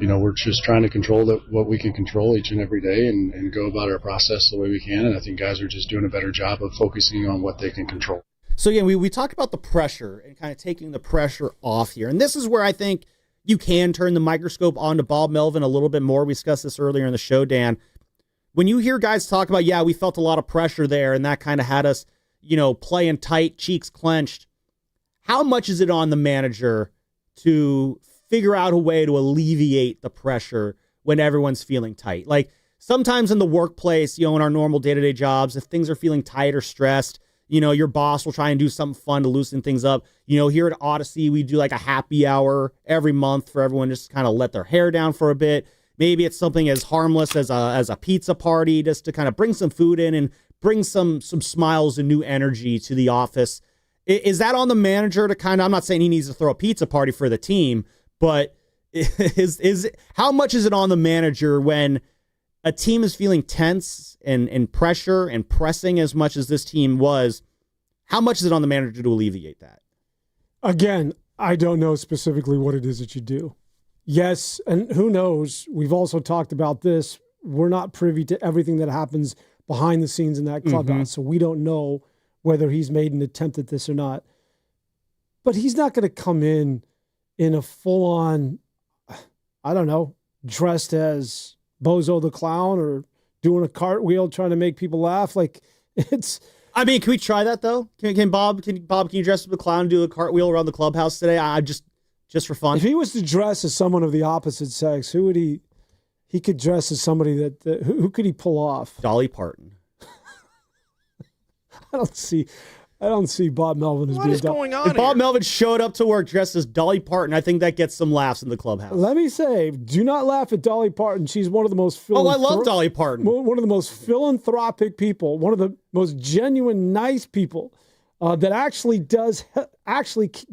we're just trying to control what we can control each and every day and go about our process the way we can, and I think guys are just doing a better job of focusing on what they can control. So again, we talked about the pressure and kind of taking the pressure off here. And this is where I think you can turn the microscope onto Bob Melvin a little bit more. We discussed this earlier in the show, Dan. When you hear guys talk about, we felt a lot of pressure there and that kind of had us, playing tight, cheeks clenched. How much is it on the manager to figure out a way to alleviate the pressure when everyone's feeling tight? Like sometimes in the workplace, in our normal day-to-day jobs, if things are feeling tight or stressed, your boss will try and do something fun to loosen things up. Here at Odyssey, we do like a happy hour every month for everyone just to kind of let their hair down for a bit. Maybe it's something as harmless as a pizza party, just to kind of bring some food in and bring some smiles and new energy to the office. Is that on the manager to kind of, I'm not saying he needs to throw a pizza party for the team, but how much is it on the manager when a team is feeling tense and pressure and pressing as much as this team was? How much is it on the manager to alleviate that? Again, I don't know specifically what it is that you do. Yes, and who knows? We've also talked about this. We're not privy to everything that happens behind the scenes in that clubhouse, so we don't know whether he's made an attempt at this or not. But he's not going to come in a full-on, dressed as Bozo the Clown or doing a cartwheel trying to make people laugh. Like, it's... I mean, can we try that, though? Can Bob, can you dress as the clown and do a cartwheel around the clubhouse today? Just for fun. If he was to dress as someone of the opposite sex, who would he could dress as somebody that who could he pull off? Dolly Parton. I don't see Bob Melvin as being. What is going on? If Bob Melvin showed up to work dressed as Dolly Parton, I think that gets some laughs in the clubhouse. Let me say, do not laugh at Dolly Parton. She's one of the most I love Dolly Parton. One of the most philanthropic people, one of the most genuine, nice people that actually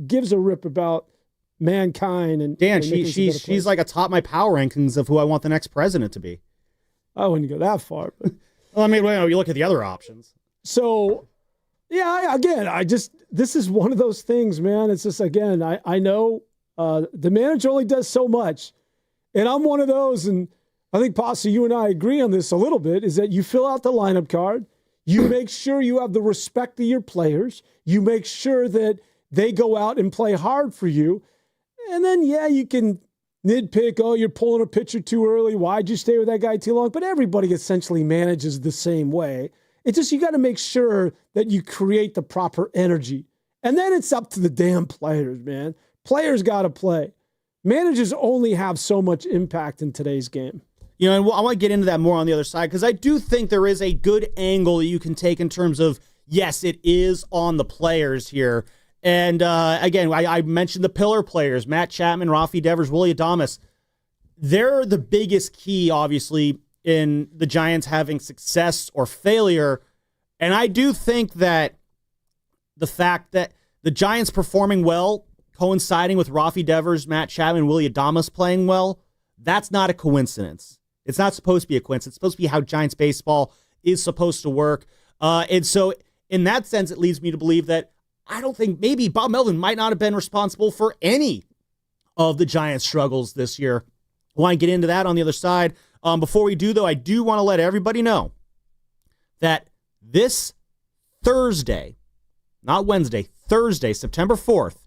gives a rip about mankind. And Dan, she's like atop my power rankings of who I want the next president to be. I wouldn't go that far. But. Well, I mean, you look at the other options. So, yeah, this is one of those things, man. It's just, again, I know the manager only does so much. And I'm one of those, and I think, Posse, you and I agree on this a little bit, is that you fill out the lineup card. You make sure you have the respect of your players. You make sure that they go out and play hard for you. And then, you can nitpick, you're pulling a pitcher too early. Why'd you stay with that guy too long? But everybody essentially manages the same way. It's just you got to make sure that you create the proper energy. And then it's up to the damn players, man. Players got to play. Managers only have so much impact in today's game. And I want to get into that more on the other side because I do think there is a good angle that you can take in terms of, yes, it is on the players here. And again, I mentioned the pillar players, Matt Chapman, Rafi Devers, Willie Adames. They're the biggest key, obviously, in the Giants having success or failure. And I do think that the fact that the Giants performing well, coinciding with Rafi Devers, Matt Chapman, Willie Adames playing well, that's not a coincidence. It's not supposed to be a coincidence. It's supposed to be how Giants baseball is supposed to work. And so in that sense, it leads me to believe that I don't think maybe Bob Melvin might not have been responsible for any of the Giants' struggles this year. I want to get into that on the other side. Before we do, though, I do want to let everybody know that this Thursday, not Wednesday, Thursday, September 4th,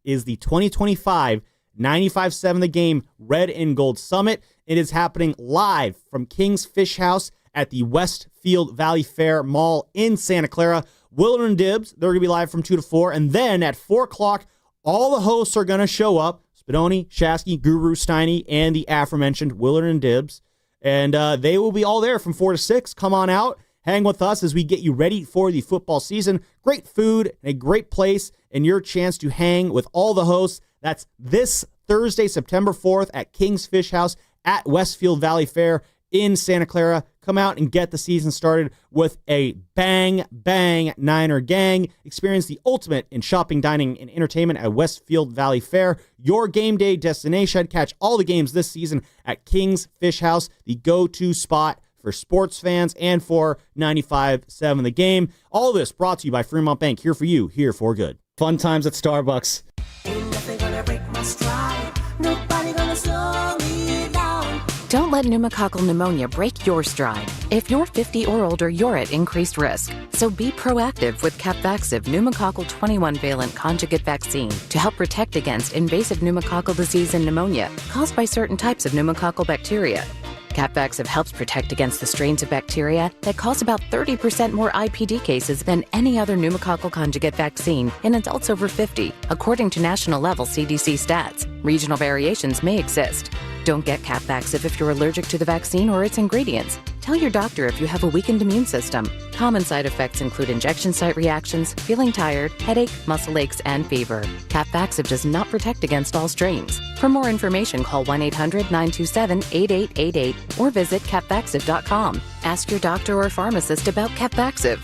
is the 2025 95.7 The Game Red and Gold Summit. It is happening live from King's Fish House at the Westfield Valley Fair Mall in Santa Clara. Willard Dibs, they're going to be live from 2 to 4. And then at 4 o'clock, all the hosts are going to show up. Spadoni, Shasky, Guru, Steiny, and the aforementioned Willard and Dibs. And they will be all there from 4 to 6. Come on out. Hang with us as we get you ready for the football season. Great food, a great place, and your chance to hang with all the hosts. That's this Thursday, September 4th at King's Fish House at Westfield Valley Fair in Santa Clara. Come out and get the season started with a bang, bang Niner gang. Experience the ultimate in shopping, dining, and entertainment at Westfield Valley Fair, your game day destination. Catch all the games this season at King's Fish House, the go-to spot for sports fans and for 95.7 The Game. All of this brought to you by Fremont Bank, here for you, here for good. Fun times at Starbucks. Ain't nothing gonna break my stride. Nobody gonna slow me down. Don't let pneumococcal pneumonia break your stride. If you're 50 or older, you're at increased risk. So be proactive with Capvaxive pneumococcal 21-valent conjugate vaccine to help protect against invasive pneumococcal disease and pneumonia caused by certain types of pneumococcal bacteria. Capvaxive helps protect against the strains of bacteria that cause about 30% more IPD cases than any other pneumococcal conjugate vaccine in adults over 50, according to national-level CDC stats. Regional variations may exist. Don't get Capvaxive if you're allergic to the vaccine or its ingredients. Tell your doctor if you have a weakened immune system. Common side effects include injection site reactions, feeling tired, headache, muscle aches, and fever. Capvaxive does not protect against all strains. For more information, call 1-800-927-8888 or visit capvaxive.com. Ask your doctor or pharmacist about Capvaxive.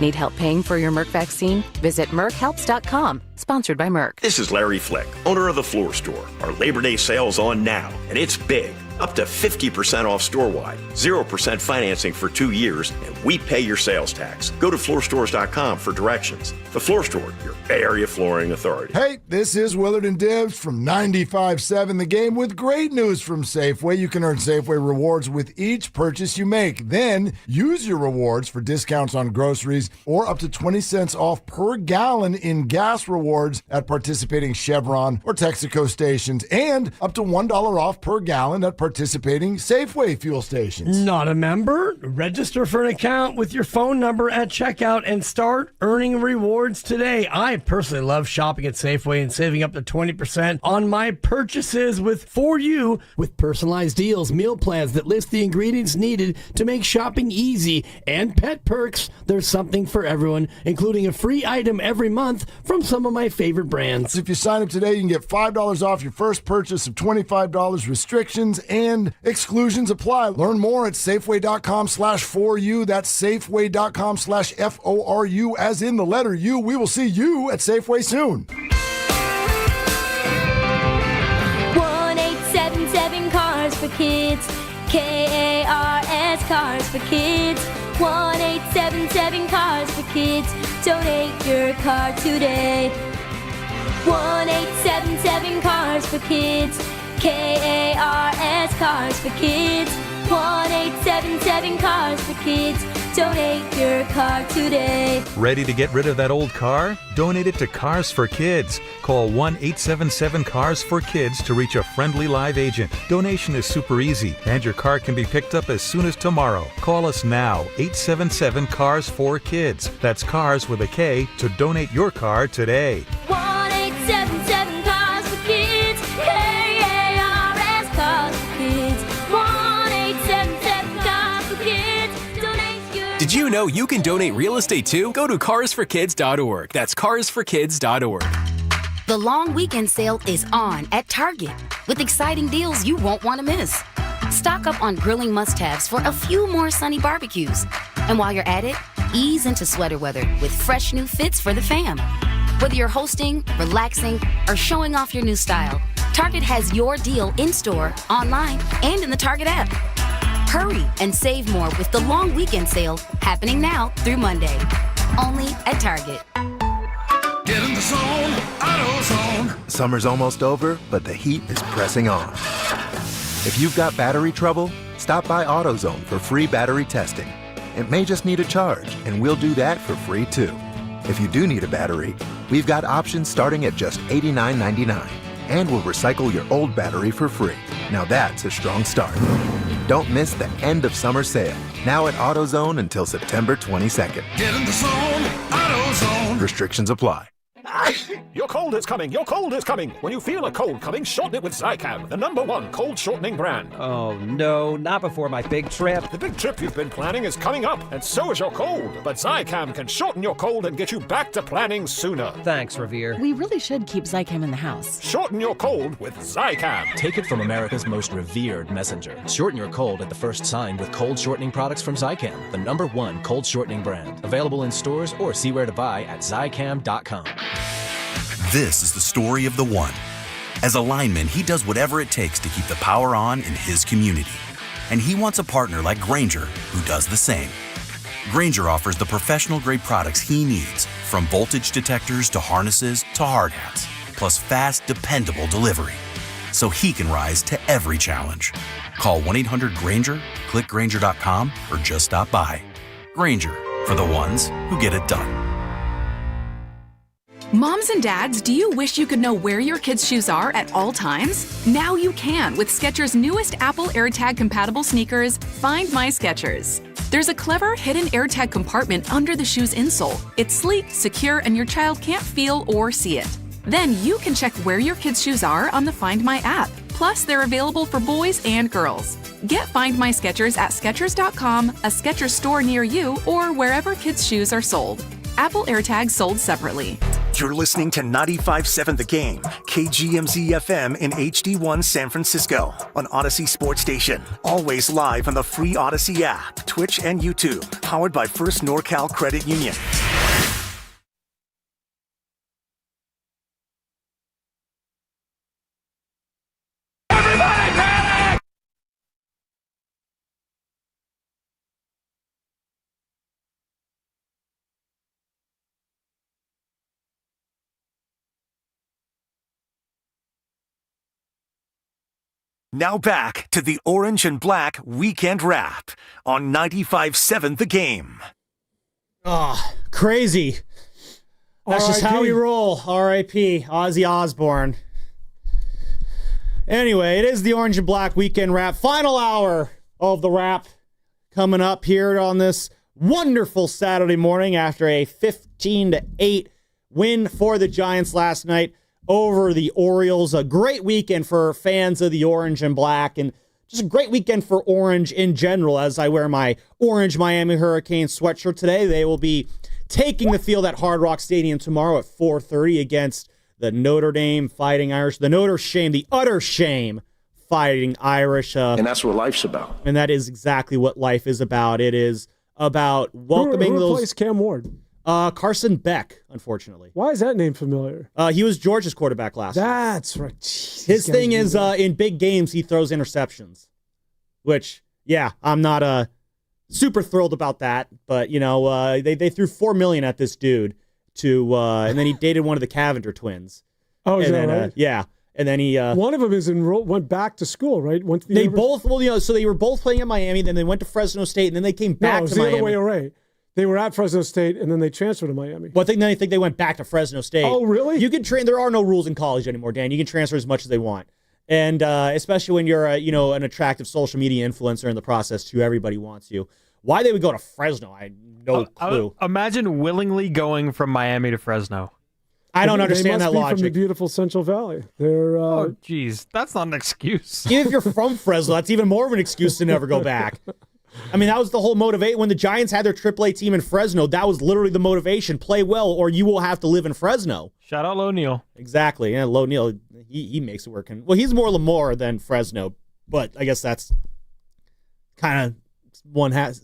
Need help paying for your Merck vaccine? Visit merckhelps.com. Sponsored by Merck. This is Larry Flick, owner of The Floor Store. Our Labor Day sale's on now, and it's big. Up to 50% off store-wide, 0% financing for 2 years, and we pay your sales tax. Go to floorstores.com for directions. The Floor Store, your Bay Area flooring authority. Hey, this is Willard and Dibs from 95.7 The Game with great news from Safeway. You can earn Safeway rewards with each purchase you make. Then use your rewards for discounts on groceries or up to 20 cents off per gallon in gas rewards at participating Chevron or Texaco stations, and up to $1 off per gallon at participating Safeway fuel stations. Not a member? Register for an account with your phone number at checkout and start earning rewards today. I personally love shopping at Safeway and saving up to 20% on my purchases for you with personalized deals, meal plans that list the ingredients needed to make shopping easy, and pet perks. There's something for everyone, including a free item every month from some of my favorite brands. If you sign up today, you can get $5 off your first purchase of $25. Restrictions and exclusions apply. Learn more at Safeway.com/4U. That's Safeway.com/FORU, as in the letter U. We will see you at Safeway soon. 1-877 Cars for Kids. KARS Cars for Kids. 1-877 Cars for Kids. Donate your car today. 1-877 Cars for Kids. KARS Cars for Kids. 1-877 Cars for Kids. Donate your car today. Ready to get rid of that old car? Donate it to Cars for Kids. Call 1-877-CARS-FOR-KIDS to reach a friendly live agent. Donation is super easy, and your car can be picked up as soon as tomorrow. Call us now, 877-CARS-FOR-KIDS. That's Cars with a K to donate your car today. 1-877 Cars for Kids. KARS Cars for Kids. 1-877 Cars for Kids. Donate your. Did you know you can donate real estate too? Go to carsforkids.org. That's carsforkids.org. The long weekend sale is on at Target with exciting deals you won't want to miss. Stock up on grilling must-haves for a few more sunny barbecues. And while you're at it, ease into sweater weather with fresh new fits for the fam. Whether you're hosting, relaxing, or showing off your new style, Target has your deal in-store, online, and in the Target app. Hurry and save more with the long weekend sale happening now through Monday. Only at Target. Get in the zone, AutoZone. Summer's almost over, but the heat is pressing on. If you've got battery trouble, stop by AutoZone for free battery testing. It may just need a charge, and we'll do that for free too. If you do need a battery, we've got options starting at just $89.99, and we'll recycle your old battery for free. Now that's a strong start. Don't miss the end of summer sale, now at AutoZone until September 22nd. Get in the zone, AutoZone. Restrictions apply. Your cold is coming. Your cold is coming. When you feel a cold coming, shorten it with Zicam, the #1 cold shortening brand. Oh, no, not before my big trip. The big trip you've been planning is coming up, and so is your cold. But Zicam can shorten your cold and get you back to planning sooner. Thanks, Revere. We really should keep Zicam in the house. Shorten your cold with Zicam. Take it from America's most revered messenger. Shorten your cold at the first sign with cold shortening products from Zicam, the #1 cold shortening brand. Available in stores or see where to buy at Zicam.com. This is the story of the one. As a lineman, he does whatever it takes to keep the power on in his community. And he wants a partner like Grainger who does the same. Grainger offers the professional-grade products he needs, from voltage detectors to harnesses to hard hats, plus fast, dependable delivery, so he can rise to every challenge. Call 1-800-GRAINGER, click Grainger.com, or just stop by. Grainger, for the ones who get it done. Moms and dads, do you wish you could know where your kids' shoes are at all times? Now you can with Skechers' newest Apple AirTag compatible sneakers, Find My Skechers. There's a clever hidden AirTag compartment under the shoe's insole. It's sleek, secure, and your child can't feel or see it. Then you can check where your kids' shoes are on the Find My app. Plus, they're available for boys and girls. Get Find My Skechers at Skechers.com, a Skechers store near you, or wherever kids' shoes are sold. Apple AirTags sold separately. You're listening to 95.7 The Game, KGMZ FM in HD1 San Francisco on Odyssey Sports Station. Always live on the free Odyssey app, Twitch, and YouTube. Powered by First NorCal Credit Union. Now back to the Orange and Black Weekend Wrap on 95.7 The Game. Oh, crazy. That's just how we roll. R.I.P. Ozzy Osbourne. Anyway, it is the Orange and Black Weekend Wrap. Final hour of the wrap coming up here on this wonderful Saturday morning after a 15-8 win for the Giants last night over the Orioles. A great weekend for fans of the Orange and Black, and just a great weekend for Orange in general. As I wear my Orange Miami Hurricanes sweatshirt today, they will be taking the field at Hard Rock Stadium tomorrow at 4:30 against the Notre Dame Fighting Irish. The utter shame Fighting Irish. And that's what life's about. And that is exactly what life is about. It is about welcoming who those. replaced Cam Ward? Carson Beck, unfortunately. Why is that name familiar? He was Georgia's quarterback last year. That's right. Jeez, his thing is in big games, he throws interceptions, which, yeah, I'm not super thrilled about that. But, you know, they threw $4 million at this dude and then he dated one of the Cavender twins. Oh, is that right? Yeah. And then he one of them is went back to school, right? Went to the so they were both playing at Miami, then they went to Fresno State, and then they came back to Miami. No, it was the other way around. They were at Fresno State, and then they transferred to Miami. Well, I think they went back to Fresno State. Oh, really? You can there are no rules in college anymore, Dan. You can transfer as much as they want, and especially when you're an attractive social media influencer in the process too. Everybody wants you. Why they would go to Fresno, I had no clue. Imagine willingly going from Miami to Fresno. I don't understand that logic. They must be from the beautiful Central Valley. They're oh, geez, that's not an excuse. Even if you're from Fresno, that's even more of an excuse to never go back. I mean, that was the whole motivation. When the Giants had their AAA team in Fresno, that was literally the motivation. Play well, or you will have to live in Fresno. Shout out Lo Neal. Exactly. Yeah, Lo Neal, he makes it work. Well, he's more Lemoore than Fresno, but I guess that's kind of one half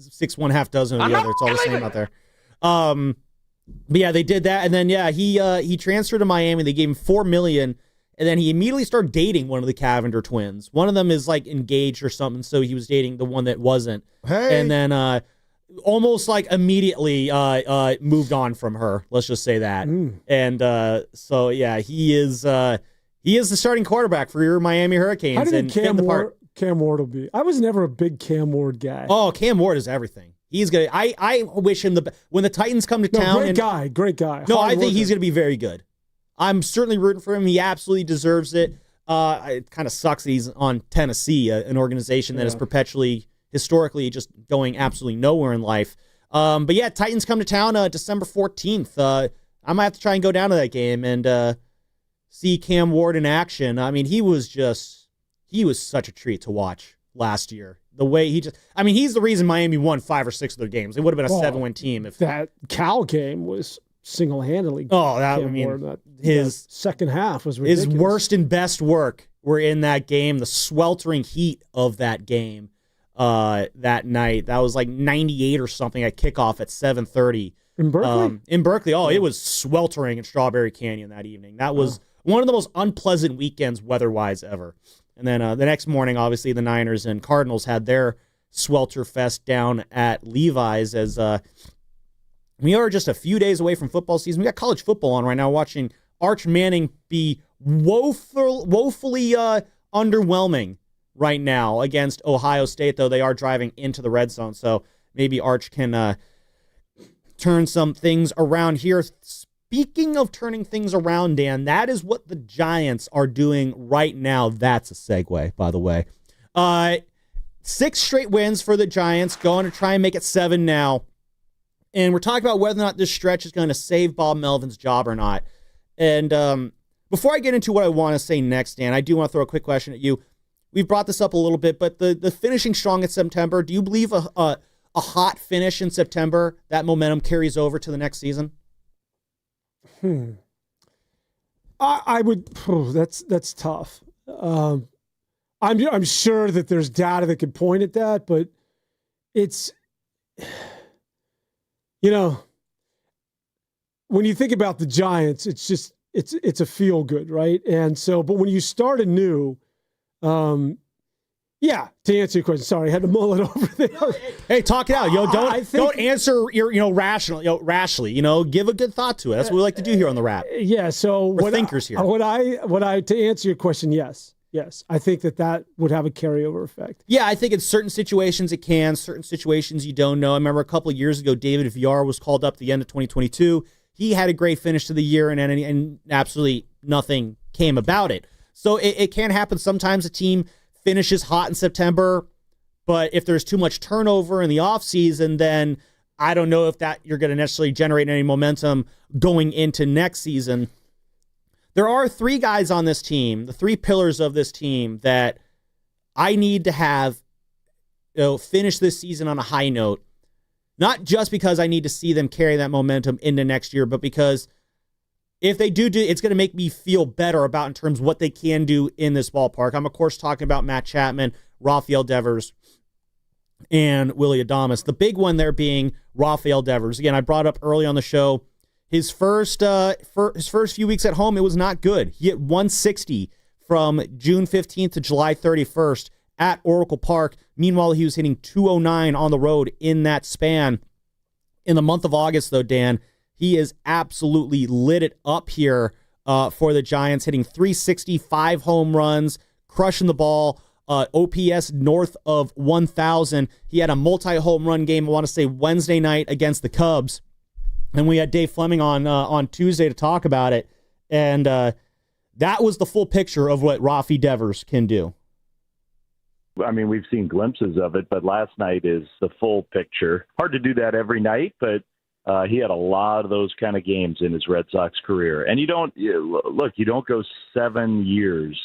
dozen of the other. It's all the same out there. But yeah, they did that, and then he transferred to Miami. They gave him $4 million. And then he immediately started dating one of the Cavender twins. One of them is like engaged or something, so he was dating the one that wasn't. Hey. And then almost like immediately moved on from her. Let's just say that. And so yeah, he is the starting quarterback for your Miami Hurricanes. How do you think Cam Ward will be? I was never a big Cam Ward guy. Oh, Cam Ward is everything. He's gonna. I wish him when the Titans come to town. Great guy. No, I think he's gonna be very good. I'm certainly rooting for him. He absolutely deserves it. It kind of sucks that he's on Tennessee, an organization that is perpetually, historically, just going absolutely nowhere in life. But yeah, Titans come to town December 14th. I might have to try and go down to that game and see Cam Ward in action. I mean, he was such a treat to watch last year. The way he's the reason Miami won 5 or 6 of their games. It would have been a 7-win team if that Cal game was single-handedly. His second half was ridiculous. His worst and best work were in that game. The sweltering heat of that game that night. That was like 98 or something at kickoff at 7:30 in Berkeley. It was sweltering in Strawberry Canyon that evening. That was one of the most unpleasant weekends weather-wise ever. And then the next morning, obviously, the Niners and Cardinals had their swelter fest down at Levi's as we are just a few days away from football season. We got college football on right now, watching Arch Manning be woefully underwhelming right now against Ohio State, though they are driving into the red zone. So maybe Arch can turn some things around here. Speaking of turning things around, Dan, that is what the Giants are doing right now. That's a segue, by the way. 6 straight wins for the Giants, going to try and make it 7 now. And we're talking about whether or not this stretch is going to save Bob Melvin's job or not. And before I get into what I want to say next, Dan, I do want to throw a quick question at you. We've brought this up a little bit, but the finishing strong in September, do you believe a hot finish in September, that momentum carries over to the next season? I would. That's tough. I'm sure that there's data that could point at that, but it's, when you think about the Giants, it's just it's a feel good, right? And so, but when you start anew, to answer your question, sorry, I had to mull it over there. Hey, talk it out, don't answer rashly, give a good thought to it. That's what we like to do here on the Wrap. Yeah, so we're thinkers here. To answer your question, yes, I think that would have a carryover effect. Yeah, I think in certain situations it can, certain situations you don't know. I remember a couple of years ago, David Villar was called up at the end of 2022. He had a great finish to the year, and absolutely nothing came about it. So it can happen. Sometimes a team finishes hot in September, but if there's too much turnover in the offseason, then I don't know if that you're going to necessarily generate any momentum going into next season. There are 3 guys on this team, the 3 pillars of this team, that I need to have finish this season on a high note. Not just because I need to see them carry that momentum into next year, but because if they do, it's going to make me feel better about in terms of what they can do in this ballpark. I'm, of course, talking about Matt Chapman, Rafael Devers, and Willie Adames. The big one there being Rafael Devers. Again, I brought up early on the show, his first few weeks at home, it was not good. He hit 160 from June 15th to July 31st at Oracle Park. Meanwhile, he was hitting 209 on the road in that span. In the month of August, though, Dan, he is absolutely lit it up here for the Giants, hitting 365 home runs, crushing the ball, OPS north of 1,000. He had a multi-home run game, I want to say, Wednesday night against the Cubs. And we had Dave Fleming on Tuesday to talk about it. And that was the full picture of what Rafi Devers can do. I mean, we've seen glimpses of it, but last night is the full picture. Hard to do that every night, but he had a lot of those kind of games in his Red Sox career. And you don't go 7 years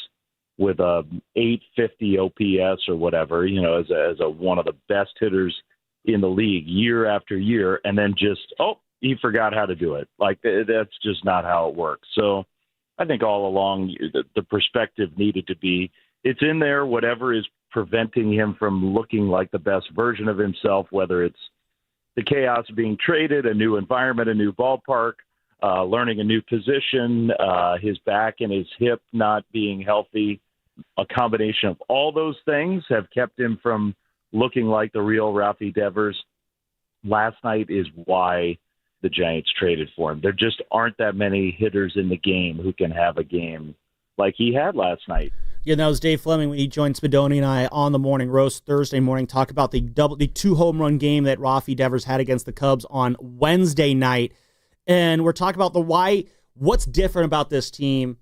with a 850 OPS or whatever, as a one of the best hitters in the league year after year, and then just, he forgot how to do it. Like, that's just not how it works. So I think all along the perspective needed to be, it's in there, whatever is preventing him from looking like the best version of himself, whether it's the chaos of being traded, a new environment, a new ballpark, learning a new position, his back and his hip not being healthy. A combination of all those things have kept him from looking like the real Rafi Devers. Last night is why the Giants traded for him. There just aren't that many hitters in the game who can have a game like he had last night. Yeah, that was Dave Fleming when he joined Spadoni and I on the Morning Roast Thursday morning, talk about the 2 home run game that Rafi Devers had against the Cubs on Wednesday night. And we're talking about what's different about this team,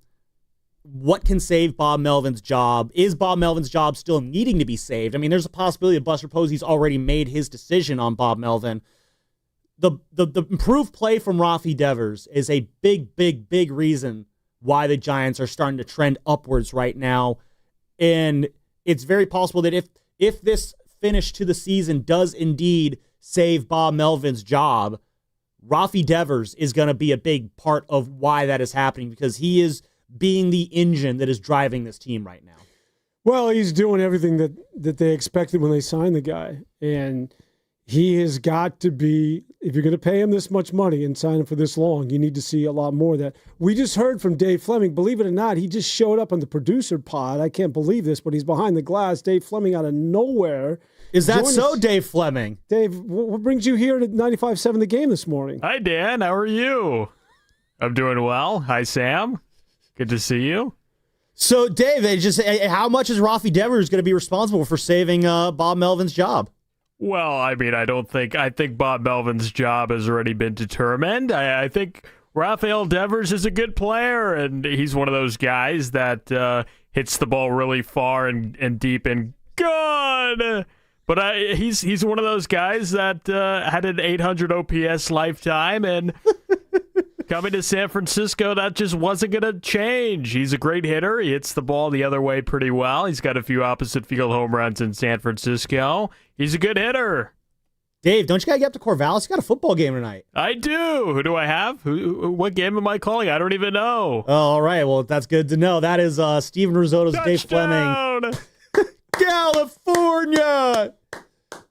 what can save Bob Melvin's job. Is Bob Melvin's job still needing to be saved? I mean, there's a possibility that Buster Posey's already made his decision on Bob Melvin. The improved play from Rafi Devers is a big reason why the Giants are starting to trend upwards right now. And it's very possible that if this finish to the season does indeed save Bob Melvin's job, Rafi Devers is going to be a big part of why that is happening, because he is being the engine that is driving this team right now. Well, he's doing everything that they expected when they signed the guy. And he has got to be, if you're going to pay him this much money and sign him for this long, you need to see a lot more of that. We just heard from Dave Fleming. Believe it or not, he just showed up on the producer pod. I can't believe this, but he's behind the glass. Dave Fleming out of nowhere. Is that so, Dave Fleming? Dave, what brings you here to 95.7 The Game this morning? Hi, Dan. How are you? I'm doing well. Hi, Sam. Good to see you. So, Dave, how much is Rafi Devers going to be responsible for saving Bob Melvin's job? Well, I mean, I think Bob Melvin's job has already been determined. I think Rafael Devers is a good player, and he's one of those guys that hits the ball really far and deep and good. But he's one of those guys that had an 800 OPS lifetime, and coming to San Francisco, that just wasn't going to change. He's a great hitter. He hits the ball the other way pretty well. He's got a few opposite field home runs in San Francisco. He's a good hitter. Dave, don't you got to get up to Corvallis? You got a football game tonight. I do. Who do I have? What game am I calling? I don't even know. Oh, all right. Well, that's good to know. That is Steven Risotto's Dave Fleming. California!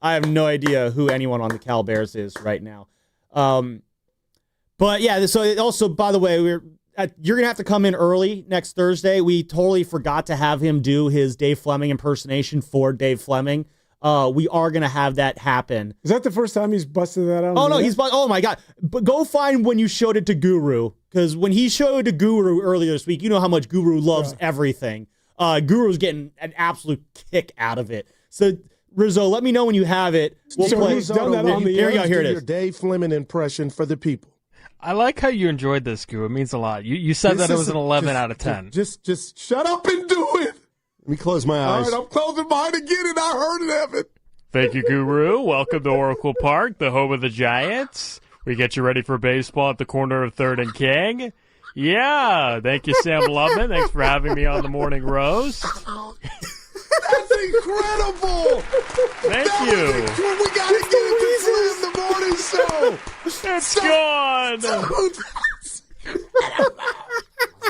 I have no idea who anyone on the Cal Bears is right now. But yeah, so also, by the way, you're going to have to come in early next Thursday. We totally forgot to have him do his Dave Fleming impersonation for Dave Fleming. We are going to have that happen. Is that the first time he's busted that out? Oh, no, oh my God. But go find when you showed it to Guru, because when he showed it to Guru earlier this week, you know how much Guru loves everything. Guru's getting an absolute kick out of it. So, Rizzo, let me know when you have it. We'll play. He's done that on the Here you go. Here it is. Your Dave Fleming impression for the people. I like how you enjoyed this, Guru. It means a lot. You said that it was an 11 out of 10. Just shut up and do it. Let me close my eyes. All right, I'm closing mine again, and I heard it, Evan. Thank you, Guru. Welcome to Oracle Park, the home of the Giants. We get you ready for baseball at the corner of 3rd and King. Yeah. Thank you, Sam Lubman. Thanks for having me on the Morning Roast. That's incredible! Thank you. We got to get it to the morning show. It's gone.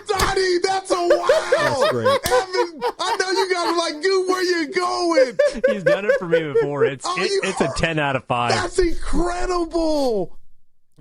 Donnie, that's a wow! That's great. Evan, I know you guys are like, dude, where you going? He's done it for me before. It's a 10 out of 5. That's incredible!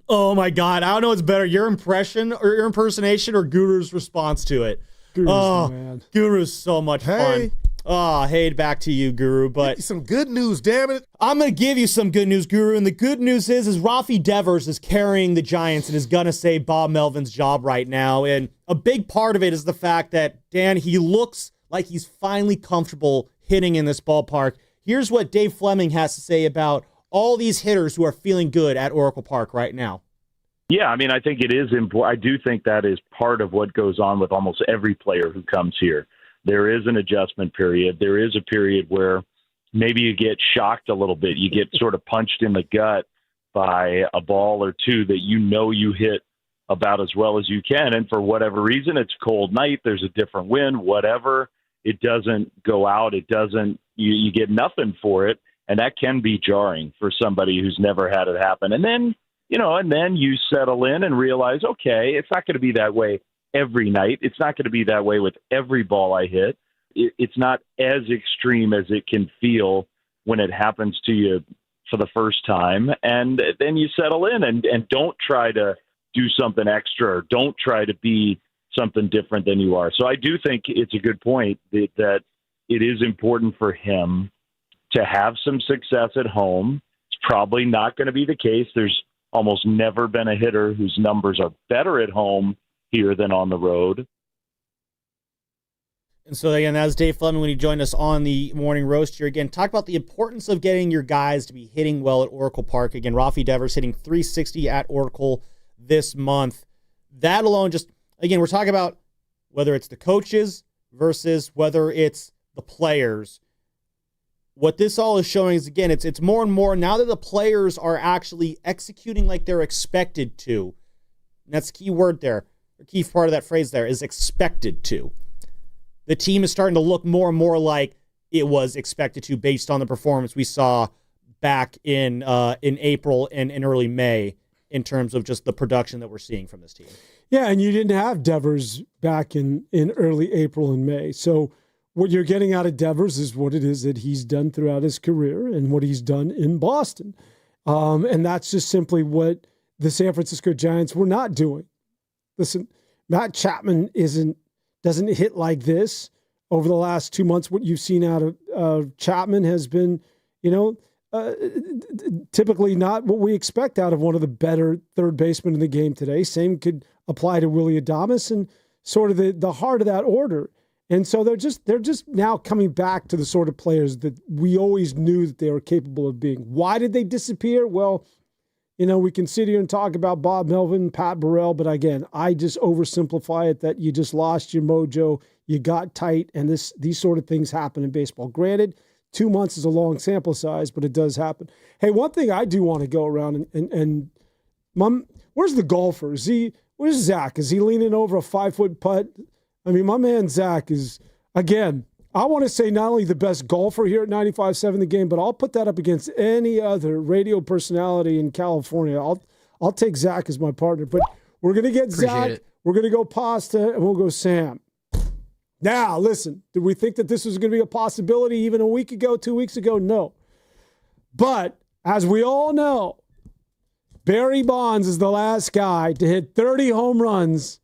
Oh my God. I don't know what's better, your impression or your impersonation or Guru's response to it. Guru's so much fun. Oh, hey, back to you, Guru. But some good news, damn it. I'm going to give you some good news, Guru. And the good news is Rafi Devers is carrying the Giants and is going to save Bob Melvin's job right now. And a big part of it is the fact that, Dan, he looks like he's finally comfortable hitting in this ballpark. Here's what Dave Fleming has to say about all these hitters who are feeling good at Oracle Park right now. Yeah, I mean, I think it is important. I do think that is part of what goes on with almost every player who comes here. There is an adjustment period. There is a period where maybe you get shocked a little bit. You get sort of punched in the gut by a ball or two that you hit about as well as you can. And for whatever reason, it's a cold night. There's a different wind, whatever. It doesn't go out. It doesn't, you get nothing for it. And that can be jarring for somebody who's never had it happen. And then, you settle in and realize, okay, it's not going to be that way every night. It's not going to be that way with every ball I hit. It's not as extreme as it can feel when it happens to you for the first time. And then you settle in and don't try to do something extra or don't try to be something different than you are. So I do think it's a good point that it is important for him to have some success at home. It's probably not going to be the case. There's almost never been a hitter whose numbers are better at home here than on the road. And so again, that was Dave Fleming when he joined us on the Morning Roast here. Again, talk about the importance of getting your guys to be hitting well at Oracle Park. Again, Rafi Devers hitting .360 at Oracle this month. That alone, we're talking about whether it's the coaches versus whether it's the players. What this all is showing is, again, it's more and more now that the players are actually executing like they're expected to. And that's the key word there. key part of that phrase there is expected to. The team is starting to look more and more like it was expected to based on the performance we saw back in April and in early May in terms of just the production that we're seeing from this team. Yeah, and you didn't have Devers back in early April and May. So what you're getting out of Devers is what it is that he's done throughout his career and what he's done in Boston. And that's just simply what the San Francisco Giants were not doing. Listen, Matt Chapman doesn't hit like this. Over the last 2 months, what you've seen out of Chapman has been, typically not what we expect out of one of the better third basemen in the game today. Same could apply to Willie Adames and sort of the heart of that order. And so they're just now coming back to the sort of players that we always knew that they were capable of being. Why did they disappear? Well, we can sit here and talk about Bob Melvin, Pat Burrell, but again, I just oversimplify it that you just lost your mojo, you got tight, and these sort of things happen in baseball. Granted, 2 months is a long sample size, but it does happen. Hey, one thing I do want to go around and Mom, where's the golfer? Where's Zach? Is he leaning over a 5-foot putt? I mean, my man Zach is, again, I want to say not only the best golfer here at 95.7 The Game, but I'll put that up against any other radio personality in California. I'll take Zach as my partner, but we're going to get Zach. We're going to go Pasta, and we'll go Sam. Now, listen, did we think that this was going to be a possibility even a week ago, 2 weeks ago? No. But as we all know, Barry Bonds is the last guy to hit 30 home runs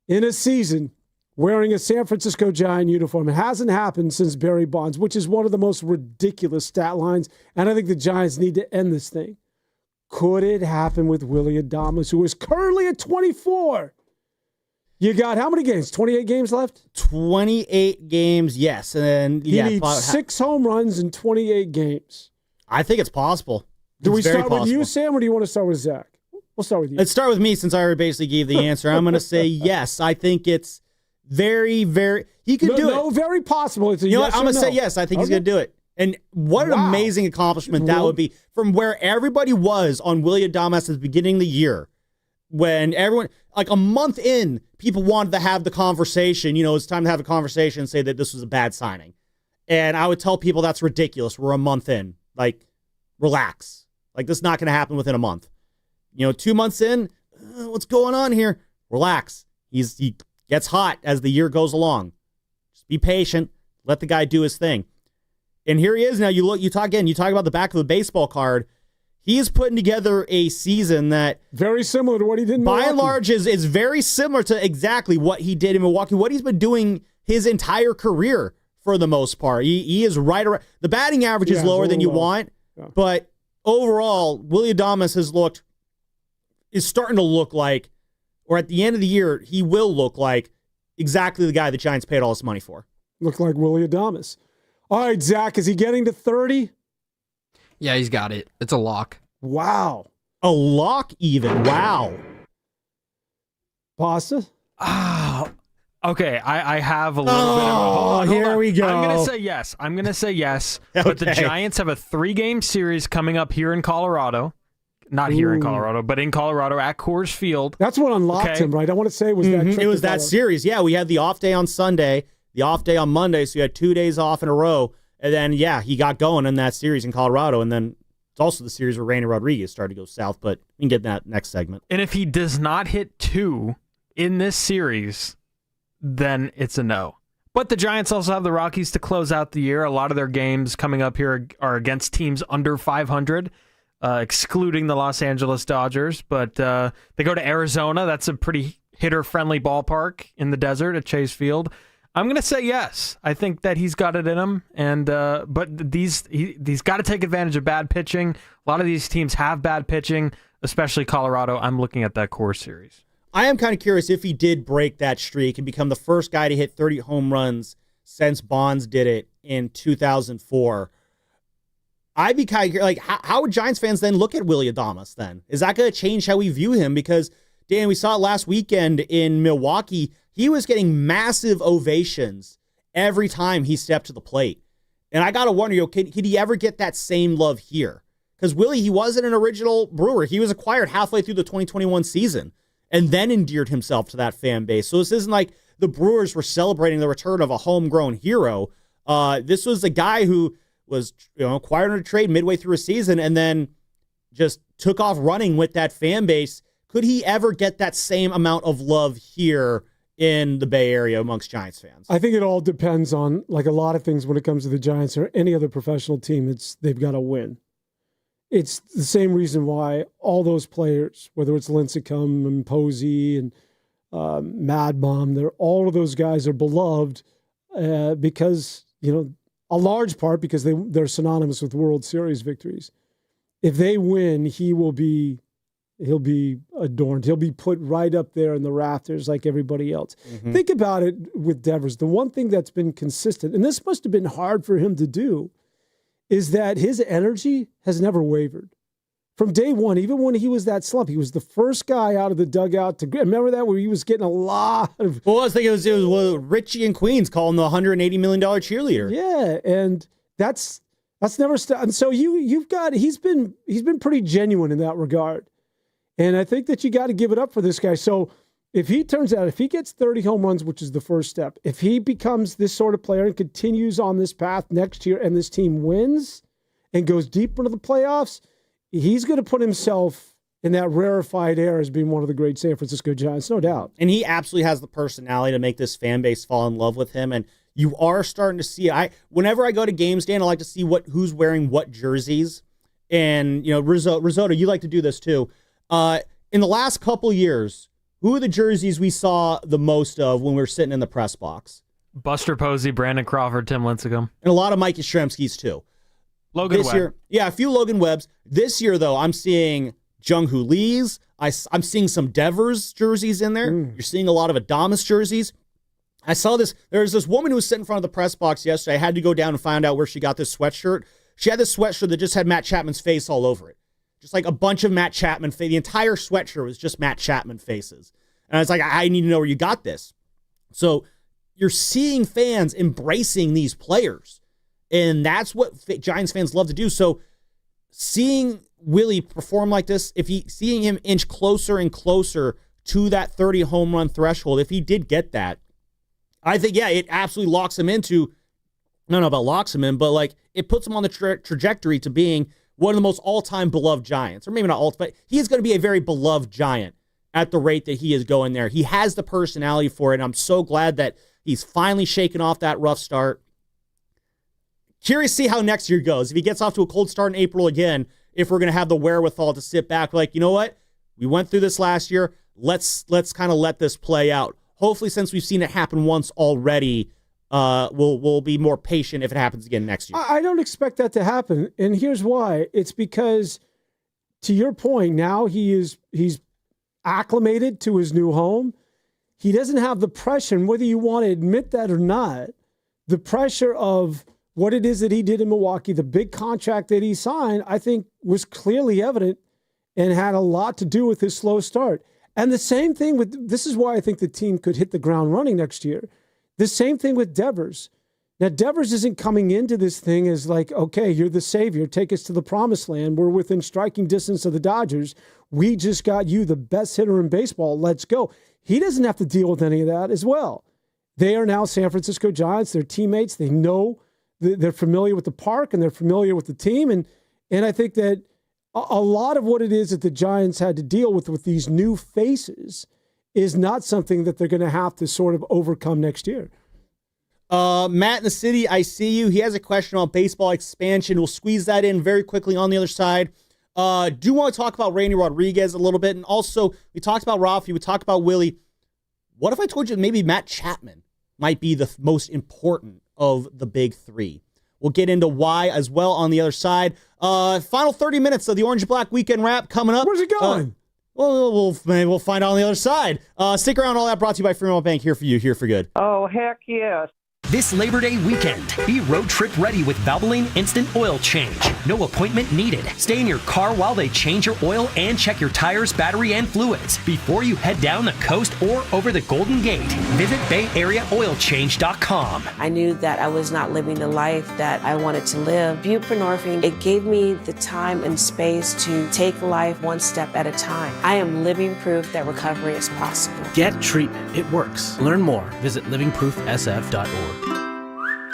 in a season wearing a San Francisco Giant uniform. It hasn't happened since Barry Bonds, which is one of the most ridiculous stat lines, and I think the Giants need to end this thing. Could it happen with Willie Adames, who is currently at 24? You got how many games? 28 games left? 28 games, yes. And then he needs 6 home runs in 28 games. I think it's possible. Do we start with you, Sam, or do you want to start with Zach? We'll start with you. Let's start with me since I already basically gave the answer. I'm going to say yes. I think it's very, very... He could do it. No, very possible. It's a you know yes what? I'm going to no. say yes. I think he's going to do it. And what an amazing accomplishment that would be from where everybody was on Willie Adames at the beginning of the year. When everyone, like a month in, people wanted to have the conversation. It's time to have a conversation and say that this was a bad signing. And I would tell people that's ridiculous. We're a month in. Like, relax. Like, this is not going to happen within a month. 2 months in, what's going on here? Relax. He gets hot as the year goes along. Just be patient. Let the guy do his thing. And here he is now. You talk about the back of the baseball card. He is putting together a season that... very similar to what he did in Milwaukee. By and large, is very similar to exactly what he did in Milwaukee, what he's been doing his entire career for the most part. He is right around... The batting average is lower than you want, but overall, Willie Adames is starting to look like, or at the end of the year, he will look like exactly the guy the Giants paid all this money for. Look like Willie Adames. All right, Zach, is he getting to 30? Yeah, he's got it. It's a lock. Wow. A lock even. Wow. Pasta? Okay, I have a little bit of a... here we go. I'm going to say yes. Okay. But the Giants have a 3-game series coming up here in Colorado. Not here in Colorado, but in Colorado at Coors Field. That's what unlocked him, right? I want to say it was that trip. It was that series. Yeah, we had the off day on Sunday, the off day on Monday, so you had 2 days off in a row. And then, he got going in that series in Colorado. And then it's also the series where Randy Rodriguez started to go south, but we can get that next segment. And if he does not hit 2 in this series, then it's a no. But the Giants also have the Rockies to close out the year. A lot of their games coming up here are against teams under 500, excluding the Los Angeles Dodgers. But they go to Arizona. That's a pretty hitter-friendly ballpark in the desert at Chase Field. I'm going to say yes. I think that he's got it in him, and but he's got to take advantage of bad pitching. A lot of these teams have bad pitching, especially Colorado. I'm looking at that Coors series. I am kind of curious if he did break that streak and become the first guy to hit 30 home runs since Bonds did it in 2004. I'd be kind of like, how would Giants fans then look at Willie Adames then? Is that going to change how we view him? Because, Dan, we saw it last weekend in Milwaukee. He was getting massive ovations every time he stepped to the plate. And I got to wonder, could he ever get that same love here? Because Willie, he wasn't an original Brewer. He was acquired halfway through the 2021 season. and then endeared himself to that fan base. So this isn't like the Brewers were celebrating the return of a homegrown hero. This was a guy who was acquired in a trade midway through a season and then just took off running with that fan base. Could he ever get that same amount of love here in the Bay Area amongst Giants fans? I think it all depends on, like a lot of things when it comes to the Giants or any other professional team, they've got to win. It's the same reason why all those players, whether it's Lincecum and Posey and Mad Mom, all of those guys are beloved because, a large part because they're synonymous with World Series victories. If they win, he'll be adorned. He'll be put right up there in the rafters like everybody else. Mm-hmm. Think about it with Devers. The one thing that's been consistent, and this must have been hard for him to do, is that his energy has never wavered. From day one, even when he was that slump, he was the first guy out of the dugout to remember that, where he was getting a lot of. Well, I was thinking it was Richie and Queens calling the $180 million cheerleader. Yeah, and that's never stopped. And so he's been pretty genuine in that regard, and I think that you got to give it up for this guy. So if he gets 30 home runs, which is the first step, if he becomes this sort of player and continues on this path next year, and this team wins and goes deep into the playoffs, he's going to put himself in that rarefied air as being one of the great San Francisco Giants, no doubt. And he absolutely has the personality to make this fan base fall in love with him. And you are starting to see, whenever I go to games, Dan, I like to see who's wearing what jerseys. And, Risotto, you like to do this too. In the last couple years, who are the jerseys we saw the most of when we were sitting in the press box? Buster Posey, Brandon Crawford, Tim Lincecum. And a lot of Mike Yastrzemski's too. Logan Webb. Year, a few Logan Webbs. This year, though, I'm seeing Jung Hoo Lee's. I'm seeing some Devers jerseys in there. You're seeing a lot of Adames jerseys. I saw this. There's this woman who was sitting in front of the press box yesterday. I had to go down and find out where she got this sweatshirt. She had this sweatshirt that just had Matt Chapman's face all over it. Just like a bunch of Matt Chapman face. The entire sweatshirt was just Matt Chapman faces. And I was like, I need to know where you got this. So you're seeing fans embracing these players. And that's what Giants fans love to do. So seeing Willie perform like this, seeing him inch closer and closer to that 30 home run threshold, if he did get that, I think, it absolutely locks him into, I don't know about locks him in, but like it puts him on the trajectory to being one of the most all-time beloved Giants. Or maybe not all, but he is going to be a very beloved Giant at the rate that he is going there. He has the personality for it, and I'm so glad that he's finally shaken off that rough start. Curious to see how next year goes. If he gets off to a cold start in April again, if we're going to have the wherewithal to sit back, like, you know what? We went through this last year. Let's kind of let this play out. Hopefully, since we've seen it happen once already, we'll be more patient if it happens again next year. I don't expect that to happen, and here's why. It's because, to your point, now he's acclimated to his new home. He doesn't have the pressure, and whether you want to admit that or not, the pressure of what it is that he did in Milwaukee, the big contract that he signed, I think was clearly evident and had a lot to do with his slow start. And the same thing this is why I think the team could hit the ground running next year. The same thing with Devers. Now, Devers isn't coming into this thing as like, okay, you're the savior. Take us to the promised land. We're within striking distance of the Dodgers. We just got you the best hitter in baseball. Let's go. He doesn't have to deal with any of that as well. They are now San Francisco Giants. They're teammates. They know they're familiar with the park and they're familiar with the team. And I think that a lot of what it is that the Giants had to deal with these new faces is not something that they're going to have to sort of overcome next year. Matt in the city, I see you. He has a question on baseball expansion. We'll squeeze that in very quickly on the other side. Do want to talk about Randy Rodriguez a little bit. And also, we talked about Rafi. We talked about Willie. What if I told you maybe Matt Chapman might be the most important of the big three? We'll get into why as well on the other side. Final 30 minutes of the Orange and Black Weekend Wrap coming up. Where's it going? We'll find out on the other side. Stick around. All that brought to you by Fremont Bank. Here for you. Here for good. Oh, heck yes. This Labor Day weekend, be road trip ready with Valvoline Instant Oil Change. No appointment needed. Stay in your car while they change your oil and check your tires, battery, and fluids before you head down the coast or over the Golden Gate. Visit BayAreaOilChange.com. I knew that I was not living the life that I wanted to live. Buprenorphine, it gave me the time and space to take life one step at a time. I am living proof that recovery is possible. Get treatment. It works. Learn more. Visit livingproofsf.org.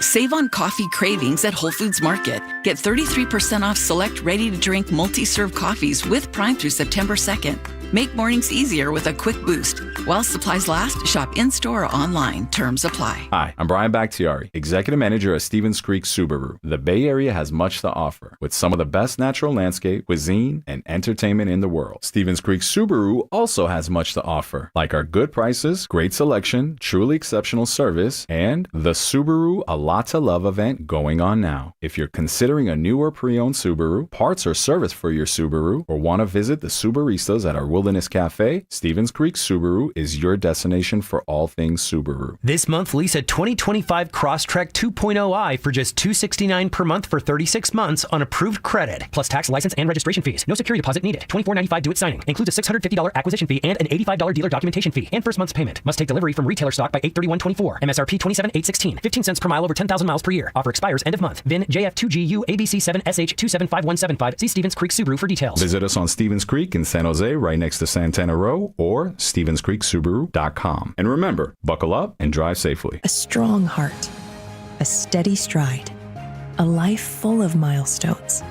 Save on coffee cravings at Whole Foods Market. Get 33% off select ready-to-drink multi-serve coffees with Prime through September 2nd. Make mornings easier with a quick boost. While supplies last, shop in-store or online. Terms apply. Hi, I'm Brian Bakhtiari, Executive Manager at Stevens Creek Subaru. The Bay Area has much to offer, with some of the best natural landscape, cuisine, and entertainment in the world. Stevens Creek Subaru also has much to offer, like our good prices, great selection, truly exceptional service, and the Subaru A Lot to Love event going on now. If you're considering a new or pre-owned Subaru, parts or service for your Subaru, or want to visit the Subaristas at our Wilderness Cafe, Stevens Creek Subaru is your destination for all things Subaru. This month, lease a 2025 Crosstrek 2.0i for just $269 per month for 36 months on approved credit, plus tax, license, and registration fees. No security deposit needed. $24.95 due at signing. Includes a $650 acquisition fee and an $85 dealer documentation fee and first month's payment. Must take delivery from retailer stock by 8/31/24. MSRP $27,816. 15 cents per mile over 10,000 miles per year. Offer expires end of month. VIN JF2GU ABC7SH275175. See Stevens Creek Subaru for details. Visit us on Stevens Creek in San Jose, right next to Santana Row, or StevensCreekSubaru.com. And remember, buckle up and drive safely. A strong heart, a steady stride, a life full of milestones.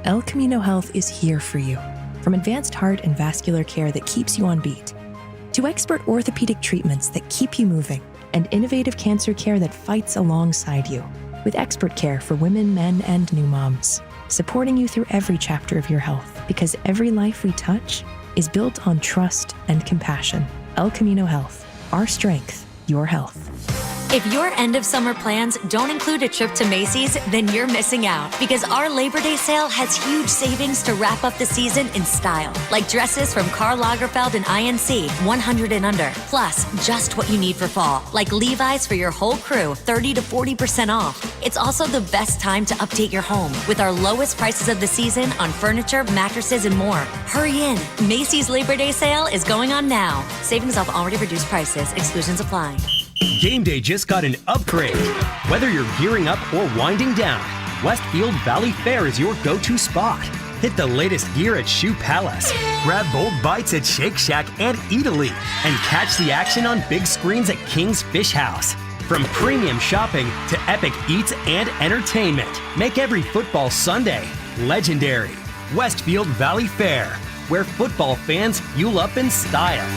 El Camino Health is here for you. From advanced heart and vascular care that keeps you on beat, to expert orthopedic treatments that keep you moving, and innovative cancer care that fights alongside you, with expert care for women, men, and new moms, supporting you through every chapter of your health, because every life we touch is built on trust and compassion. El Camino Health, our strength, your health. If your end of summer plans don't include a trip to Macy's, then you're missing out, because our Labor Day sale has huge savings to wrap up the season in style. Like dresses from Karl Lagerfeld and INC, 100 and under. Plus, just what you need for fall, like Levi's for your whole crew, 30 to 40% off. It's also the best time to update your home with our lowest prices of the season on furniture, mattresses, and more. Hurry in. Macy's Labor Day sale is going on now. Savings off already reduced prices. Exclusions apply. Game day just got an upgrade. Whether you're gearing up or winding down, Westfield Valley Fair is your go-to spot. Hit the latest gear at Shoe Palace, grab bold bites at Shake Shack and Eataly, and catch the action on big screens at King's Fish House. From premium shopping to epic eats and entertainment, make every football Sunday legendary. Westfield Valley Fair, where football fans fuel up in style.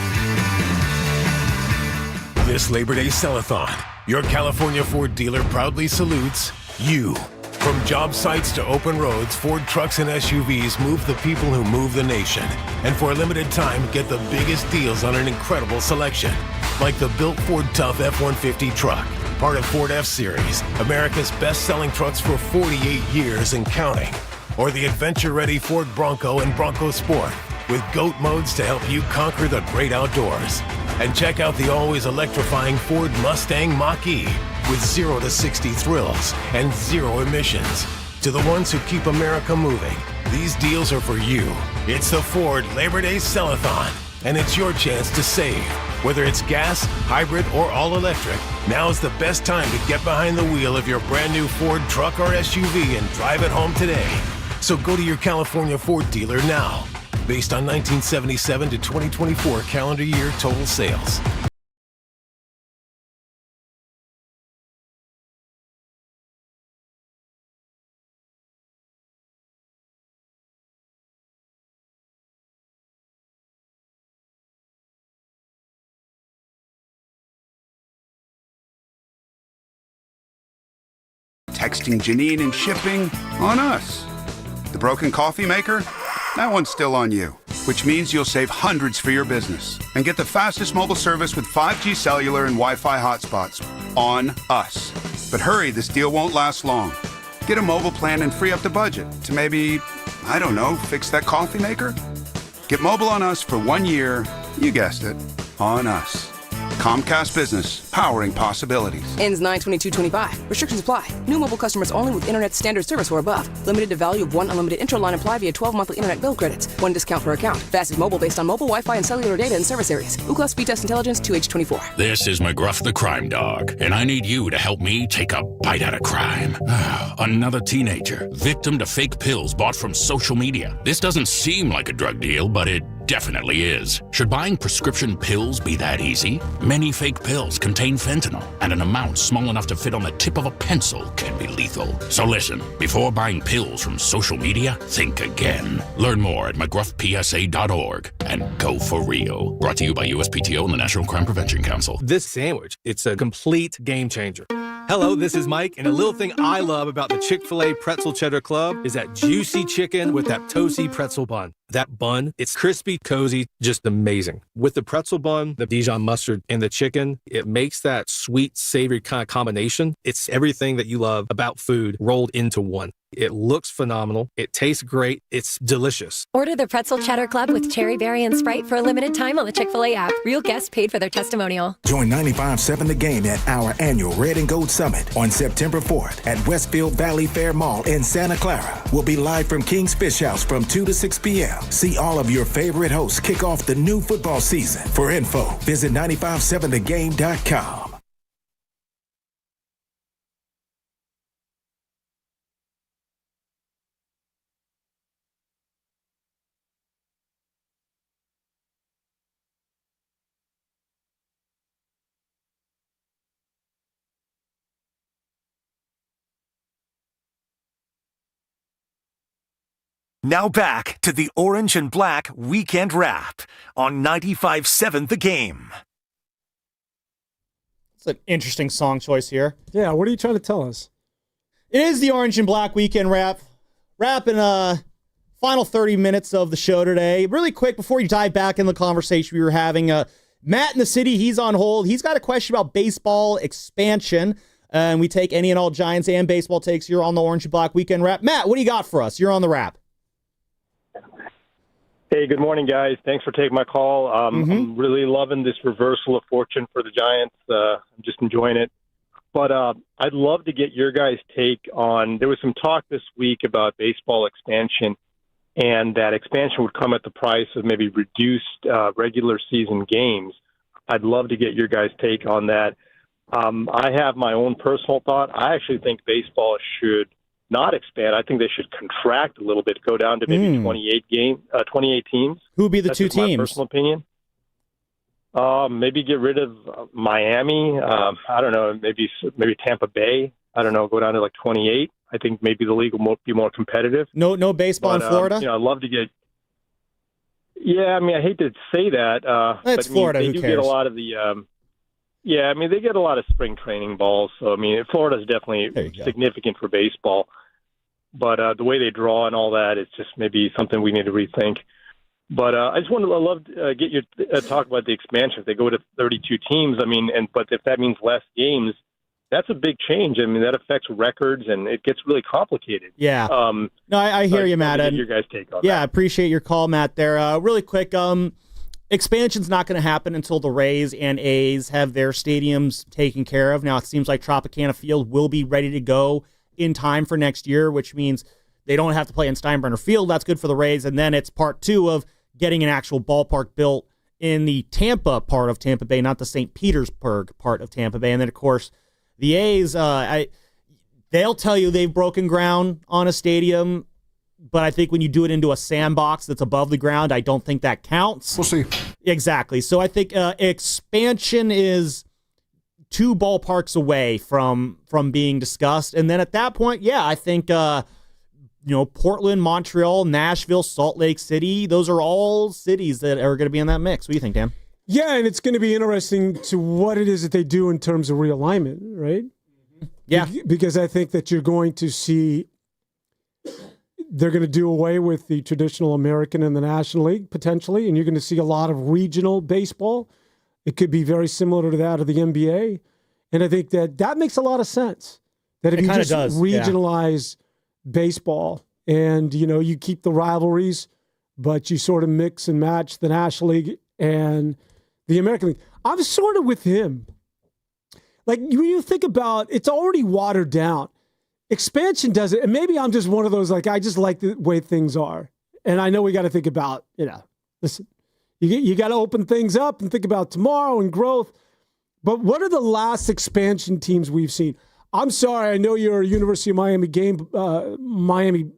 This Labor Day Sell-a-thon, your California Ford dealer proudly salutes you. From job sites to open roads, Ford trucks and SUVs move the people who move the nation. And for a limited time, get the biggest deals on an incredible selection. Like the built Ford Tough F-150 truck, part of Ford F-Series, America's best-selling trucks for 48 years and counting. Or the adventure-ready Ford Bronco and Bronco Sport, with GOAT modes to help you conquer the great outdoors. And check out the always electrifying Ford Mustang Mach-E with 0 to 60 thrills and 0 emissions. To the ones who keep America moving, these deals are for you. It's the Ford Labor Day Sell-a-thon, and it's your chance to save. Whether it's gas, hybrid, or all-electric, now's the best time to get behind the wheel of your brand new Ford truck or SUV and drive it home today. So go to your California Ford dealer now. Based on 1977 to 2024 calendar year total sales. Texting Janine and shipping on us. The broken coffee maker? That one's still on you, which means you'll save hundreds for your business and get the fastest mobile service with 5G cellular and Wi-Fi hotspots on us. But hurry, this deal won't last long. Get a mobile plan and free up the budget to maybe, I don't know, fix that coffee maker? Get mobile on us for 1 year, you guessed it, on us. Comcast Business, powering possibilities. Ends 9/22/25. Restrictions apply. New mobile customers only with internet standard service or above. Limited to value of one unlimited intro line apply via 12 monthly internet bill credits. One discount per account. Fastest mobile based on mobile Wi-Fi and cellular data in service areas. Ookla Speed Test Intelligence 2H24. This is McGruff the Crime Dog, and I need you to help me take a bite out of crime. Another teenager, victim to fake pills bought from social media. This doesn't seem like a drug deal, but it definitely is. Should buying prescription pills be that easy? Many fake pills contain fentanyl, and an amount small enough to fit on the tip of a pencil can be lethal. So listen, before buying pills from social media, think again. Learn more at mcgruffpsa.org and go for real. Brought to you by USPTO and the National Crime Prevention Council. This sandwich, it's a complete game changer. Hello, this is Mike, and a little thing I love about the Chick-fil-A Pretzel Cheddar Club is that juicy chicken with that toasty pretzel bun. That bun, it's crispy, cozy, just amazing. With the pretzel bun, the Dijon mustard, and the chicken, it makes that sweet, savory kind of combination. It's everything that you love about food rolled into one. It looks phenomenal. It tastes great. It's delicious. Order the Pretzel Cheddar Club with Cherry Berry and Sprite for a limited time on the Chick-fil-A app. Real guests paid for their testimonial. Join 95.7 The Game at our annual Red and Gold Summit on September 4th at Westfield Valley Fair Mall in Santa Clara. We'll be live from King's Fish House from 2 to 6 p.m. See all of your favorite hosts kick off the new football season. For info, visit 957thegame.com. Now back to the Orange and Black Weekend Wrap on 95.7 The Game. It's an interesting song choice here. Yeah, what are you trying to tell us? It is the Orange and Black Weekend Wrap. Wrapping final 30 minutes of the show today. Really quick, before you dive back in the conversation we were having, Matt in the city, he's on hold. He's got a question about baseball expansion. And we take any and all Giants and baseball takes here on the Orange and Black Weekend Wrap. Matt, what do you got for us? You're on the wrap. Hey, good morning, guys. Thanks for taking my call. I'm really loving this reversal of fortune for the Giants. I'm just enjoying it. But I'd love to get your guys' take on, there was some talk this week about baseball expansion, and that expansion would come at the price of maybe reduced regular season games. I'd love to get your guys' take on that. I have my own personal thought. I actually think baseball should not expand. I think they should contract a little bit, go down to maybe 28 teams. Who would be the That's two just my teams? personal opinion. Maybe get rid of Miami. I don't know. Maybe Tampa Bay. I don't know. Go down to like 28. I think maybe the league will be more competitive. No baseball in Florida. I'd love to get. Yeah, I mean, I hate to say that. It's but, Florida. They Who do cares? get a lot of the. Yeah, I mean, they get a lot of spring training balls. So I mean, Florida's definitely significant for baseball. But the way they draw and all that, it's just maybe something we need to rethink. But I just love to get your talk about the expansion. If they go to 32 teams, I mean, but if that means less games, that's a big change. I mean, that affects records, and it gets really complicated. Yeah. No, I hear you, Matt. Get your guys' take on yeah, that. I appreciate your call, Matt, there. Really quick, expansion's not going to happen until the Rays and A's have their stadiums taken care of. Now, it seems like Tropicana Field will be ready to go in time for next year, which means they don't have to play in Steinbrenner Field. That's good for the Rays. And then it's part two of getting an actual ballpark built in the Tampa part of Tampa Bay, not the St. Petersburg part of Tampa Bay. And then, of course, the A's, they'll tell you they've broken ground on a stadium, but I think when you do it into a sandbox that's above the ground, I don't think that counts. We'll see. Exactly. So I think expansion is 2 ballparks away from being discussed. And then at that point, yeah, I think, Portland, Montreal, Nashville, Salt Lake City, those are all cities that are going to be in that mix. What do you think, Dan? Yeah, and it's going to be interesting to what it is that they do in terms of realignment, right? Yeah. Because I think that you're going to see they're going to do away with the traditional American and the National League, potentially, and you're going to see a lot of regional baseball. It could be very similar to that of the NBA. And I think that makes a lot of sense. That if you just regionalize baseball and, you keep the rivalries, but you sort of mix and match the National League and the American League. I'm sort of with him. Like, when you think about it's already watered down. Expansion does it, and maybe I'm just one of those, like, I just like the way things are. And I know we got to think about, listen, you got to open things up and think about tomorrow and growth. But what are the last expansion teams we've seen? I'm sorry, I know you're a University of Miami Miami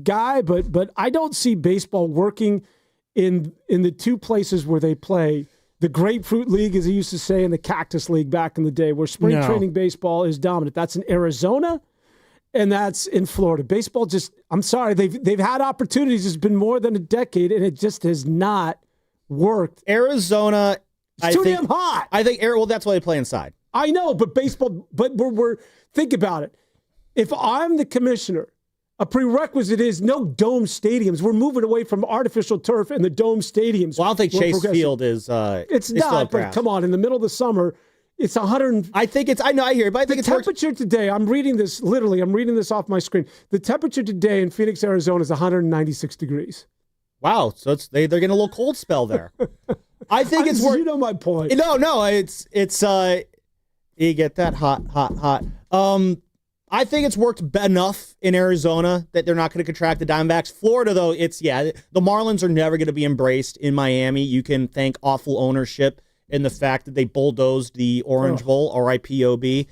guy, but I don't see baseball working in the two places where they play. The Grapefruit League, as he used to say, and the Cactus League back in the day, where spring training baseball is dominant. That's in Arizona, and that's in Florida. Baseball just, I'm sorry, they've had opportunities. It's been more than a decade, and it just has not worked. Arizona, it's too damn hot. I think, well, that's why they play inside. I know, but baseball, think about it. If I'm the commissioner, a prerequisite is no dome stadiums. We're moving away from artificial turf and the dome stadiums. Well, I don't think Chase Field is. It's not, but come on, in the middle of the summer, it's 100. I know, I hear it, but I think the temperature today, I'm reading this off my screen. The temperature today in Phoenix, Arizona is 196 degrees. Wow, so they're getting a little cold spell there. I think it's worth. You know my point. No, it's you get that hot. I think it's worked enough in Arizona that they're not going to contract the Diamondbacks. Florida, though, the Marlins are never going to be embraced in Miami. You can thank awful ownership in the fact that they bulldozed the Orange Bowl, RIPOB,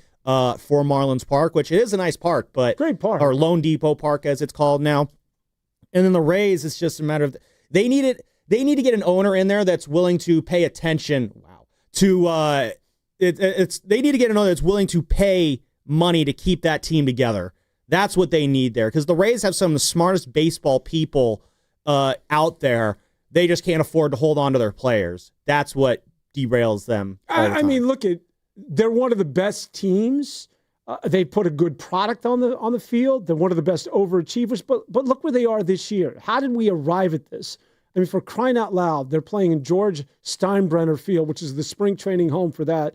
for Marlins Park, which is a nice park, but great park, or Lone Depot Park as it's called now. And then the Rays, it's just a matter of they need to get an owner in there that's willing to pay attention. Wow, to they need to get an owner that's willing to pay money to keep that team together. That's what they need there, because the Rays have some of the smartest baseball people out there. They just can't afford to hold on to their players. That's what derails them. I mean, they're one of the best teams. They put a good product on the field. They're one of the best overachievers. But look where they are this year. How did we arrive at this? I mean, for crying out loud, they're playing in George Steinbrenner Field, which is the spring training home for that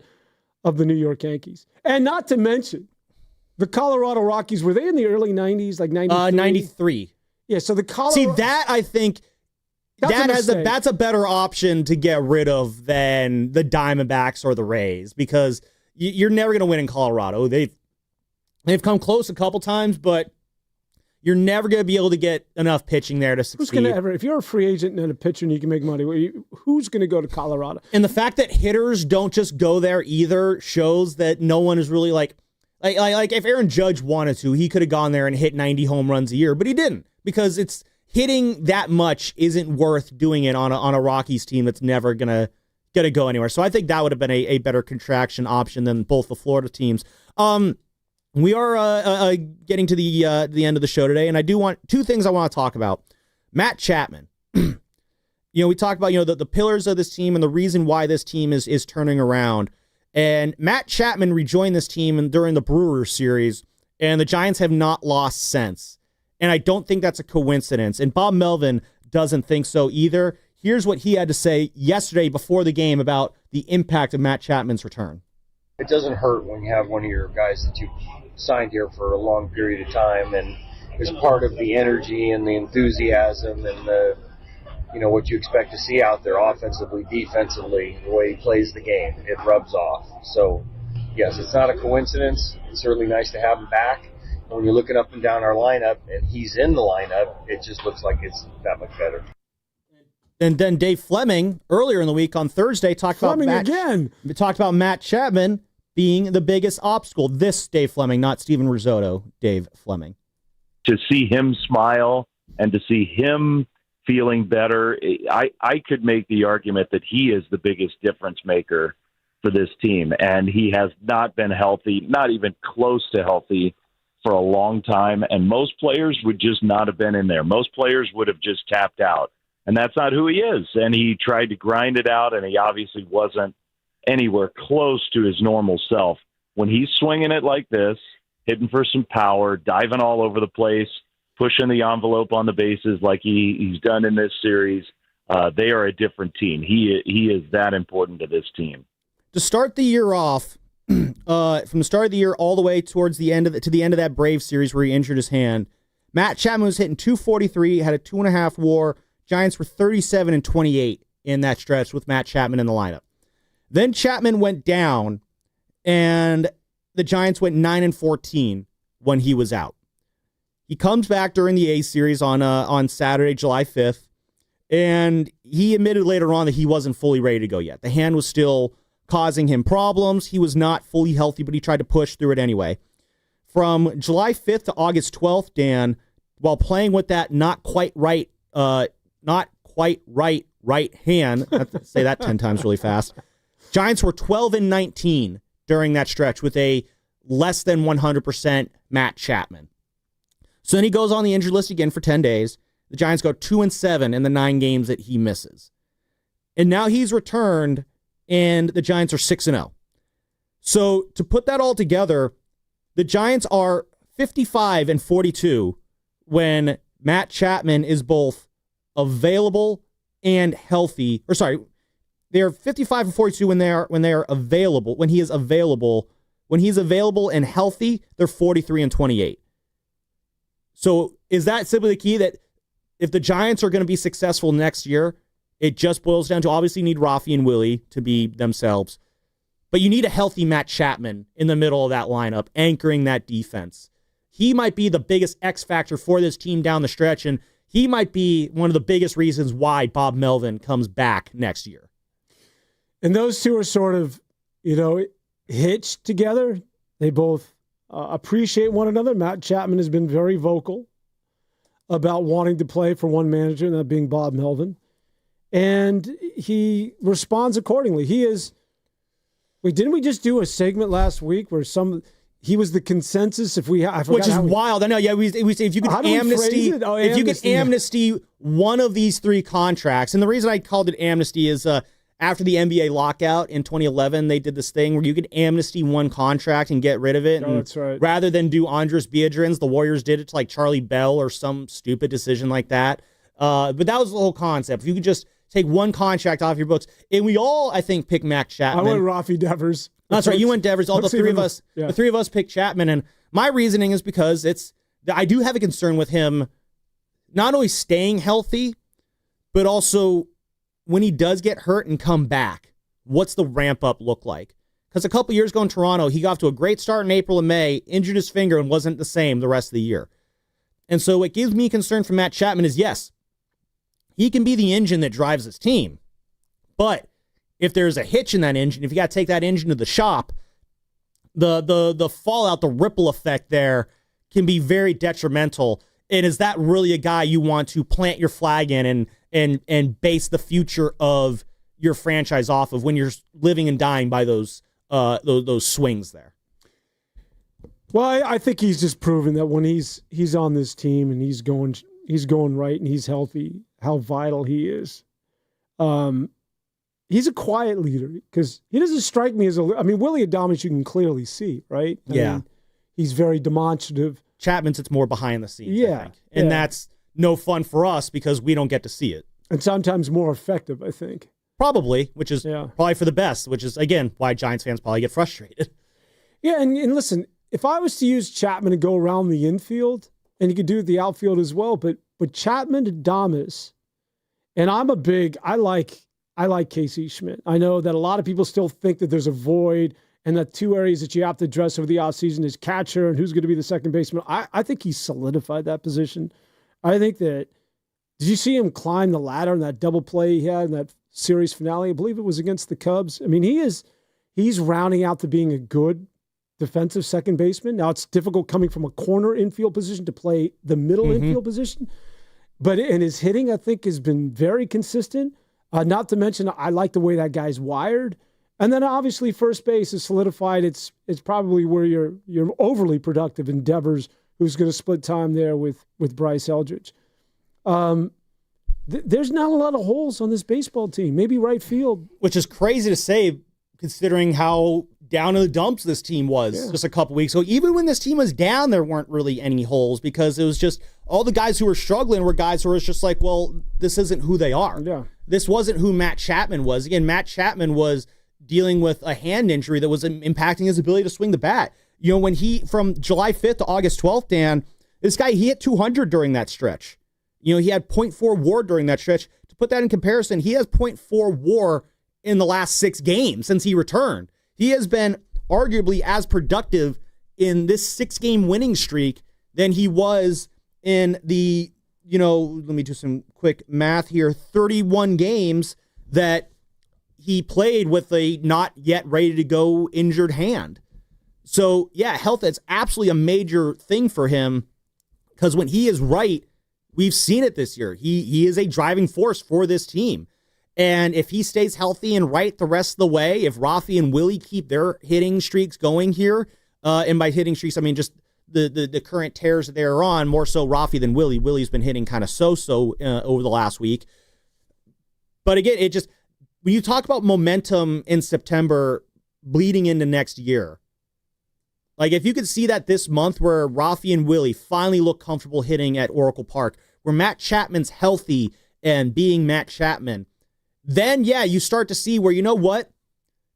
of the New York Yankees. And not to mention, the Colorado Rockies, were they in the early 90s, like 93? 93. Yeah, so the Colorado... See, that, I think, that's a better option to get rid of than the Diamondbacks or the Rays, because you're never going to win in Colorado. They've come close a couple times, but you're never going to be able to get enough pitching there to succeed. Who's going to ever, if you're a free agent and a pitcher and you can make money, who's going to go to Colorado? And the fact that hitters don't just go there either shows that no one is really like if Aaron Judge wanted to, he could have gone there and hit 90 home runs a year, but he didn't, because it's hitting that much isn't worth doing it on a Rockies team that's never going to go anywhere. So I think that would have been a better contraction option than both the Florida teams. We are getting to the end of the show today, and I do want two things I want to talk about. Matt Chapman. We talked about the pillars of this team and the reason why this team is turning around. And Matt Chapman rejoined this team during the Brewers series, and the Giants have not lost since. And I don't think that's a coincidence. And Bob Melvin doesn't think so either. Here's what he had to say yesterday before the game about the impact of Matt Chapman's return. It doesn't hurt when you have one of your guys that you signed here for a long period of time and is part of the energy and the enthusiasm and the, what you expect to see out there offensively, defensively, the way he plays the game. It rubs off. So, yes, it's not a coincidence. It's certainly nice to have him back. And when you're looking up and down our lineup and he's in the lineup, it just looks like it's that much better. And then Dave Fleming, earlier in the week on Thursday, talked about Matt Chapman being the biggest obstacle. This Dave Fleming, not Steven Risotto, Dave Fleming. To see him smile and to see him feeling better, I could make the argument that he is the biggest difference maker for this team. And he has not been healthy, not even close to healthy, for a long time. And most players would just not have been in there. Most players would have just tapped out. And that's not who he is. And he tried to grind it out, and he obviously wasn't anywhere close to his normal self. When he's swinging it like this, hitting for some power, diving all over the place, pushing the envelope on the bases like he's done in this series, they are a different team. He is that important to this team. To start the year off, from the start of the year all the way towards the end of that Braves series where he injured his hand, Matt Chapman was hitting .243, had a 2.5 WAR. Giants were 37-28 in that stretch with Matt Chapman in the lineup. Then Chapman went down, and the Giants went 9-14 when he was out. He comes back during the A series on Saturday, July 5th, and he admitted later on that he wasn't fully ready to go yet. The hand was still causing him problems. He was not fully healthy, but he tried to push through it anyway. From July 5th to August 12th, Dan, while playing with that not quite right hand, I have to say that 10 times really fast, Giants were 12-19 during that stretch with a less than 100% Matt Chapman. So then he goes on the injured list again for 10 days. The Giants go 2-7 in the 9 games that he misses. And now he's returned, and the Giants are 6-0. So to put that all together, the Giants are 55-42 when Matt Chapman is both available and healthy. Or sorry, they're 55-42 when they are available. When he is available, when he's available and healthy, they're 43-28. So is that simply the key, that if the Giants are going to be successful next year, it just boils down to, obviously you need Rafi and Willie to be themselves, but you need a healthy Matt Chapman in the middle of that lineup, anchoring that defense. He might be the biggest X factor for this team down the stretch, and he might be one of the biggest reasons why Bob Melvin comes back next year. And those two are sort of, hitched together. They both appreciate one another. Matt Chapman has been very vocal about wanting to play for one manager, that being Bob Melvin. And he responds accordingly. He is... Wait, didn't we just do a segment last week where he was the consensus? Which is wild. I know. Yeah, we if you could amnesty one of these 3 contracts, and the reason I called it amnesty is after the NBA lockout in 2011, they did this thing where you could amnesty one contract and get rid of it. Oh, that's right. Rather than do Andres Biedrins, the Warriors did it to like Charlie Bell or some stupid decision like that. But that was the whole concept. If you could just take one contract off your books, and we all, I think, picked Mac Chapman. I went Rafi Devers. That's right. You went Devers. All the three of us. Yeah. The 3 of us picked Chapman, and my reasoning is because I do have a concern with him not only staying healthy, but also when he does get hurt and come back, what's the ramp up look like? Because a couple years ago in Toronto, he got off to a great start in April and May, injured his finger, and wasn't the same the rest of the year. And so what gives me concern for Matt Chapman is, yes, he can be the engine that drives his team. But if there's a hitch in that engine, if you got to take that engine to the shop, the fallout, the ripple effect there can be very detrimental. And is that really a guy you want to plant your flag in and base the future of your franchise off of when you're living and dying by those swings there? Well, I think he's just proven that when he's on this team and he's going right and he's healthy, how vital he is. He's a quiet leader because he doesn't strike me as Willie Adames you can clearly see, right? I mean, he's very demonstrative. Chapman sits more behind the scenes, yeah, I think. And that's no fun for us because we don't get to see it. And sometimes more effective, I think. Probably, which is probably for the best, which is, again, why Giants fans probably get frustrated. Yeah, and listen, if I was to use Chapman to go around the infield, and you could do the outfield as well, but Chapman, Adames, and I like Casey Schmidt. I know that a lot of people still think that there's a void and that 2 areas that you have to address over the offseason is catcher and who's going to be the second baseman. I think he solidified that position. I think that, did you see him climb the ladder in that double play he had in that series finale? I believe it was against the Cubs. I mean, he's rounding out to being a good defensive second baseman. Now, it's difficult coming from a corner infield position to play the middle infield position. But in his hitting, I think, has been very consistent. Not to mention, I like the way that guy's wired. And then obviously first base is solidified. It's probably where you're overly productive in Devers, who's going to split time there with Bryce Eldridge. There's not a lot of holes on this baseball team. Maybe right field. Which is crazy to say considering how down in the dumps this team was just a couple weeks ago. Even when this team was down, there weren't really any holes because it was just all the guys who were struggling were guys who were just like, well, this isn't who they are. Yeah. This wasn't who Matt Chapman was. Again, Matt Chapman was dealing with a hand injury that was impacting his ability to swing the bat. You know, when from July 5th to August 12th, Dan, this guy, he hit 200 during that stretch. You know, he had .4 WAR during that stretch. To put that in comparison, he has .4 WAR in the last 6 games since he returned. He has been arguably as productive in this 6-game winning streak than he was in the, let me do some quick math here, 31 games that he played with a not yet ready to go injured hand. So yeah, health is absolutely a major thing for him, because when he is right, we've seen it this year. He is a driving force for this team. And if he stays healthy and right the rest of the way, if Rafi and Willie keep their hitting streaks going here, and by hitting streaks, I mean just the current tears that they're on, more so Rafi than Willie. Willie's been hitting kind of so-so over the last week. But again, it just, when you talk about momentum in September bleeding into next year, like if you could see that this month where Rafi and Willie finally look comfortable hitting at Oracle Park, where Matt Chapman's healthy and being Matt Chapman, then yeah, you start to see where, you know what?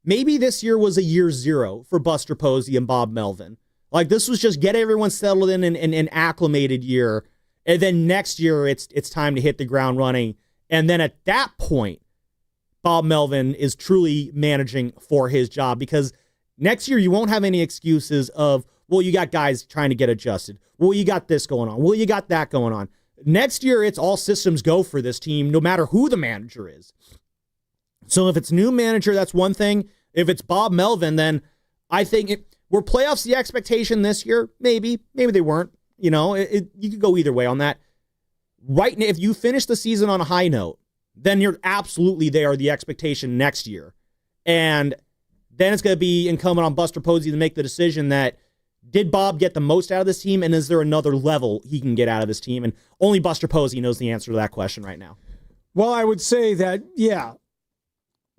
Maybe this year was a year 0 for Buster Posey and Bob Melvin. Like this was just get everyone settled in an acclimated year. And then next year it's time to hit the ground running. And then at that point, Bob Melvin is truly managing for his job, because next year you won't have any excuses of, well, you got guys trying to get adjusted. Well, you got this going on. Well, you got that going on. Next year, it's all systems go for this team, no matter who the manager is. So if it's new manager, that's one thing. If it's Bob Melvin, then I think were playoffs the expectation this year? Maybe they weren't. You could go either way on that. Right now, if you finish the season on a high note, then you're absolutely there, the expectation next year. And then it's going to be incumbent on Buster Posey to make the decision that, did Bob get the most out of this team, and is there another level he can get out of this team? And only Buster Posey knows the answer to that question right now. Well, I would say that, yeah,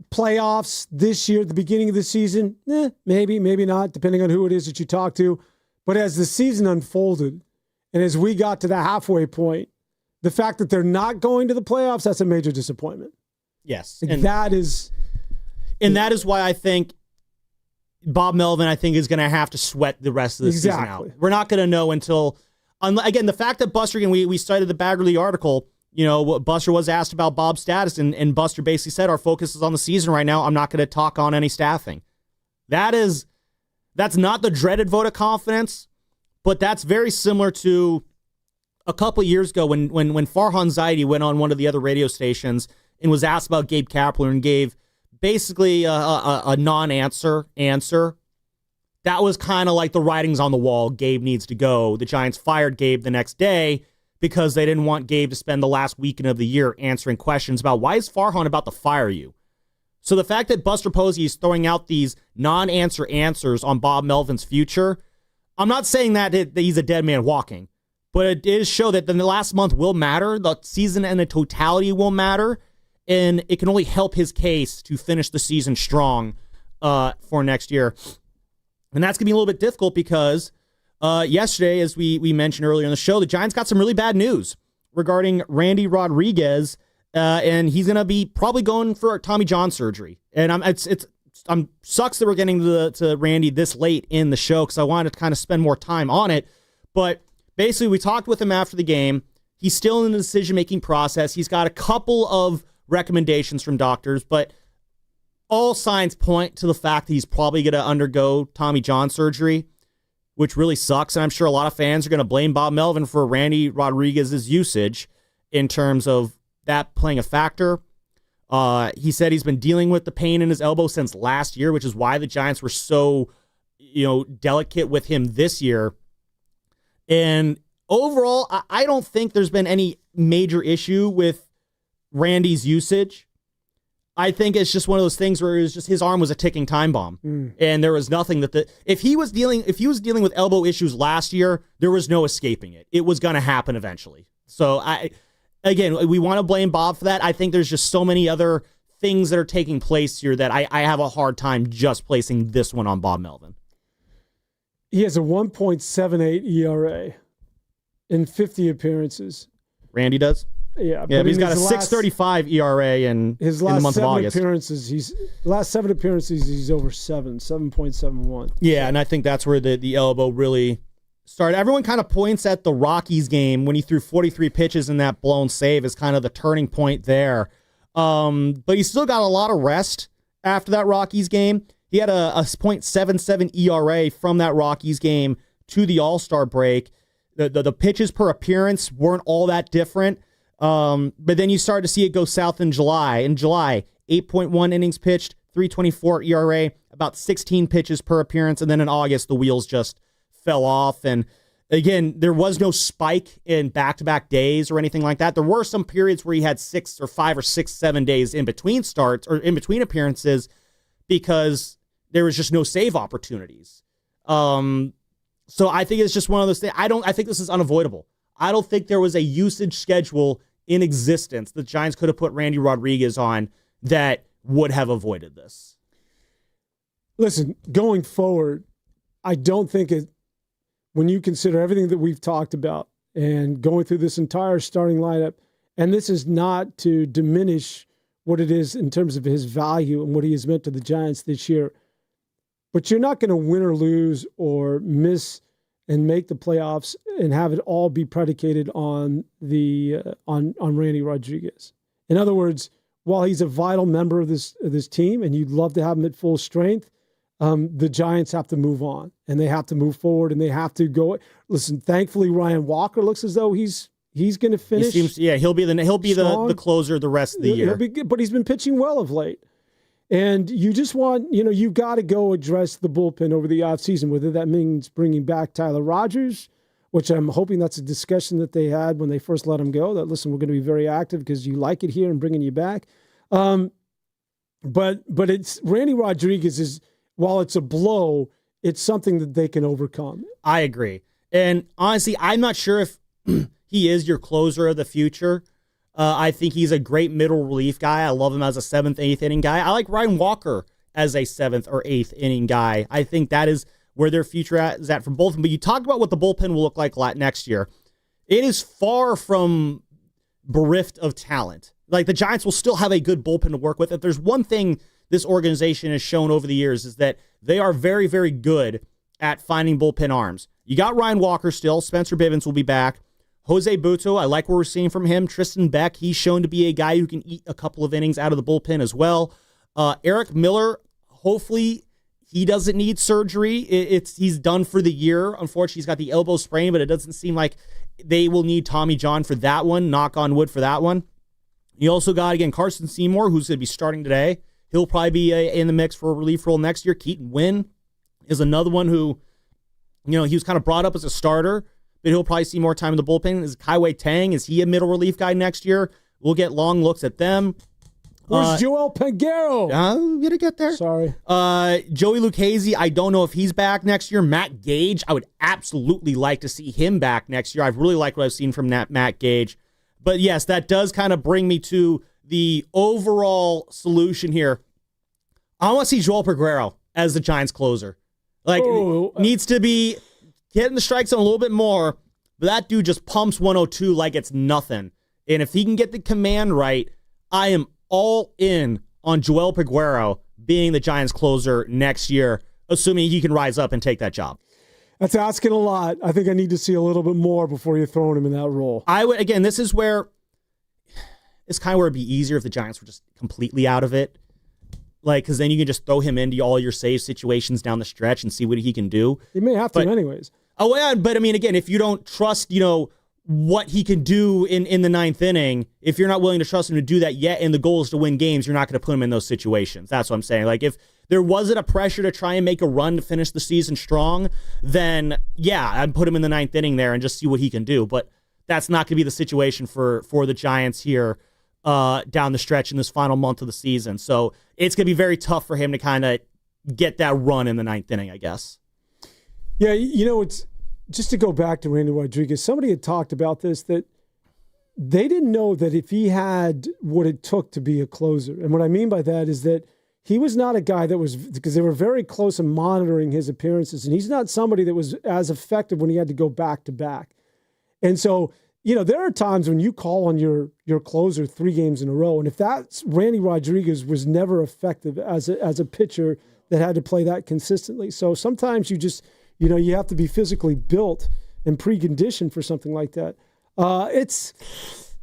playoffs this year, at the beginning of the season, maybe not, depending on who it is that you talk to. But as the season unfolded, and as we got to the halfway point, the fact that they're not going to the playoffs, that's a major disappointment. Yes. And that is why I think Bob Melvin, is going to have to sweat the rest of the season out. We're not going to know until, again, the fact that Buster, again, we cited the Baggerly article, Buster was asked about Bob's status, and Buster basically said, our focus is on the season right now. I'm not going to talk on any staffing. That's not the dreaded vote of confidence, but that's very similar to a couple of years ago when Farhan Zaidi went on one of the other radio stations and was asked about Gabe Kapler and gave basically a non-answer answer. That was kind of like the writing's on the wall. Gabe needs to go. The Giants fired Gabe the next day because they didn't want Gabe to spend the last weekend of the year answering questions about, why is Farhan about to fire you? So the fact that Buster Posey is throwing out these non-answer answers on Bob Melvin's future, I'm not saying that he's a dead man walking, but it does show that the last month will matter. The season and the totality will matter. And it can only help his case to finish the season strong for next year. And that's going to be a little bit difficult because yesterday, as we mentioned earlier in the show, the Giants got some really bad news regarding Randy Rodriguez, and he's going to be probably going for Tommy John surgery. And I'm sucks that we're getting to Randy this late in the show because I wanted to kind of spend more time on it. But basically, we talked with him after the game. He's still in the decision-making process. He's got a couple of recommendations from doctors, but all signs point to the fact that he's probably going to undergo Tommy John surgery, which really sucks. And I'm sure a lot of fans are going to blame Bob Melvin for Randy Rodriguez's usage in terms of that playing a factor. He said he's been dealing with the pain in his elbow since last year, which is why the Giants were so, delicate with him this year. And overall, I don't think there's been any major issue with Randy's usage. I think it's just one of those things where it was just his arm was a ticking time bomb, and there was nothing that if he was dealing with elbow issues last year, there was no escaping it. It was going to happen eventually. So we want to blame Bob for that. I think there's just so many other things that are taking place here that I have a hard time just placing this one on Bob Melvin. He has a 1.78 ERA in 50 appearances. Randy does? Yeah, but he's got a 6.35 ERA in the month of August. Last 7 appearances, he's over 7.71. Yeah, and I think that's where the elbow really started. Everyone kind of points at the Rockies game when he threw 43 pitches in that blown save as kind of the turning point there. But he's still got a lot of rest after that Rockies game. He had a .77 ERA from that Rockies game to the All-Star break. The pitches per appearance weren't all that different. But then you started to see it go south in July. In July, 8.1 innings pitched, 3.24 ERA, about 16 pitches per appearance. And then in August, the wheels just fell off. And again, there was no spike in back-to-back days or anything like that. There were some periods where he had 5 or 6, 7 days in between starts or in between appearances because there was just no save opportunities. So I think it's just one of those things. I think this is unavoidable. I don't think there was a usage schedule in existence the Giants could have put Randy Rodriguez on that would have avoided this. Listen, going forward, I don't think it, when you consider everything that we've talked about and going through this entire starting lineup, and this is not to diminish what it is in terms of his value and what he has meant to the Giants this year, but you're not going to win or lose or miss and make the playoffs and have it all be predicated on on Randy Rodriguez. In other words, while he's a vital member of this team and you'd love to have him at full strength, the Giants have to move on and they have to move forward and they have to go. Listen, thankfully Ryan Walker looks as though he's going to finish. He'll be the closer the rest of the year. He'll be good, but he's been pitching well of late. And you just want, you got to go address the bullpen over the offseason, whether that means bringing back Tyler Rogers, which I'm hoping that's a discussion that they had when they first let him go, that, listen, we're going to be very active because you like it here and bringing you back. But it's Randy Rodriguez is, while it's a blow, it's something that they can overcome. I agree. And honestly, I'm not sure if he is your closer of the future. I think he's a great middle relief guy. I love him as a 7th, 8th inning guy. I like Ryan Walker as a 7th or 8th inning guy. I think that is where their future is at for both of them. But you talk about what the bullpen will look like next year. It is far from bereft of talent. Like, the Giants will still have a good bullpen to work with. If there's one thing this organization has shown over the years is that they are very, very good at finding bullpen arms. You got Ryan Walker still. Spencer Bivens will be back. Jose Butto, I like what we're seeing from him. Tristan Beck, he's shown to be a guy who can eat a couple of innings out of the bullpen as well. Eric Miller, hopefully he doesn't need surgery. He's done for the year. Unfortunately, he's got the elbow sprain, but it doesn't seem like they will need Tommy John for that one. Knock on wood for that one. You also got, again, Carson Seymour, who's going to be starting today. He'll probably be in the mix for a relief role next year. Keaton Wynn is another one who, he was kind of brought up as a starter, but he'll probably see more time in the bullpen. Is Kaiwei Tang, is he a middle relief guy next year? We'll get long looks at them. Where's Joel Peguero? I'm going to get there. Sorry. Joey Lucchese, I don't know if he's back next year. Matt Gage, I would absolutely like to see him back next year. I've really liked what I've seen from Matt Gage. But yes, that does kind of bring me to the overall solution here. I want to see Joel Peguero as the Giants closer. Needs to be hitting the strike zone a little bit more, but that dude just pumps 102 like it's nothing. And if he can get the command right, I am all in on Joel Peguero being the Giants closer next year, assuming he can rise up and take that job. That's asking a lot. I think I need to see a little bit more before you're throwing him in that role. This is where it's kind of where it'd be easier if the Giants were just completely out of it. Because then you can just throw him into all your save situations down the stretch and see what he can do. He may have to anyways. Oh, yeah, but again, if you don't trust, what he can do in the 9th inning, if you're not willing to trust him to do that yet, and the goal is to win games, you're not going to put him in those situations. That's what I'm saying. If there wasn't a pressure to try and make a run to finish the season strong, then yeah, I'd put him in the 9th inning there and just see what he can do. But that's not going to be the situation for the Giants here down the stretch in this final month of the season. So it's going to be very tough for him to kind of get that run in the 9th inning, I guess. Yeah, it's just to go back to Randy Rodriguez. Somebody had talked about this, that they didn't know that if he had what it took to be a closer. And what I mean by that is that he was not a guy that was, because they were very close in monitoring his appearances, and he's not somebody that was as effective when he had to go back to back. And so, there are times when you call on your closer 3 games in a row, and if that's Randy Rodriguez was never effective as a pitcher that had to play that consistently. So sometimes you just, you have to be physically built and preconditioned for something like that. It's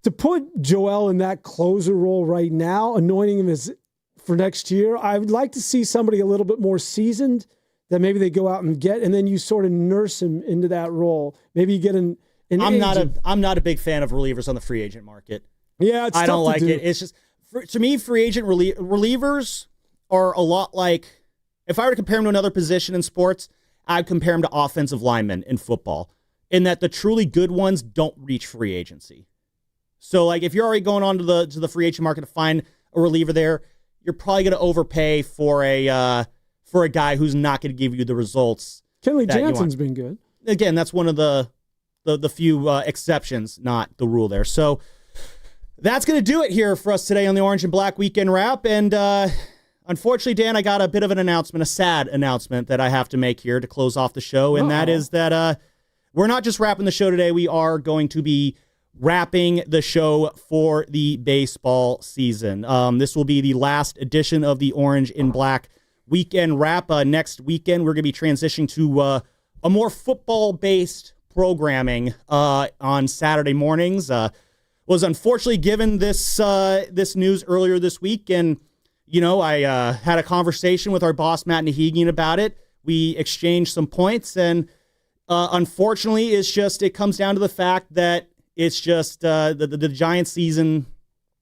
to put Joel in that closer role right now, anointing him as for next year. I would like to see somebody a little bit more seasoned that maybe they go out and get, and then you sort of nurse him into that role. Maybe you get an I'm not a big fan of relievers on the free agent market. Yeah, it's I don't tough like to do. it. It's just to me, free agent relievers are a lot like, if I were to compare them to another position in sports, I'd compare them to offensive linemen in football, in that the truly good ones don't reach free agency. So, like, if you're already going on to the free agent market to find a reliever there, you're probably going to overpay for a guy who's not going to give you the results. Kenley Jansen's been good. Again, that's one of the few exceptions, not the rule there. So that's going to do it here for us today on the Orange and Black Weekend Wrap. And unfortunately, Dan, I got a bit of an announcement, a sad announcement that I have to make here to close off the show. And that is that we're not just wrapping the show today. We are going to be wrapping the show for the baseball season. This will be the last edition of the Orange and Black Weekend Wrap. Next weekend, we're going to be transitioning to a more football-based programming on Saturday mornings. Was unfortunately given this news earlier this week, and I had a conversation with our boss Matt Nahigian about it. We exchanged some points, and unfortunately, it comes down to the fact that it's just the Giants season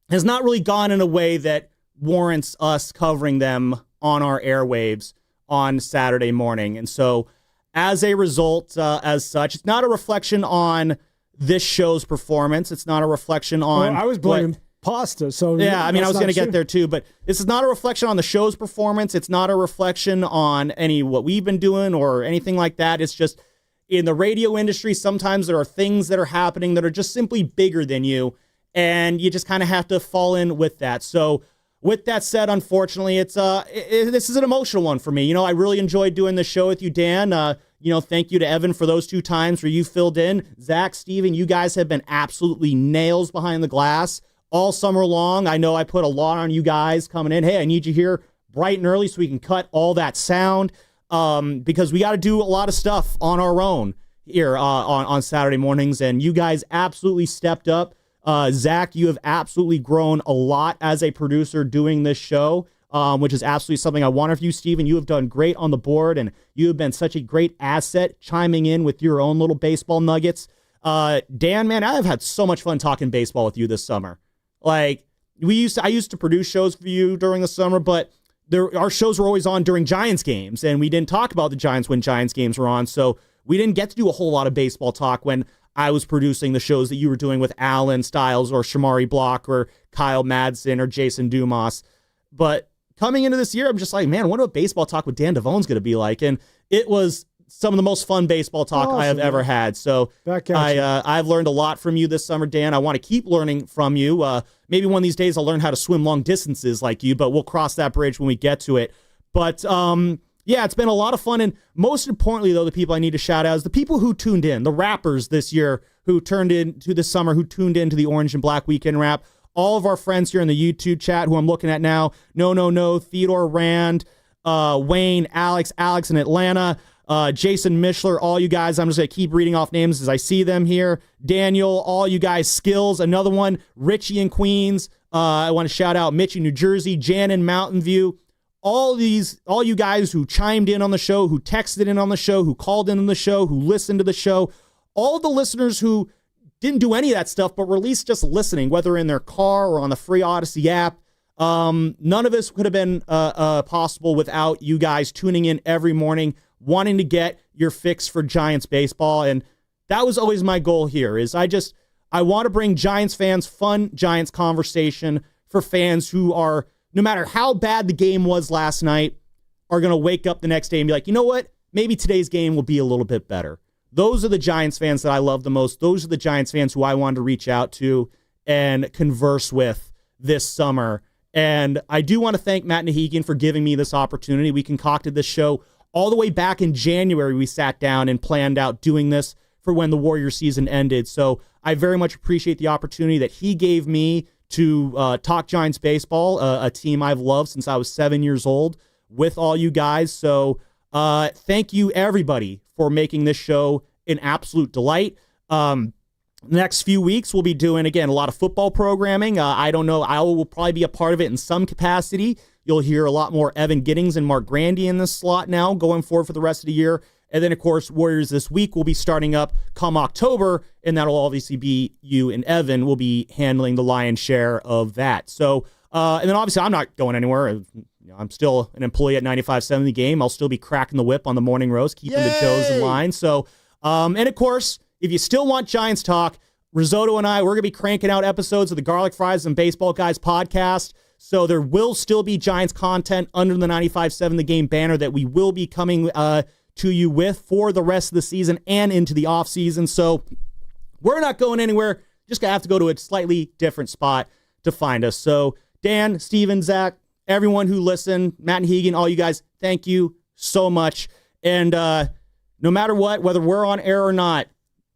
has not really gone in a way that warrants us covering them on our airwaves on Saturday morning, and so as a result, as such, it's not a reflection on this show's performance. It's not a reflection on... Well, I was blaming pasta, so... Yeah, I mean, I was going to get there too, but this is not a reflection on the show's performance. It's not a reflection on what we've been doing or anything like that. It's just, in the radio industry, sometimes there are things that are happening that are just simply bigger than you, and you just kind of have to fall in with that. So, with that said, unfortunately, this is an emotional one for me. I really enjoyed doing the show with you, Dan. Thank you to Evan for those 2 times where you filled in. Zach, Steven, you guys have been absolutely nails behind the glass all summer long. I know I put a lot on you guys coming in. Hey, I need you here bright and early so we can cut all that sound because we got to do a lot of stuff on our own here on Saturday mornings, and you guys absolutely stepped up. Zach, you have absolutely grown a lot as a producer doing this show, which is absolutely something I want of you, Steven. You have done great on the board, and you have been such a great asset chiming in with your own little baseball nuggets. Dan, man, I have had so much fun talking baseball with you this summer. Like, I used to produce shows for you during the summer, but our shows were always on during Giants games, and we didn't talk about the Giants when Giants games were on, so we didn't get to do a whole lot of baseball talk when I was producing the shows that you were doing with Alan Stiles or Shamari Block or Kyle Madsen or Jason Dumas. But coming into this year, I'm just like, man, I wonder what baseball talk with Dan Devone's going to be like. And it was some of the most fun baseball talk I have ever had. So I've learned a lot from you this summer, Dan. I want to keep learning from you. Maybe one of these days I'll learn how to swim long distances like you, but we'll cross that bridge when we get to it. But yeah, it's been a lot of fun. And most importantly, though, the people I need to shout out is the people who tuned in, the rappers this year who tuned into the Orange and Black Weekend Wrap. All of our friends here in the YouTube chat who I'm looking at now, No, Theodore Rand, Wayne, Alex in Atlanta, Jason Mishler, all you guys. I'm just going to keep reading off names as I see them here. Daniel, all you guys, Skills, another one, Richie in Queens. I want to shout out Mitch in New Jersey, Jan in Mountain View. All you guys who chimed in on the show, who texted in on the show, who called in on the show, who listened to the show, all the listeners who didn't do any of that stuff, but were at least just listening, whether in their car or on the free Odyssey app. None of this could have been possible without you guys tuning in every morning, wanting to get your fix for Giants baseball. And that was always my goal here, is I want to bring Giants fans fun Giants conversation for fans who are, no matter how bad the game was last night, are going to wake up the next day and be like, you know what? Maybe today's game will be a little bit better. Those are the Giants fans that I love the most. Those are the Giants fans who I wanted to reach out to and converse with this summer. And I do want to thank Matt Nahigian for giving me this opportunity. We concocted this show all the way back in January. We sat down and planned out doing this for when the Warriors season ended. So I very much appreciate the opportunity that he gave me to talk Giants baseball, a team I've loved since I was 7 years old, with all you guys. So thank you, everybody, for making this show an absolute delight. The next few weeks, we'll be doing, again, a lot of football programming. I don't know. I will probably be a part of it in some capacity. You'll hear a lot more Evan Giddings and Mark Grandy in this slot now going forward for the rest of the year. And then, of course, Warriors This Week will be starting up come October, and that'll obviously be you and Evan will be handling the lion's share of that. So, and then obviously I'm not going anywhere. I'm still an employee at 95.7 The Game. I'll still be cracking the whip on the morning roast, keeping the Joes in line. So, and of course, if you still want Giants talk, Risotto and I, we're going to be cranking out episodes of the Garlic Fries and Baseball Guys podcast. So there will still be Giants content under the 95.7 The Game banner that we will be coming to you with for the rest of the season and into the offseason. So we're not going anywhere. Just going to have to go to a slightly different spot to find us. So Dan, Steven, Zach, everyone who listened, Matt and Hegan, all you guys, thank you so much. And no matter what, whether we're on air or not,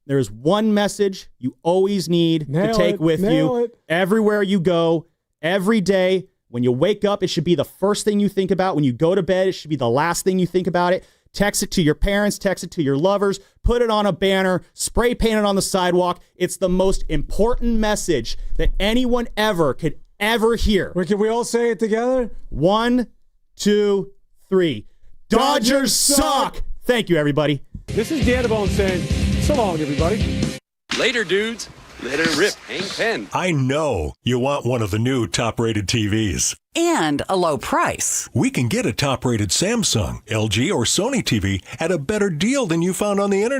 there's one message you always need to take with you everywhere you go, every day. When you wake up, it should be the first thing you think about. When you go to bed, it should be the last thing you think about it. Text it to your parents, text it to your lovers, put it on a banner, spray paint it on the sidewalk. It's the most important message that anyone could ever hear. Wait, can we all say it together? 1, 2, 3. Dodgers suck! Thank you, everybody. This is Danabone saying, so long, everybody. Later, dudes. Let her rip. Hank Penn. I know you want one of the new top-rated TVs. And a low price. We can get a top-rated Samsung, LG, or Sony TV at a better deal than you found on the internet.